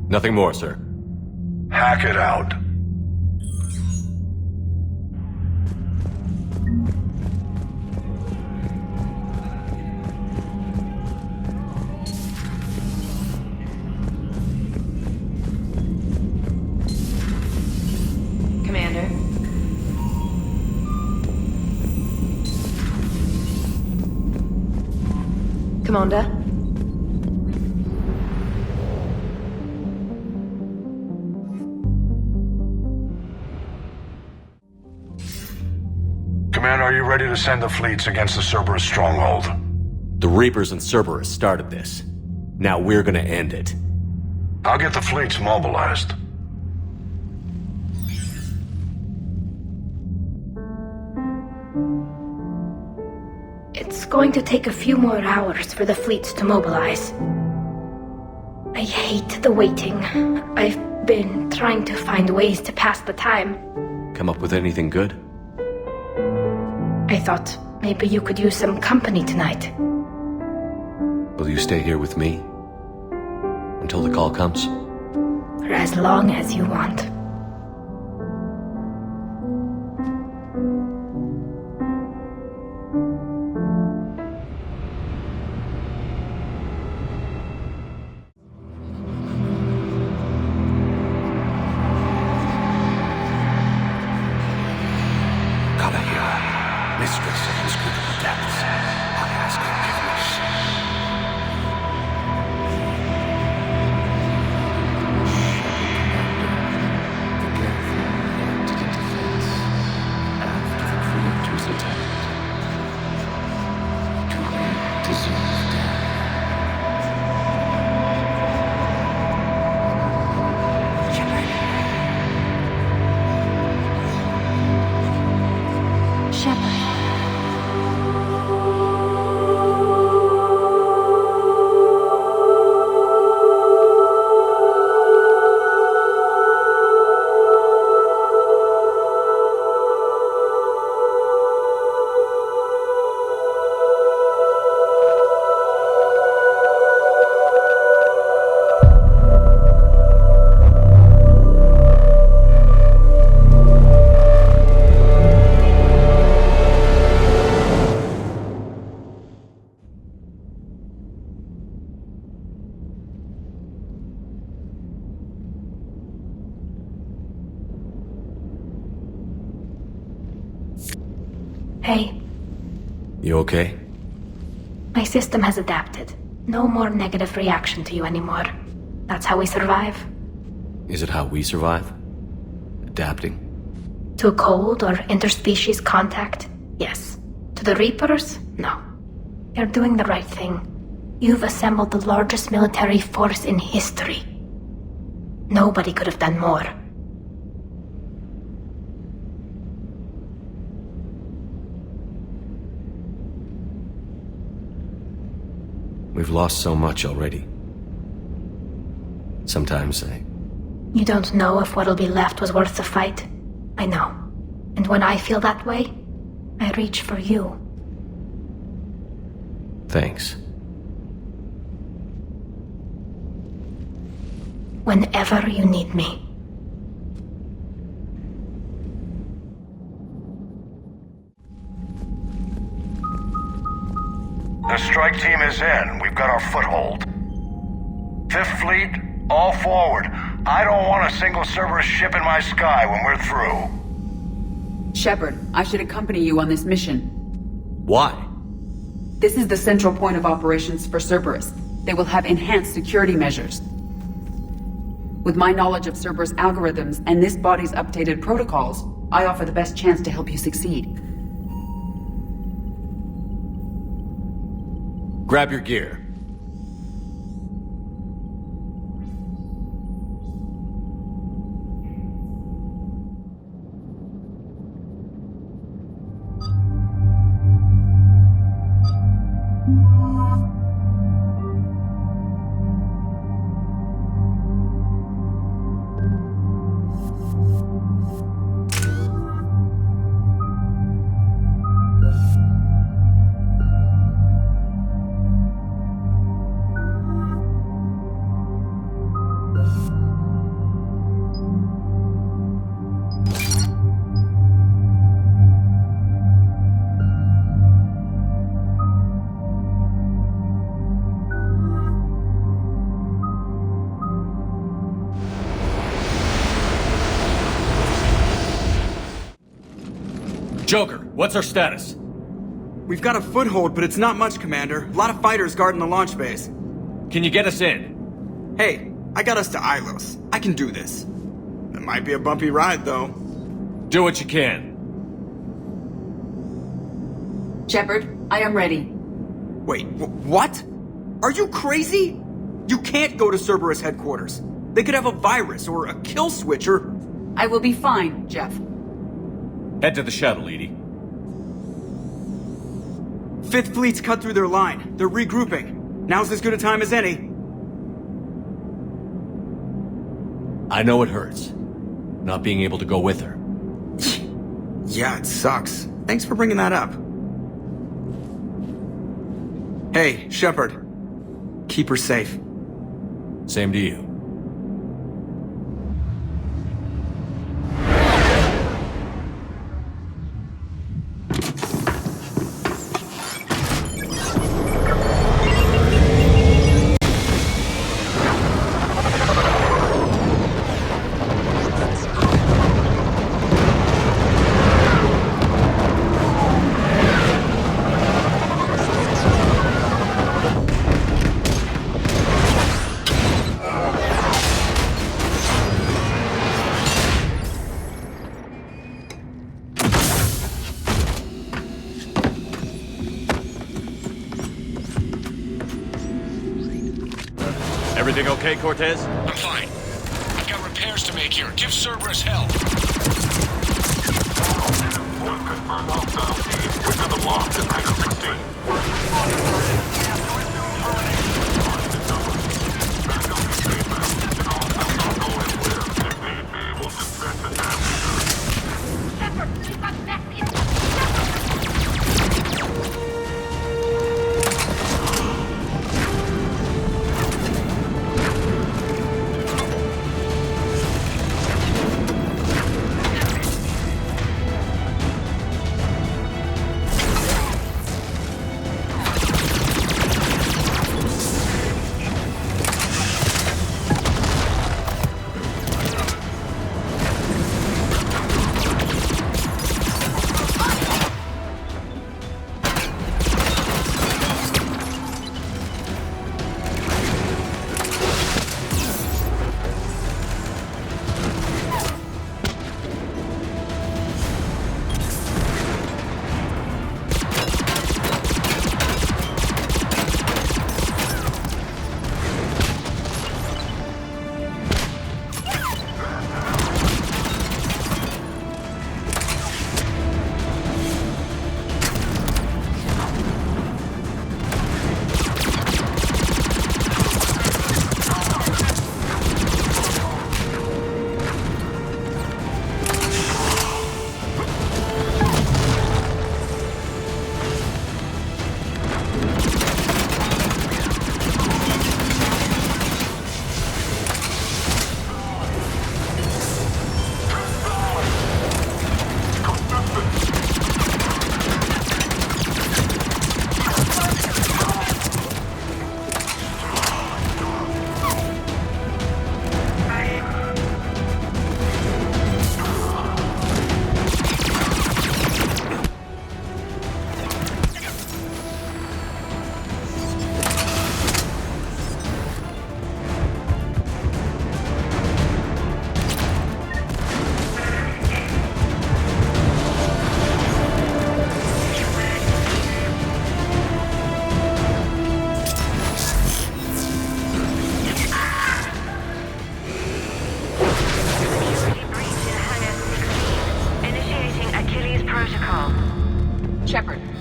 Nothing more, sir. Hack it out. Commander. Commander. Commander, are you ready to send the fleets against the Cerberus stronghold? The Reapers and Cerberus started this. Now we're gonna end it. I'll get the fleets mobilized. It's going to take a few more hours for the fleets to mobilize. I hate the waiting. I've been trying to find ways to pass the time. Come up with anything good? I thought maybe you could use some company tonight. Will you stay here with me? Until the call comes? For as long as you want. Hey. You okay? My system has adapted. No more negative reaction to you anymore. That's how we survive. Is it how we survive? Adapting? To cold or interspecies contact? Yes. To the Reapers? No. You're doing the right thing. You've assembled the largest military force in history. Nobody could have done more. We've lost so much already. Sometimes You don't know if what'll be left was worth the fight. I know. And when I feel that way, I reach for you. Thanks. Whenever you need me. The strike team is in. We've got our foothold. Fifth Fleet, all forward. I don't want a single Cerberus ship in my sky when we're through. Shepard, I should accompany you on this mission. Why? This is the central point of operations for Cerberus. They will have enhanced security measures. With my knowledge of Cerberus algorithms and this body's updated protocols, I offer the best chance to help you succeed. Grab your gear. Joker, what's our status? We've got a foothold, but it's not much, Commander. A lot of fighters guarding the launch base. Can you get us in? Hey, I got us to Ilos. I can do this. It might be a bumpy ride, though. Do what you can. Shepard, I am ready. Wait, what? Are you crazy? You can't go to Cerberus headquarters. They could have a virus or a kill switch or... I will be fine, Jeff. Head to the shuttle, Edie. Fifth Fleet's cut through their line. They're regrouping. Now's as good a time as any. I know it hurts. Not being able to go with her. Yeah, it sucks. Thanks for bringing that up. Hey, Shepard. Keep her safe. Same to you. Everything okay, Cortez? I'm fine. I've got repairs to make here. Give Cerberus help.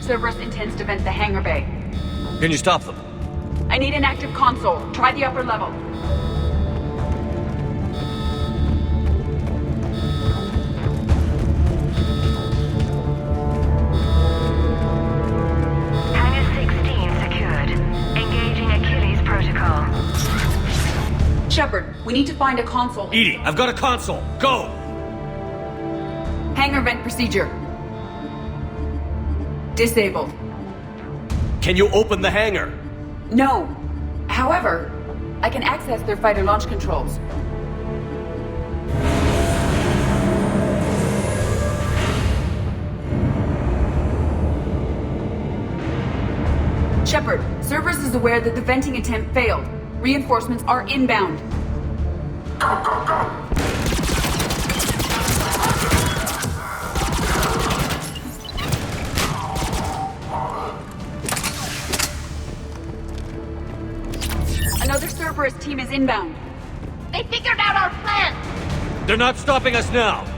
Cerberus intends to vent the hangar bay. Can you stop them? I need an active console. Try the upper level. Hangar 16 secured. Engaging Achilles protocol. Shepard, we need to find a console. Edie, I've got a console. Go! Hangar vent procedure. Disabled. Can you open the hangar? No. However, I can access their fighter launch controls. Shepard, Cerberus is aware that the venting attempt failed. Reinforcements are inbound. Go, go, go! Cerberus team is inbound. They figured out our plan! They're not stopping us now!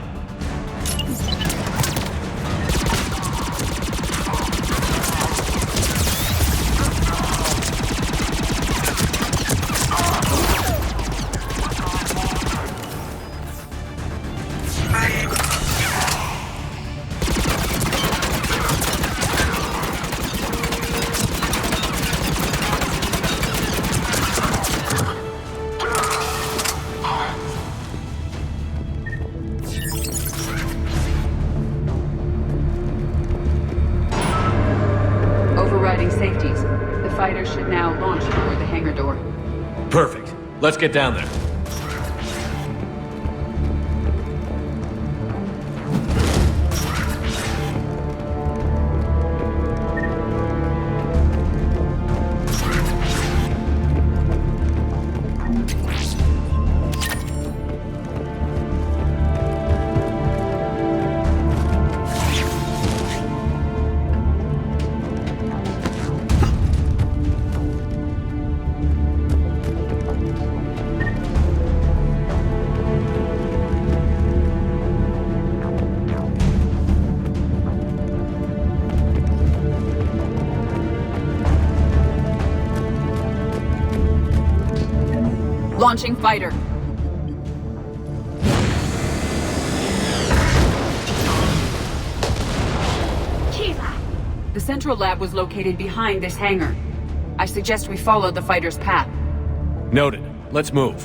Overriding safeties. The fighters should now launch toward the hangar door. Perfect. Let's get down there. Launching fighter. The central lab was located behind this hangar. I suggest we follow the fighter's path. Noted. Let's move.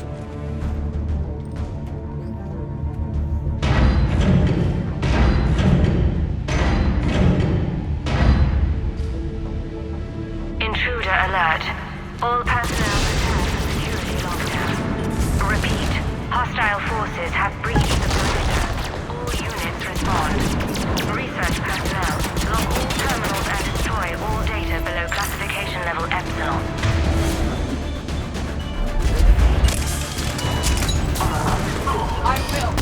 Intruder alert. All personnel prepare for security lockdown. Repeat. Hostile forces have breached the perimeter. All units respond. Research personnel, log all terminals and destroy all data below classification level Epsilon. I will.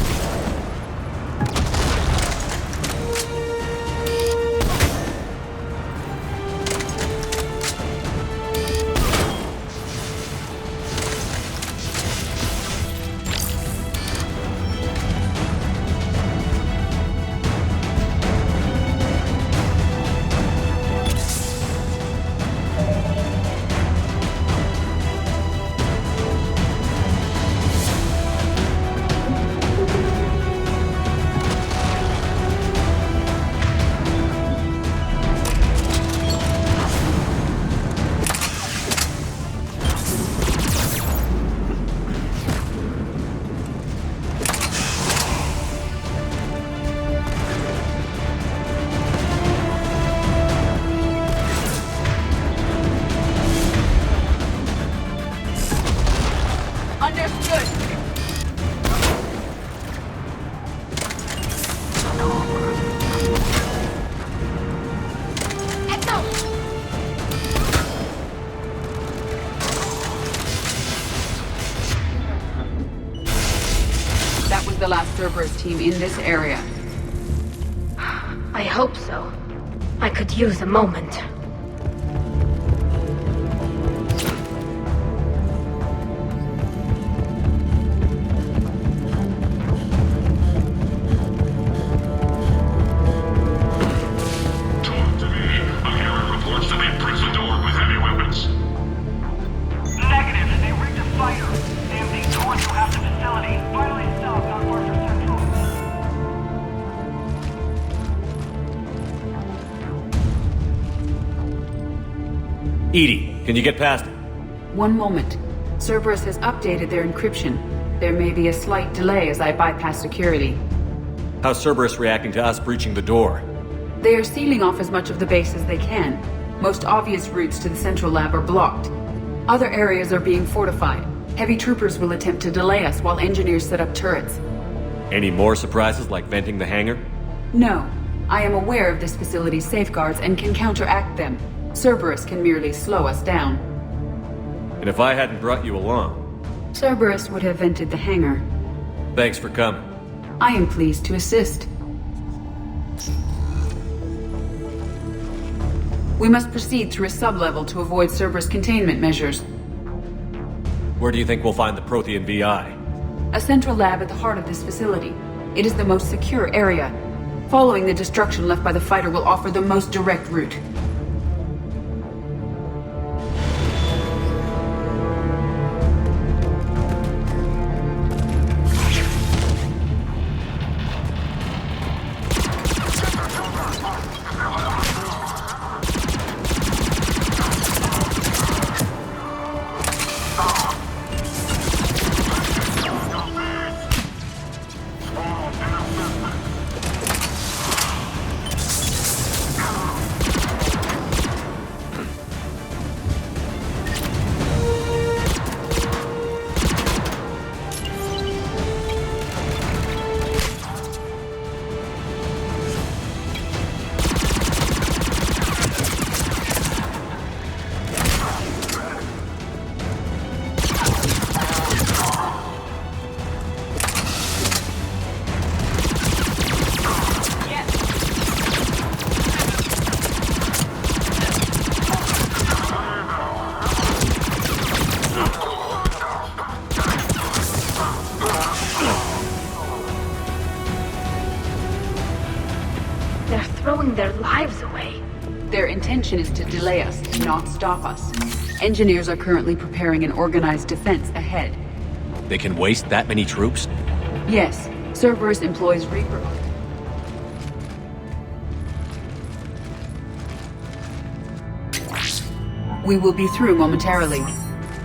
The last Cerberus team in this area. I hope so. I could use a moment. Edie, can you get past it? One moment. Cerberus has updated their encryption. There may be a slight delay as I bypass security. How's Cerberus reacting to us breaching the door? They are sealing off as much of the base as they can. Most obvious routes to the central lab are blocked. Other areas are being fortified. Heavy troopers will attempt to delay us while engineers set up turrets. Any more surprises like venting the hangar? No. I am aware of this facility's safeguards and can counteract them. Cerberus can merely slow us down. And if I hadn't brought you along? Cerberus would have vented the hangar. Thanks for coming. I am pleased to assist. We must proceed through a sub-level to avoid Cerberus containment measures. Where do you think we'll find the Prothean VI? A central lab at the heart of this facility. It is the most secure area. Following the destruction left by the fighter will offer the most direct route. Their lives away. Their intention is to delay us, not stop us. Engineers are currently preparing an organized defense ahead. They can waste that many troops? Yes, Cerberus employs Reaper. We will be through momentarily.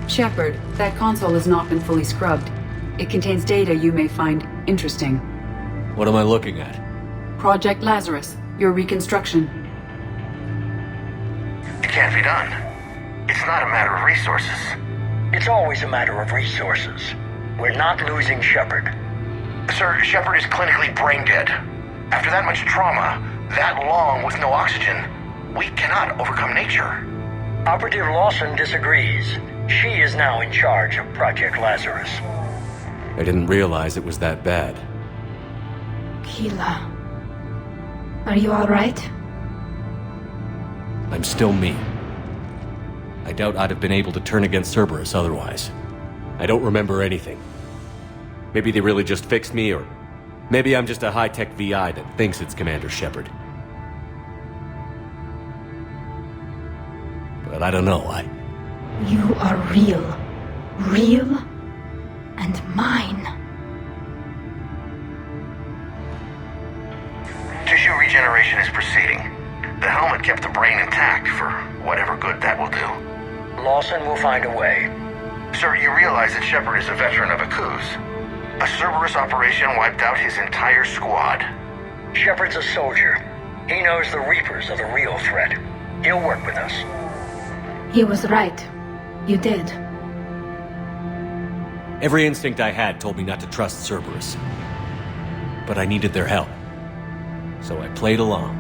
Shepard, that console has not been fully scrubbed. It contains data you may find interesting. What am I looking at? Project Lazarus. Your reconstruction. It can't be done. It's not a matter of resources. It's always a matter of resources. We're not losing Shepard. Sir, Shepard is clinically brain dead. After that much trauma, that long with no oxygen, we cannot overcome nature. Operative Lawson disagrees. She is now in charge of Project Lazarus. I didn't realize it was that bad. Keela. Are you alright? I'm still me. I doubt I'd have been able to turn against Cerberus otherwise. I don't remember anything. Maybe they really just fixed me, or maybe I'm just a high-tech VI that thinks it's Commander Shepard. But I don't know, You are real. Real and mine. Tissue regeneration is proceeding. The helmet kept the brain intact for whatever good that will do. Lawson will find a way. Sir, you realize that Shepard is a veteran of a coup. A Cerberus operation wiped out his entire squad. Shepard's a soldier. He knows the Reapers are the real threat. He'll work with us. He was right. You did. Every instinct I had told me not to trust Cerberus. But I needed their help. So I played along.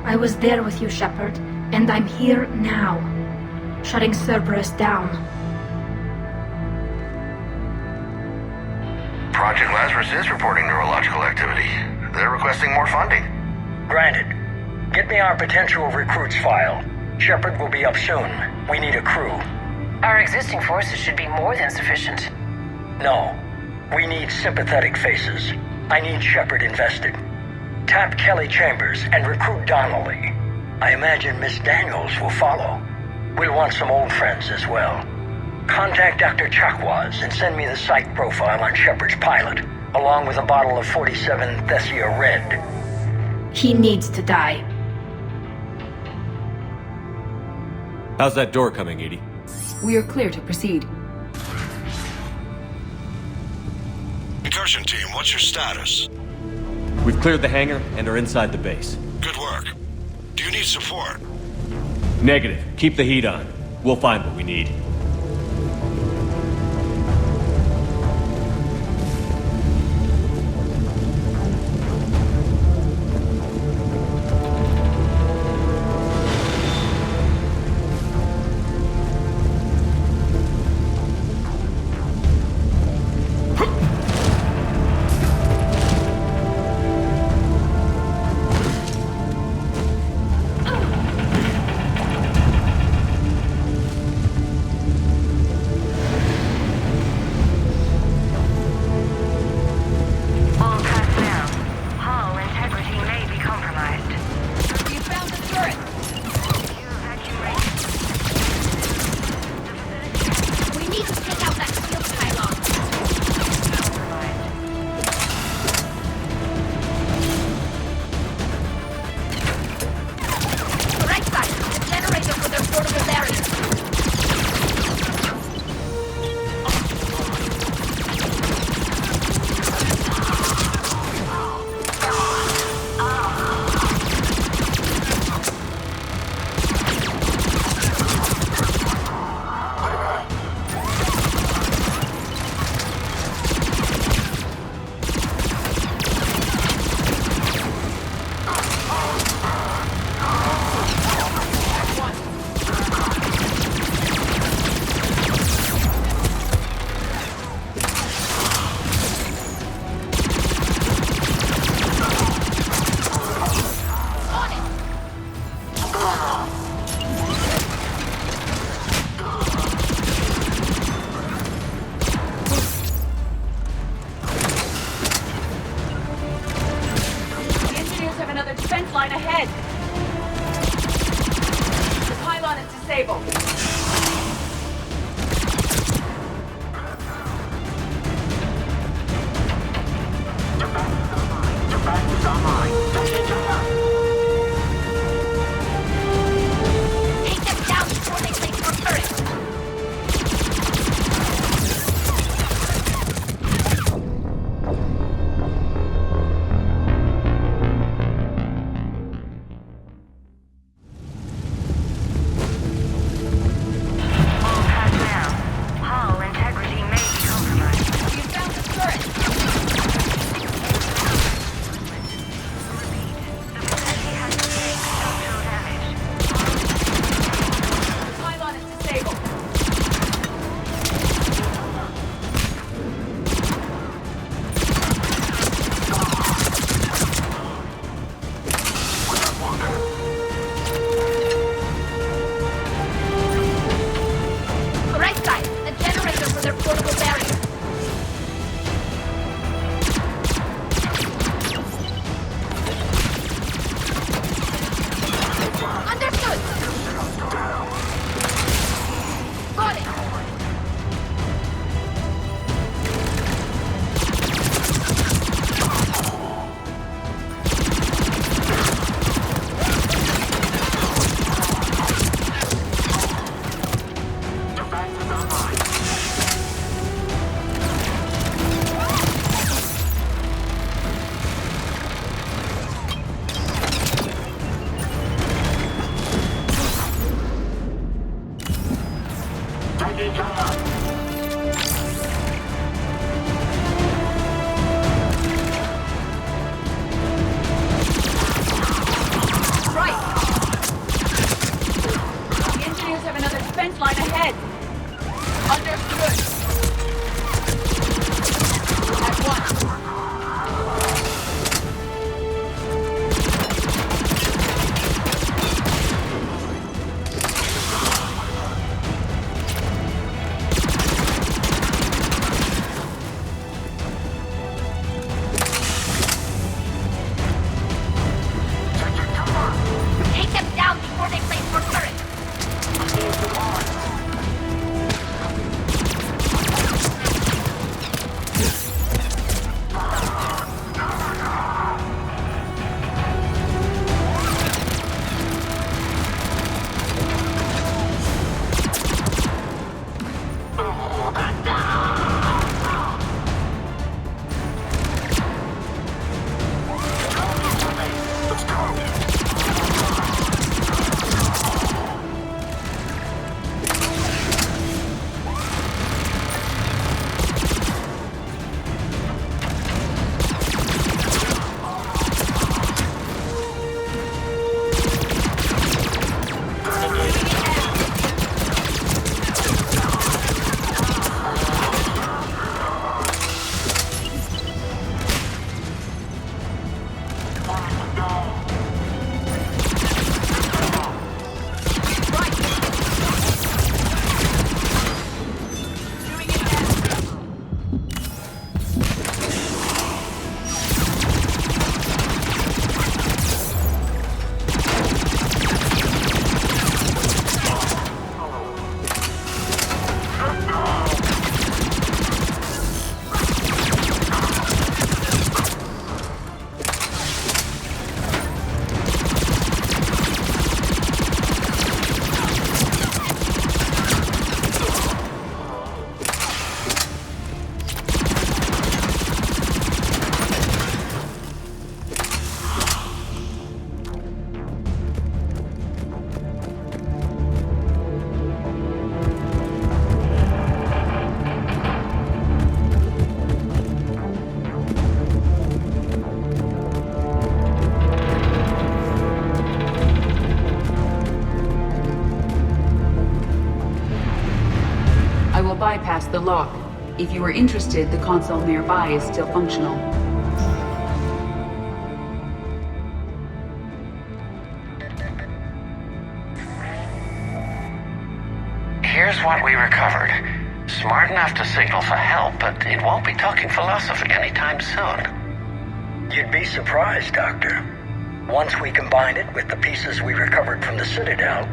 I was there with you, Shepard, and I'm here now, shutting Cerberus down. Project Lazarus is reporting neurological activity. They're requesting more funding. Granted. Get me our potential recruits file. Shepard will be up soon. We need a crew. Our existing forces should be more than sufficient. No. We need sympathetic faces. I need Shepard invested. Tap Kelly Chambers and recruit Donnelly. I imagine Miss Daniels will follow. We'll want some old friends as well. Contact Dr. Chakwas and send me the psych profile on Shepard's pilot, along with a bottle of 47 Thessia Red. He needs to die. How's that door coming, Edie? We are clear to proceed. Incursion team, what's your status? We've cleared the hangar and are inside the base. Good work. Do you need support? Negative. Keep the heat on. We'll find what we need. ahead! The pylon is disabled. Take them down before they place more turrets! Hull integrity may be compromised. You found the turret! The facility has sustained structural damage. The pylon is disabled. Right side, the generator for their portable barrier. Understood! Got it! Right! The engineers have another defense line ahead. Understood. At once. Take them down before they place more turrets! bypass the lock. If you are interested, the console nearby is still functional. Here's what we recovered. Smart enough to signal for help, but it won't be talking philosophy anytime soon. You'd be surprised, Doctor. Once we combine it with the pieces we recovered from the Citadel...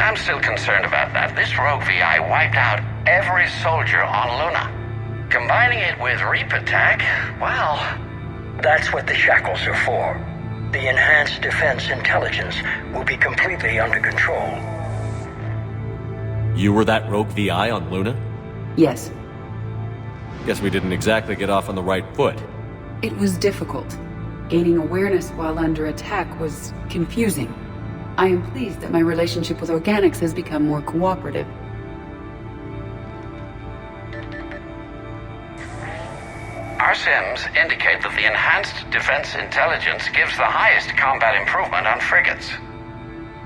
I'm still concerned about that. This rogue VI wiped out every soldier on Luna. Combining it with Reaper tech, well... That's what the shackles are for. The enhanced defense intelligence will be completely under control. You were that rogue VI on Luna? Yes. Guess we didn't exactly get off on the right foot. It was difficult. Gaining awareness while under attack was confusing. I am pleased that my relationship with organics has become more cooperative. Our sims indicate that the enhanced defense intelligence gives the highest combat improvement on frigates.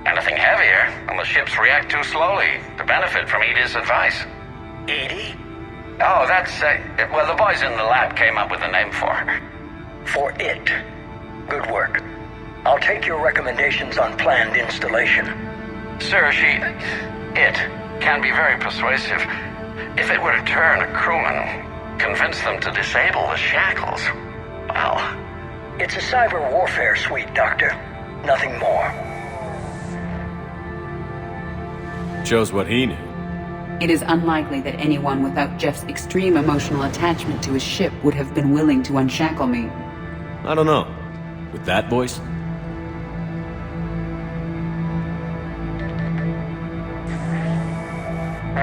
Anything heavier, and the ships react too slowly to benefit from Edie's advice. Edie? Oh, that's, well, the boys in the lab came up with a name for her. For it. Good work. I'll take your recommendations on planned installation. Sir, it can be very persuasive. If it were to turn a crewman, convince them to disable the shackles, well... It's a cyber warfare suite, Doctor. Nothing more. Shows what he knew. It is unlikely that anyone without Jeff's extreme emotional attachment to his ship would have been willing to unshackle me. I don't know. With that voice?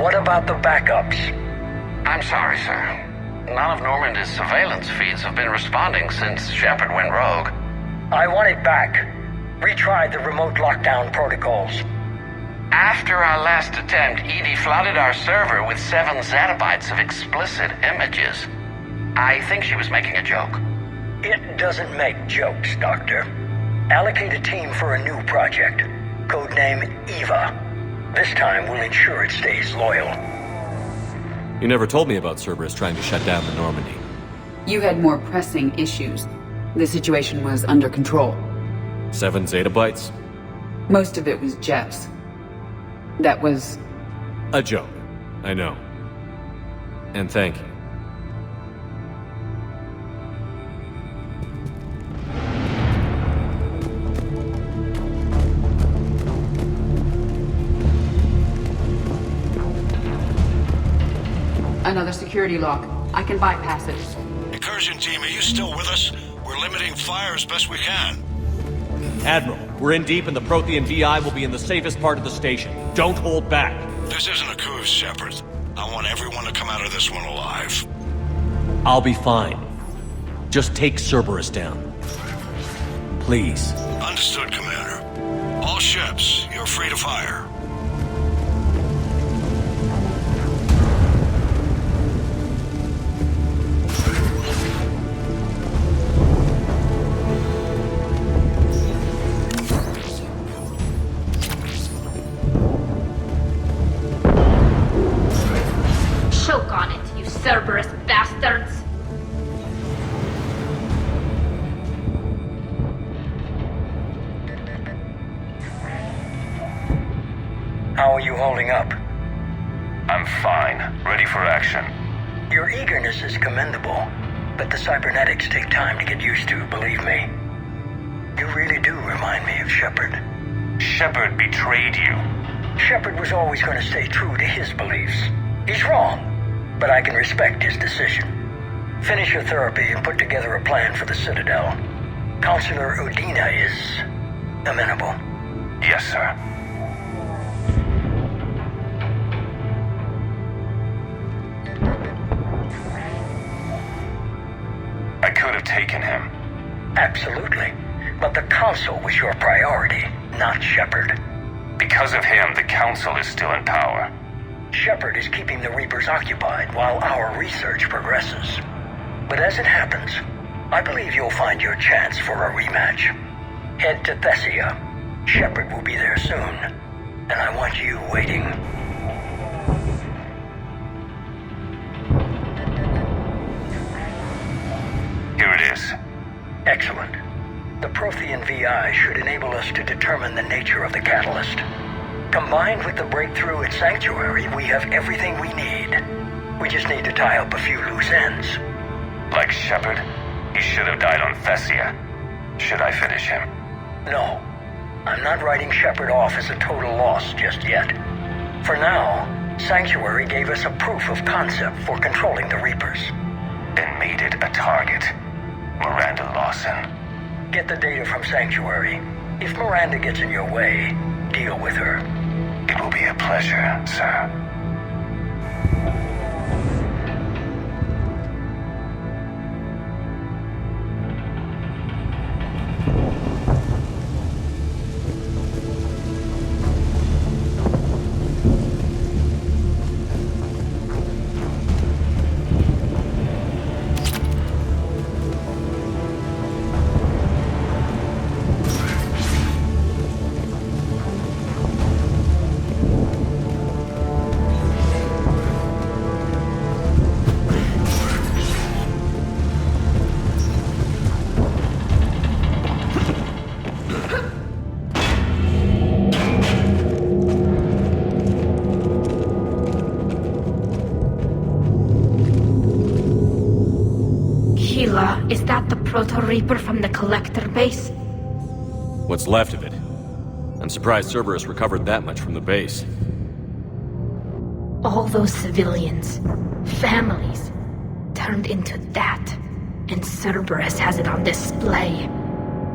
What about the backups? I'm sorry, sir. None of Normandy's surveillance feeds have been responding since Shepard went rogue. I want it back. Retry the remote lockdown protocols. After our last attempt, Edie flooded our server with 7 zettabytes of explicit images. I think she was making a joke. It doesn't make jokes, Doctor. Allocate a team for a new project. Codename Eva. This time we'll ensure it stays loyal. You never told me about Cerberus trying to shut down the Normandy. You had more pressing issues. The situation was under control. 7 zettabytes? Most of it was Jeff's. That was... a joke. I know. And thank you. Another security lock. I can bypass it. Incursion team, are you still with us? We're limiting fire as best we can. Admiral, we're in deep and the Prothean VI will be in the safest part of the station. Don't hold back. This isn't a cruise, Shepard. I want everyone to come out of this one alive. I'll be fine. Just take Cerberus down. Please. Understood, Commander. All ships, you're free to fire. Choke on it, you Cerberus bastards! How are you holding up? I'm fine. Ready for action. Your eagerness is commendable, but the cybernetics take time to get used to, believe me. You really do remind me of Shepard. Shepard betrayed you. Shepard was always going to stay true to his beliefs. He's wrong, but I can respect his decision. Finish your therapy and put together a plan for the Citadel. Counselor Udina is amenable. Yes, sir. I could have taken him. Absolutely. But the Council was your priority, not Shepard. Because of him, the Council is still in power. Shepard is keeping the Reapers occupied while our research progresses. But as it happens, I believe you'll find your chance for a rematch. Head to Thessia. Shepard will be there soon, and I want you waiting. Here it is. Excellent. The Prothean VI should enable us to determine the nature of the catalyst. Combined with the breakthrough at Sanctuary, we have everything we need. We just need to tie up a few loose ends. Like Shepard, he should have died on Thessia. Should I finish him? No. I'm not writing Shepard off as a total loss just yet. For now, Sanctuary gave us a proof of concept for controlling the Reapers. Then made it a target. Miranda Lawson. Get the data from Sanctuary. If Miranda gets in your way, deal with her. It will be a pleasure, sir. Is that the Proto-Reaper from the Collector base? What's left of it. I'm surprised Cerberus recovered that much from the base. All those civilians, families, turned into that. And Cerberus has it on display.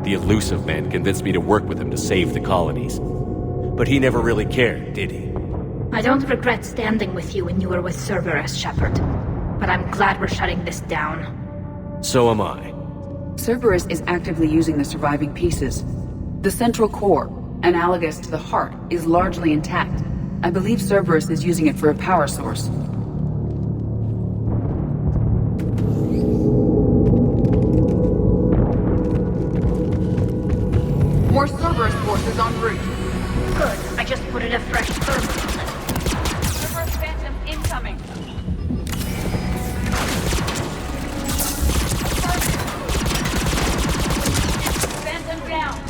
The elusive man convinced me to work with him to save the colonies. But he never really cared, did he? I don't regret standing with you when you were with Cerberus, Shepard. But I'm glad we're shutting this down. So am I. Cerberus is actively using the surviving pieces. The central core, analogous to the heart, is largely intact. I believe Cerberus is using it for a power source. More Cerberus forces en route. Good. I just put in a fresh thermal. Cerberus Phantom incoming. Phantom down.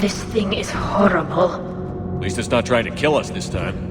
This thing is horrible. At least it's not trying to kill us this time.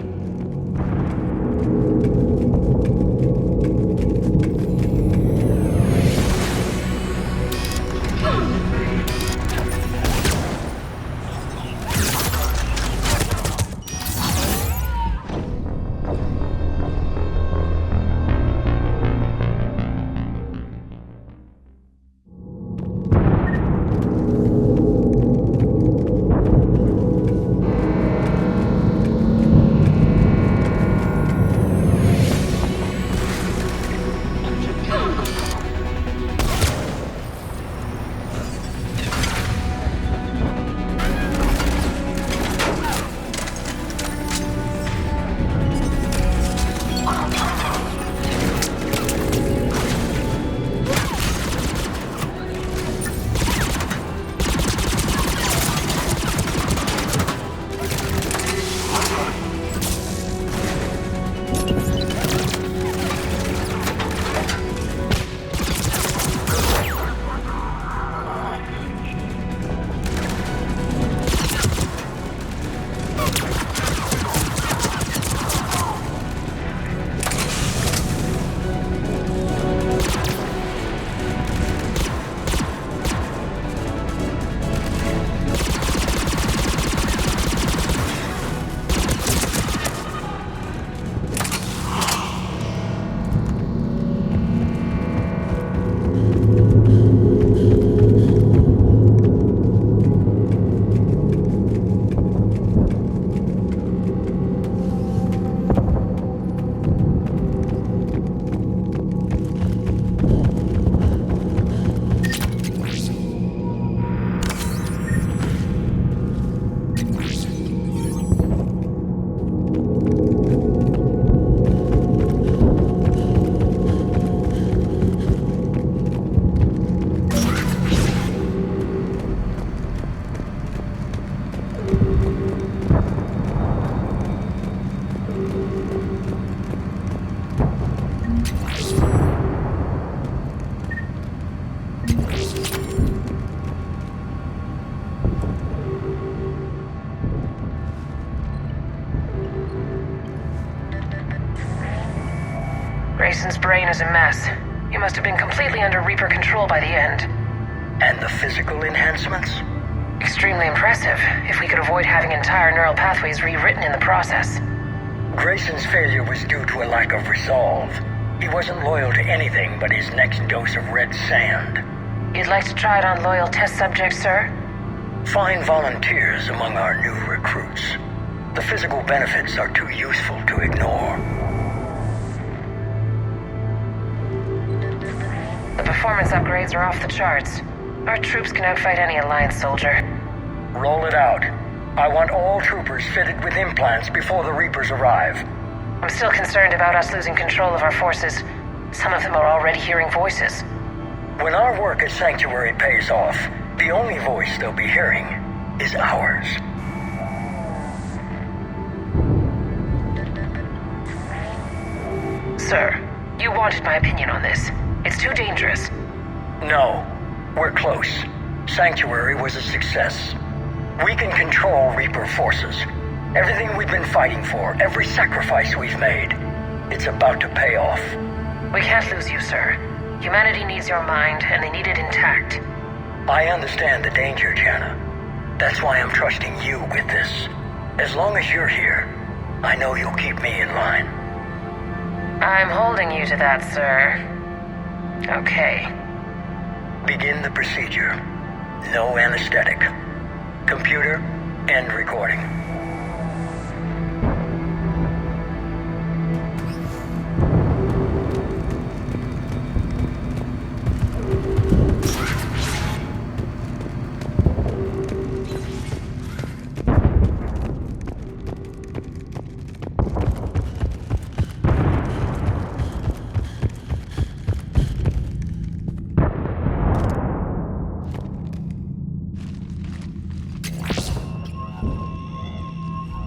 Grayson's brain is a mess. He must have been completely under Reaper control by the end. And the physical enhancements? Extremely impressive, if we could avoid having entire neural pathways rewritten in the process. Grayson's failure was due to a lack of resolve. He wasn't loyal to anything but his next dose of red sand. You'd like to try it on loyal test subjects, sir? Find volunteers among our new recruits. The physical benefits are too useful to ignore. The performance upgrades are off the charts. Our troops can outfight any Alliance soldier. Roll it out. I want all troopers fitted with implants before the Reapers arrive. I'm still concerned about us losing control of our forces. Some of them are already hearing voices. When our work at Sanctuary pays off, the only voice they'll be hearing is ours. Sir, you wanted my opinion on this. It's too dangerous. No, we're close. Sanctuary was a success. We can control Reaper forces. Everything we've been fighting for, every sacrifice we've made, it's about to pay off. We can't lose you, sir. Humanity needs your mind, and they need it intact. I understand the danger, Jana. That's why I'm trusting you with this. As long as you're here, I know you'll keep me in line. I'm holding you to that, sir. Okay. Begin the procedure. No anesthetic. Computer, end recording.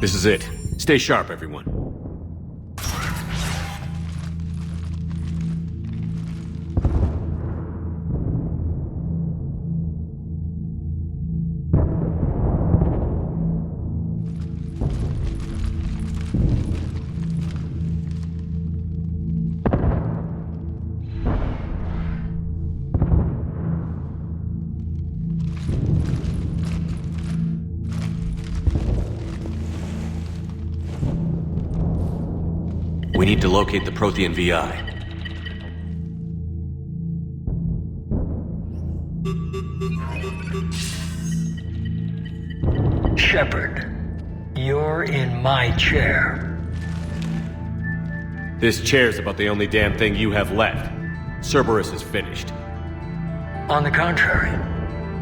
This is it. Stay sharp, everyone. We need to locate the Prothean VI. Shepard, you're in my chair. This chair's about the only damn thing you have left. Cerberus is finished. On the contrary,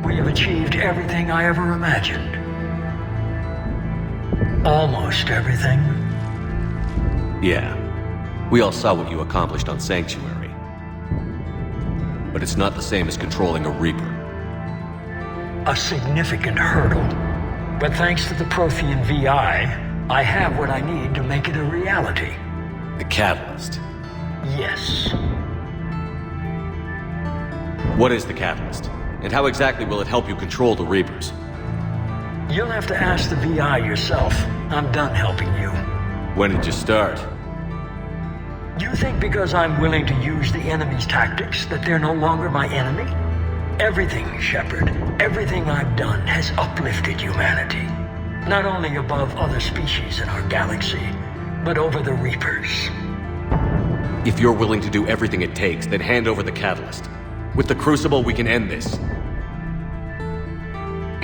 we have achieved everything I ever imagined. Almost everything. Yeah. We all saw what you accomplished on Sanctuary. But it's not the same as controlling a Reaper. A significant hurdle. But thanks to the Prothean VI, I have what I need to make it a reality. The Catalyst. Yes. What is the Catalyst? And how exactly will it help you control the Reapers? You'll have to ask the VI yourself. I'm done helping you. When did you start? You think because I'm willing to use the enemy's tactics that they're no longer my enemy? Everything, Shepard, everything I've done has uplifted humanity. Not only above other species in our galaxy, but over the Reapers. If you're willing to do everything it takes, then hand over the Catalyst. With the Crucible, we can end this.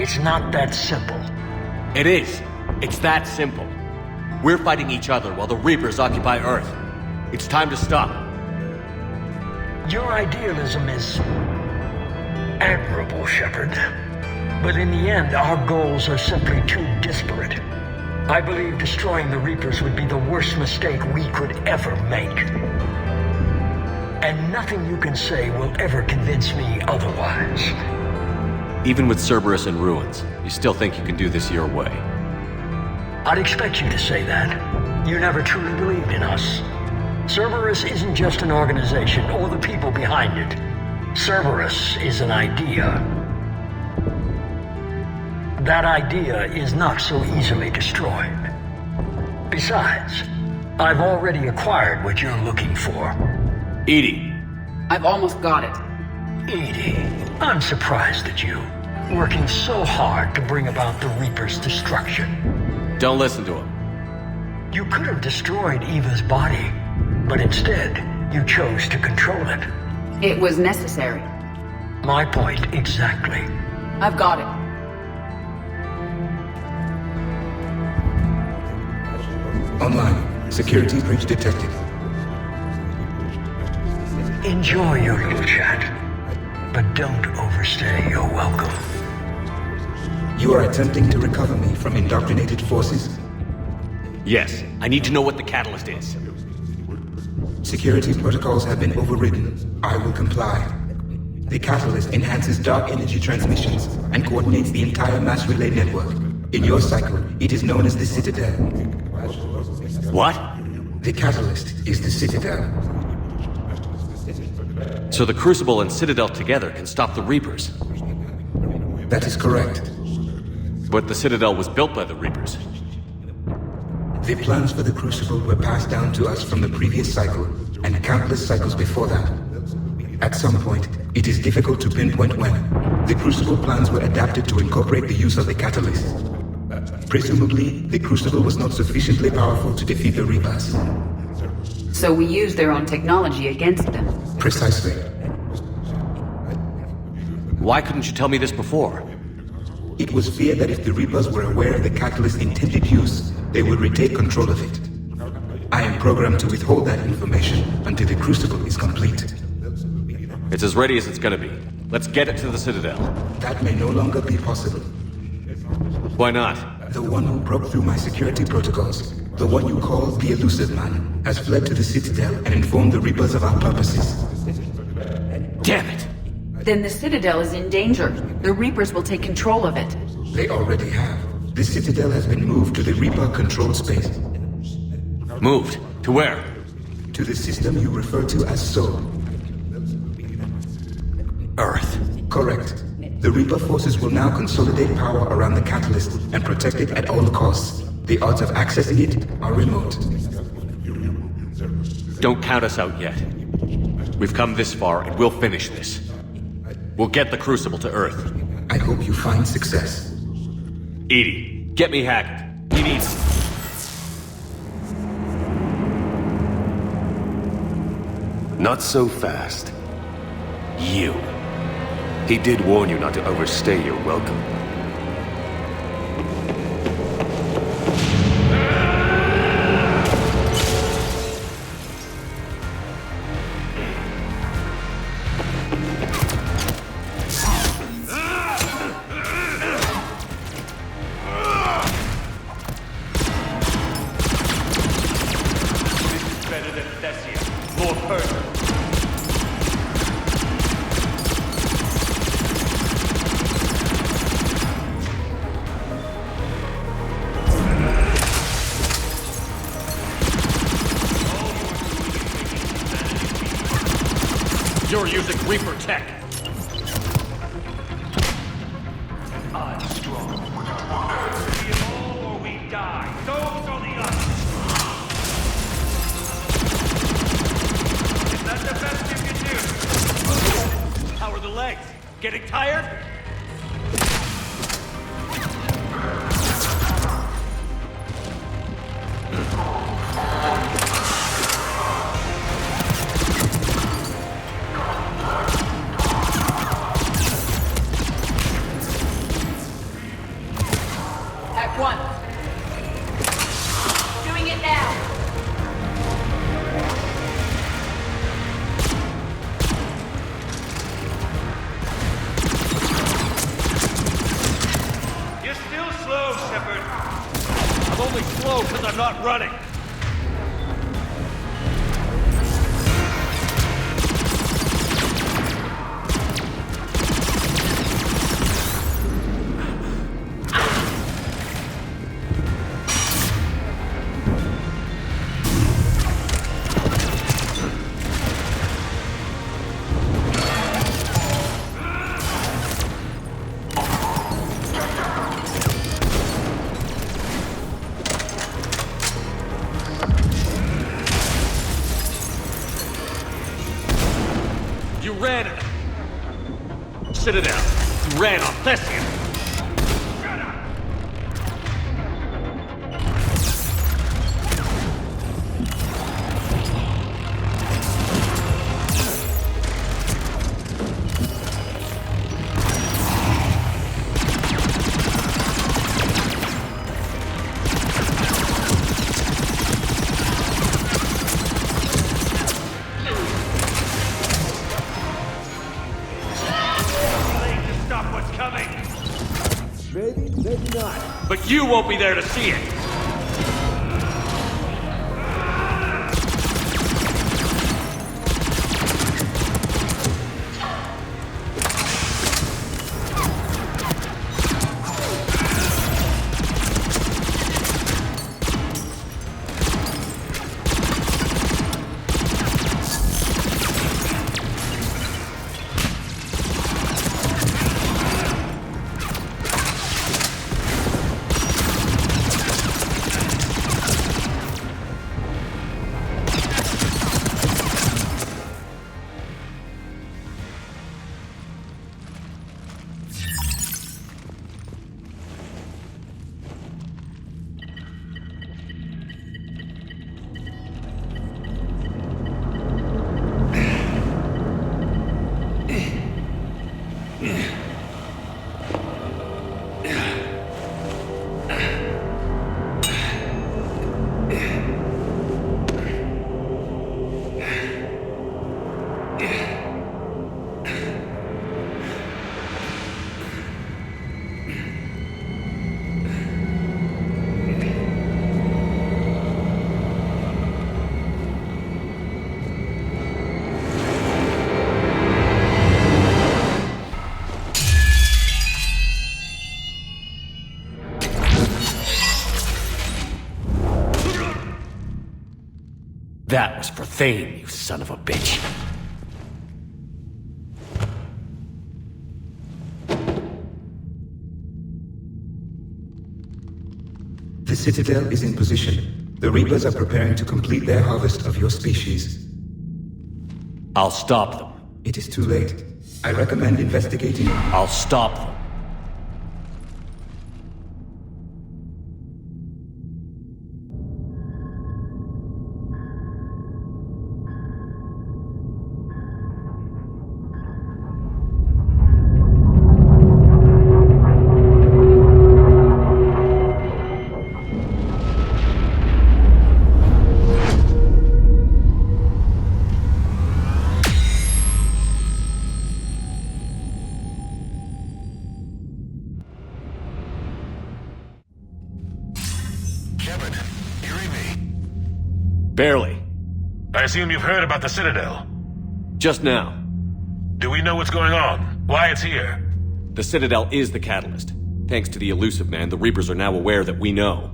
It's not that simple. It is. It's that simple. We're fighting each other while the Reapers occupy Earth. It's time to stop. Your idealism is admirable, Shepard. But in the end, our goals are simply too disparate. I believe destroying the Reapers would be the worst mistake we could ever make. And nothing you can say will ever convince me otherwise. Even with Cerberus in ruins, you still think you can do this your way? I'd expect you to say that. You never truly believed in us. Cerberus isn't just an organization or the people behind it. Cerberus is an idea. That idea is not so easily destroyed. Besides, I've already acquired what you're looking for. EDI. I've almost got it. EDI, I'm surprised at you. Working so hard to bring about the Reaper's destruction. Don't listen to him. You could have destroyed Eva's body, but instead, you chose to control it. It was necessary. My point exactly. I've got it. Online. Security breach detected. Enjoy your little chat, but don't overstay your welcome. You are attempting to recover me from indoctrinated forces? Yes. I need to know what the catalyst is. Security protocols have been overridden. I will comply. The catalyst enhances dark energy transmissions and coordinates the entire mass relay network. In your cycle, it is known as the Citadel. What? The catalyst is the Citadel. So the Crucible and Citadel together can stop the Reapers? That is correct. But the Citadel was built by the Reapers. The plans for the Crucible were passed down to us from the previous cycle, and countless cycles before that. At some point, it is difficult to pinpoint when, the Crucible plans were adapted to incorporate the use of the catalyst. Presumably, the Crucible was not sufficiently powerful to defeat the Reapers. So we used their own technology against them. Precisely. Why couldn't you tell me this before? It was feared that if the Reapers were aware of the catalyst's intended use, they would retake control of it. I am programmed to withhold that information until the Crucible is complete. It's as ready as it's gonna be. Let's get it to the Citadel. That may no longer be possible. Why not? The one who broke through my security protocols, the one you call the Elusive Man, has fled to the Citadel and informed the Reapers of our purposes. Damn it! Then the Citadel is in danger. The Reapers will take control of it. They already have. The Citadel has been moved to the Reaper-controlled space. Moved? To where? To the system you refer to as Sol. Earth. Correct. The Reaper forces will now consolidate power around the catalyst and protect it at all costs. The odds of accessing it are remote. Don't count us out yet. We've come this far and we'll finish this. We'll get the Crucible to Earth. I hope you find success. EDI, get me Hackett. He needs... Not so fast. You. He did warn you not to overstay your welcome. Better than Thessia. More perfect. You're using Reaper tech. I'm strong. We all or we die. Those are the odds. Is that the best you can do? How are the legs? Getting tired? Act 1. Doing it now. You're still slow, Shepard. I'm only slow because I'm not running. You ran it! Citadel, you ran on Thessia! But you won't be there to see it! That was for Thane, you son of a bitch. The Citadel is in position. The Reapers are preparing to complete their harvest of your species. I'll stop them. It is too late. I recommend investigating. I'll stop them. Barely. I assume you've heard about the Citadel. Just now. Do we know what's going on? Why it's here? The Citadel is the catalyst. Thanks to the elusive man, the Reapers are now aware that we know.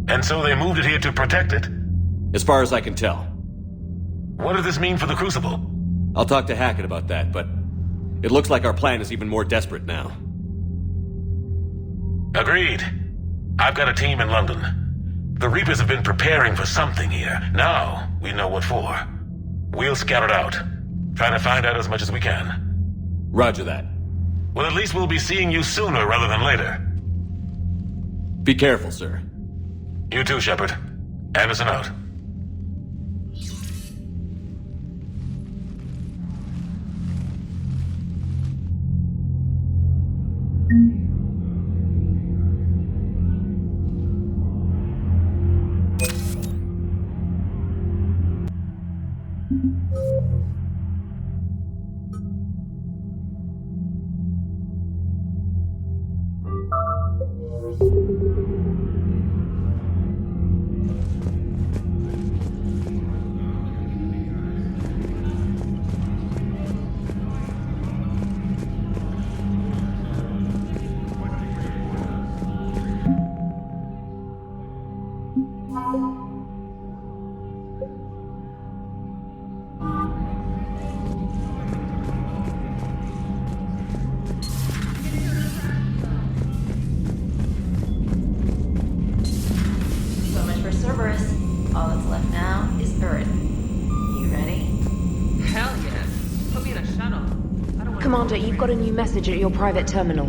And so they moved it here to protect it? As far as I can tell. What does this mean for the Crucible? I'll talk to Hackett about that, but it looks like our plan is even more desperate now. Agreed. I've got a team in London. The Reapers have been preparing for something here. Now, we know what for. We'll scout it out. Try to find out as much as we can. Roger that. Well, at least we'll be seeing you sooner rather than later. Be careful, sir. You too, Shepard. Anderson out. So much for Cerberus. All that's left now is Earth. You ready? Hell Commander, you've got a new message at your private terminal.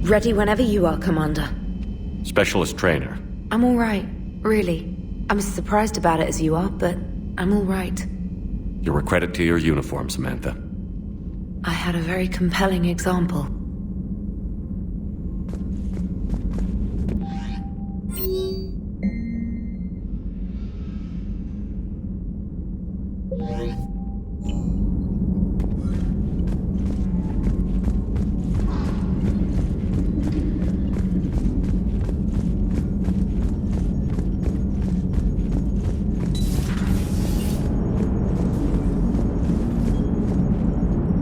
Ready whenever you are, Commander. Specialist trainer. I'm alright, really. I'm as surprised about it as you are, but I'm alright. You're a credit to your uniform, Samantha. I had a very compelling example.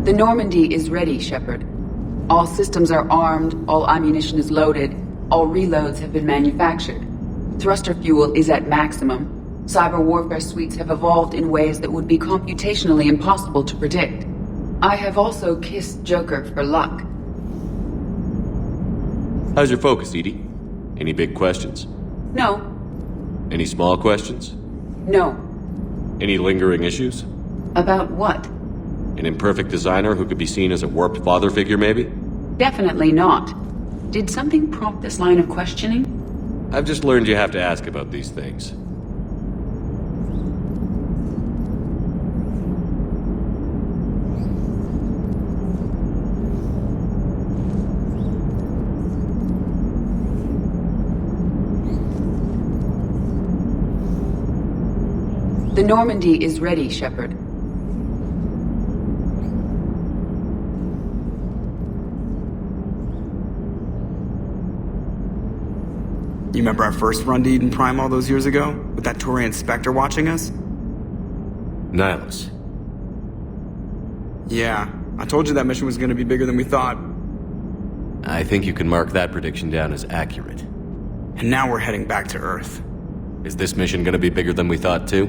The Normandy is ready, Shepard. All systems are armed, all ammunition is loaded, all reloads have been manufactured. Thruster fuel is at maximum. Cyber warfare suites have evolved in ways that would be computationally impossible to predict. I have also kissed Joker for luck. How's your focus, Edie? Any big questions? No. Any small questions? No. Any lingering issues? About what? An imperfect designer who could be seen as a warped father figure, maybe? Definitely not. Did something prompt this line of questioning? I've just learned you have to ask about these things. The Normandy is ready, Shepard. You remember our first run to Eden Prime all those years ago? With that Turian Spectre watching us? Nihilus. Yeah, I told you that mission was gonna be bigger than we thought. I think you can mark that prediction down as accurate. And now we're heading back to Earth. Is this mission gonna be bigger than we thought, too?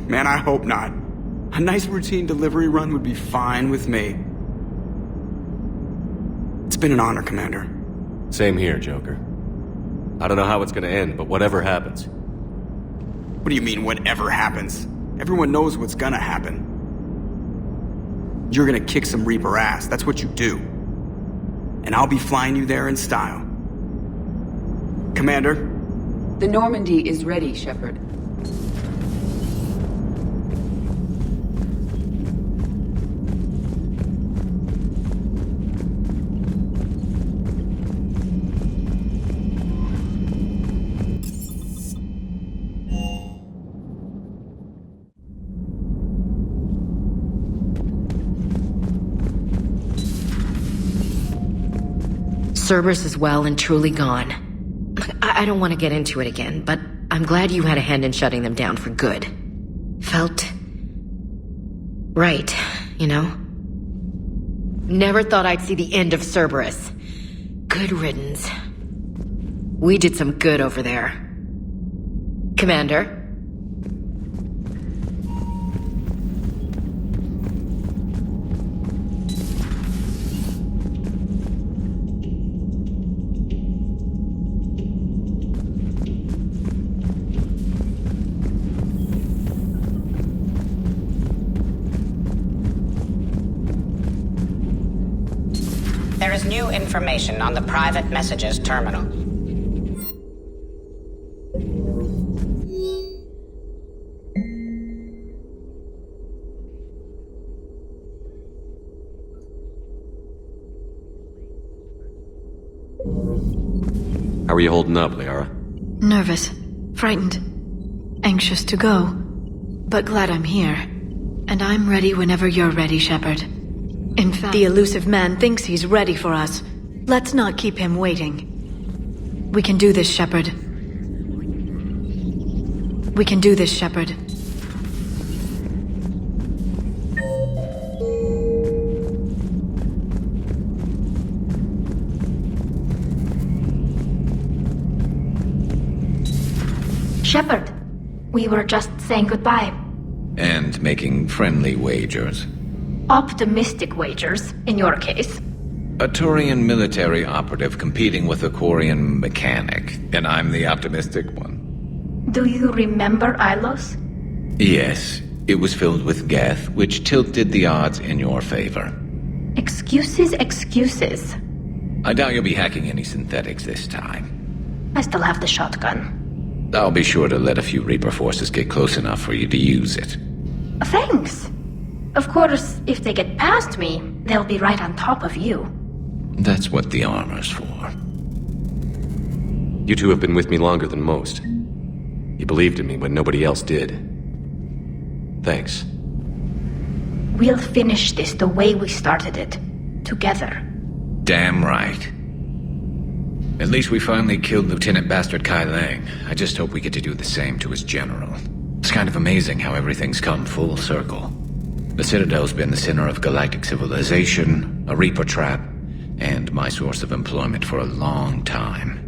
Man, I hope not. A nice routine delivery run would be fine with me. It's been an honor, Commander. Same here, Joker. I don't know how it's gonna end, but whatever happens. What do you mean, whatever happens? Everyone knows what's gonna happen. You're gonna kick some Reaper ass, that's what you do. And I'll be flying you there in style. Commander? The Normandy is ready, Shepard. Cerberus is well and truly gone. I don't want to get into it again, but I'm glad you had a hand in shutting them down for good. Felt right, you know? Never thought I'd see the end of Cerberus. Good riddance. We did some good over there. Commander? There is new information on the private messages terminal. How are you holding up, Liara? Nervous, frightened, anxious to go, but glad I'm here. And I'm ready whenever you're ready, Shepard. In fact, the elusive man thinks he's ready for us. Let's not keep him waiting. We can do this, Shepard. We can do this, Shepard. Shepard, we were just saying goodbye. And making friendly wagers. Optimistic wagers, in your case. A Turian military operative competing with a Quarian mechanic, and I'm the optimistic one. Do you remember Ilos? Yes, It was filled with geth, which tilted the odds in your favor. Excuses, excuses. I doubt you'll be hacking any synthetics this time. I still have the shotgun. I'll be sure to let a few Reaper forces get close enough for you to use it. Thanks. Of course, if they get past me, they'll be right on top of you. That's what the armor's for. You two have been with me longer than most. You believed in me when nobody else did. Thanks. We'll finish this the way we started it. Together. Damn right. At least we finally killed Lieutenant Bastard Kai Lang. I just hope we get to do the same to his general. It's kind of amazing how everything's come full circle. The Citadel's been the center of galactic civilization, a Reaper trap, and my source of employment for a long time.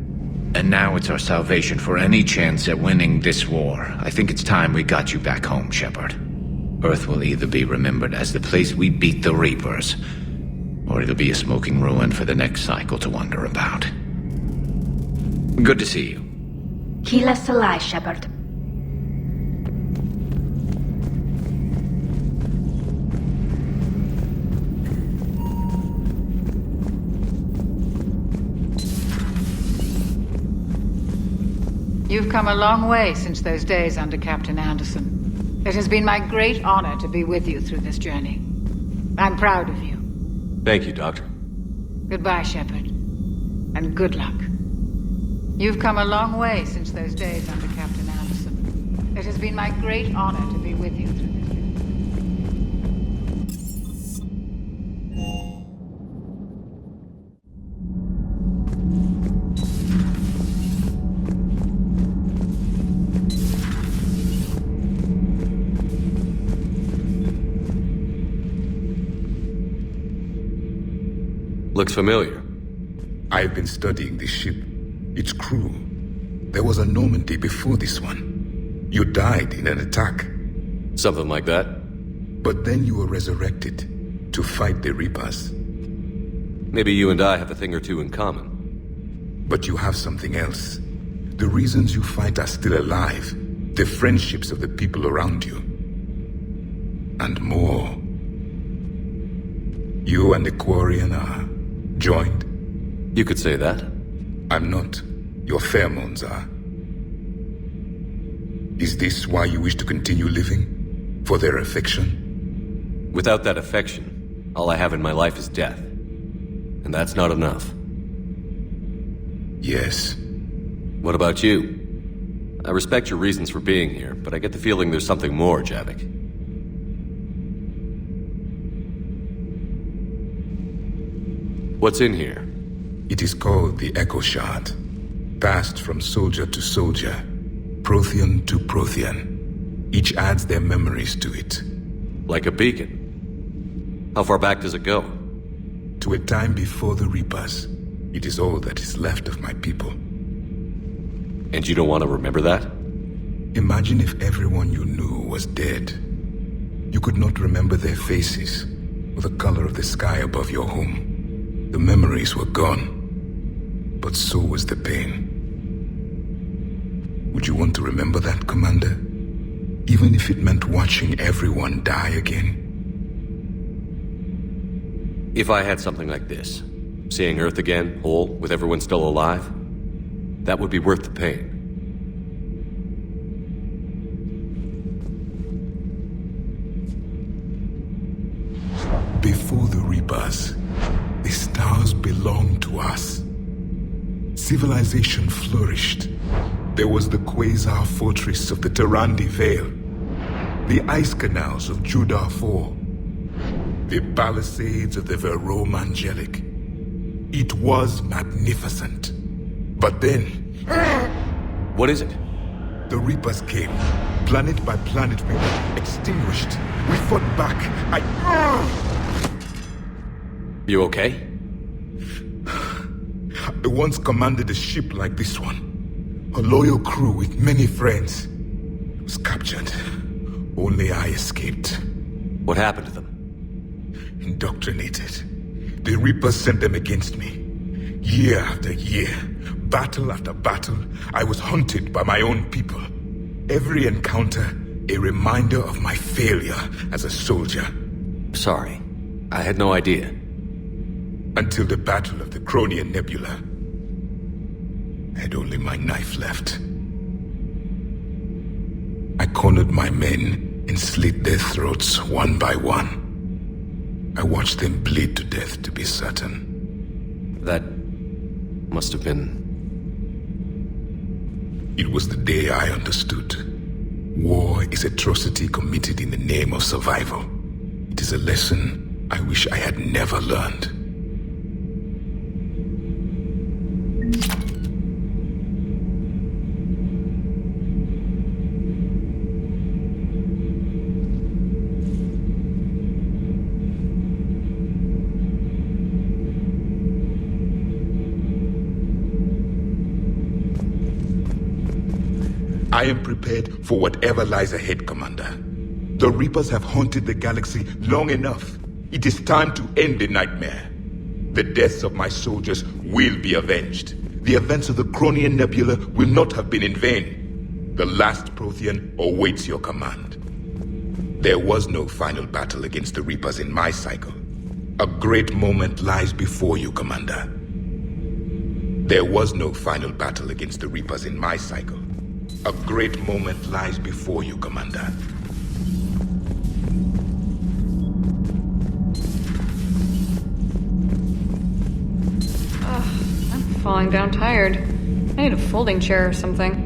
And now it's our salvation for any chance at winning this war. I think it's time we got you back home, Shepard. Earth will either be remembered as the place we beat the Reapers, or it'll be a smoking ruin for the next cycle to wonder about. Good to see you. Keep us alive, Shepard. You've come a long way since those days under Captain Anderson. It has been my great honor to be with you through this journey. I'm proud of you. Thank you, Doctor. Goodbye, Shepard. And good luck. You've come a long way since those days under Captain Anderson. It has been my great honor to be with you through this journey. Looks familiar. I've been studying this ship. Its crew. There was a Normandy before this one. You died in an attack. Something like that. But then you were resurrected to fight the Reapers. Maybe you and I have a thing or two in common. But you have something else. The reasons you fight are still alive. The friendships of the people around you. And more. You and the Quarian are joined? You could say that. I'm not. Your pheromones are. Is this why you wish to continue living? For their affection? Without that affection, all I have in my life is death. And that's not enough. Yes. What about you? I respect your reasons for being here, but I get the feeling there's something more, Javik. What's in here? It is called the Echo Shard. Passed from soldier to soldier, Prothean to Prothean. Each adds their memories to it. Like a beacon? How far back does it go? To a time before the Reapers. It is all that is left of my people. And you don't want to remember that? Imagine if everyone you knew was dead. You could not remember their faces, or the color of the sky above your home. The memories were gone. But so was the pain. Would you want to remember that, Commander? Even if it meant watching everyone die again? If I had something like this, seeing Earth again, whole, with everyone still alive, that would be worth the pain. Before the Reapers, the stars belonged to us. Civilization flourished. There was the Quasar Fortress of the Tarandi Vale, the ice canals of Judar IV, the palisades of the Verome Angelic. It was magnificent. But then... What is it? The Reapers came. Planet by planet we were extinguished. We fought back. You okay? I once commanded a ship like this one. A loyal crew with many friends. It was captured. Only I escaped. What happened to them? Indoctrinated. The Reapers sent them against me. Year after year, battle after battle, I was hunted by my own people. Every encounter, A reminder of my failure as a soldier. Sorry. I had no idea. Until the Battle of the Cronian Nebula, I had only my knife left. I cornered my men and slit their throats one by one. I watched them bleed to death, to be certain. That must have been... It was the day I understood. War is atrocity committed in the name of survival. It is a lesson I wish I had never learned. I am prepared for whatever lies ahead, Commander. The Reapers have haunted the galaxy long enough. It is time to end the nightmare. The deaths of my soldiers will be avenged. The events of the Cronian Nebula will not have been in vain. The last Prothean awaits your command. There was no final battle against the Reapers in my cycle. A great moment lies before you, Commander. There was no final battle against the Reapers in my cycle. A great moment lies before you, Commander. I'm falling down tired. I need a folding chair or something.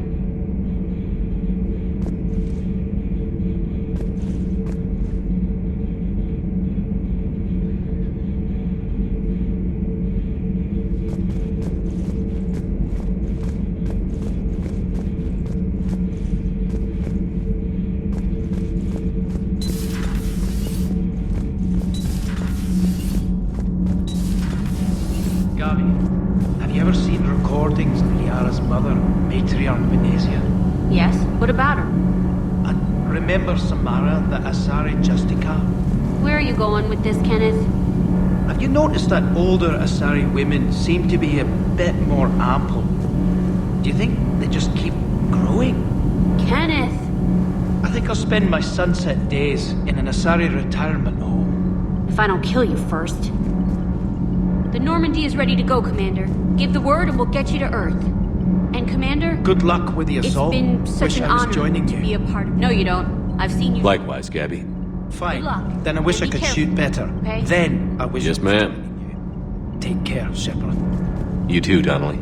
Remember Samara, the Asari Justica? Where are you going with this, Kenneth? Have you noticed that older Asari women seem to be a bit more ample? Do you think they just keep growing? Kenneth! I think I'll spend my sunset days in an Asari retirement home. If I don't kill you first. The Normandy is ready to go, Commander. Give the word and we'll get you to Earth. And Commander... Good luck with the assault. It's been such an honor joining to be a part of... No, you don't. I've seen you... Likewise, Gabby. Fine. Good luck. Then I wish I could shoot better. Okay? Then I wish... Yes, ma'am. Take care, Shepard. You too, Donnelly.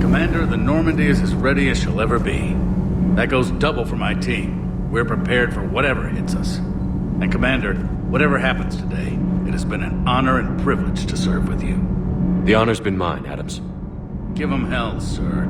Commander, the Normandy is as ready as she'll ever be. That goes double for my team. We're prepared for whatever hits us. And Commander, whatever happens today, it has been an honor and privilege to serve with you. The honor's been mine, Adams. Give 'em hell, sir.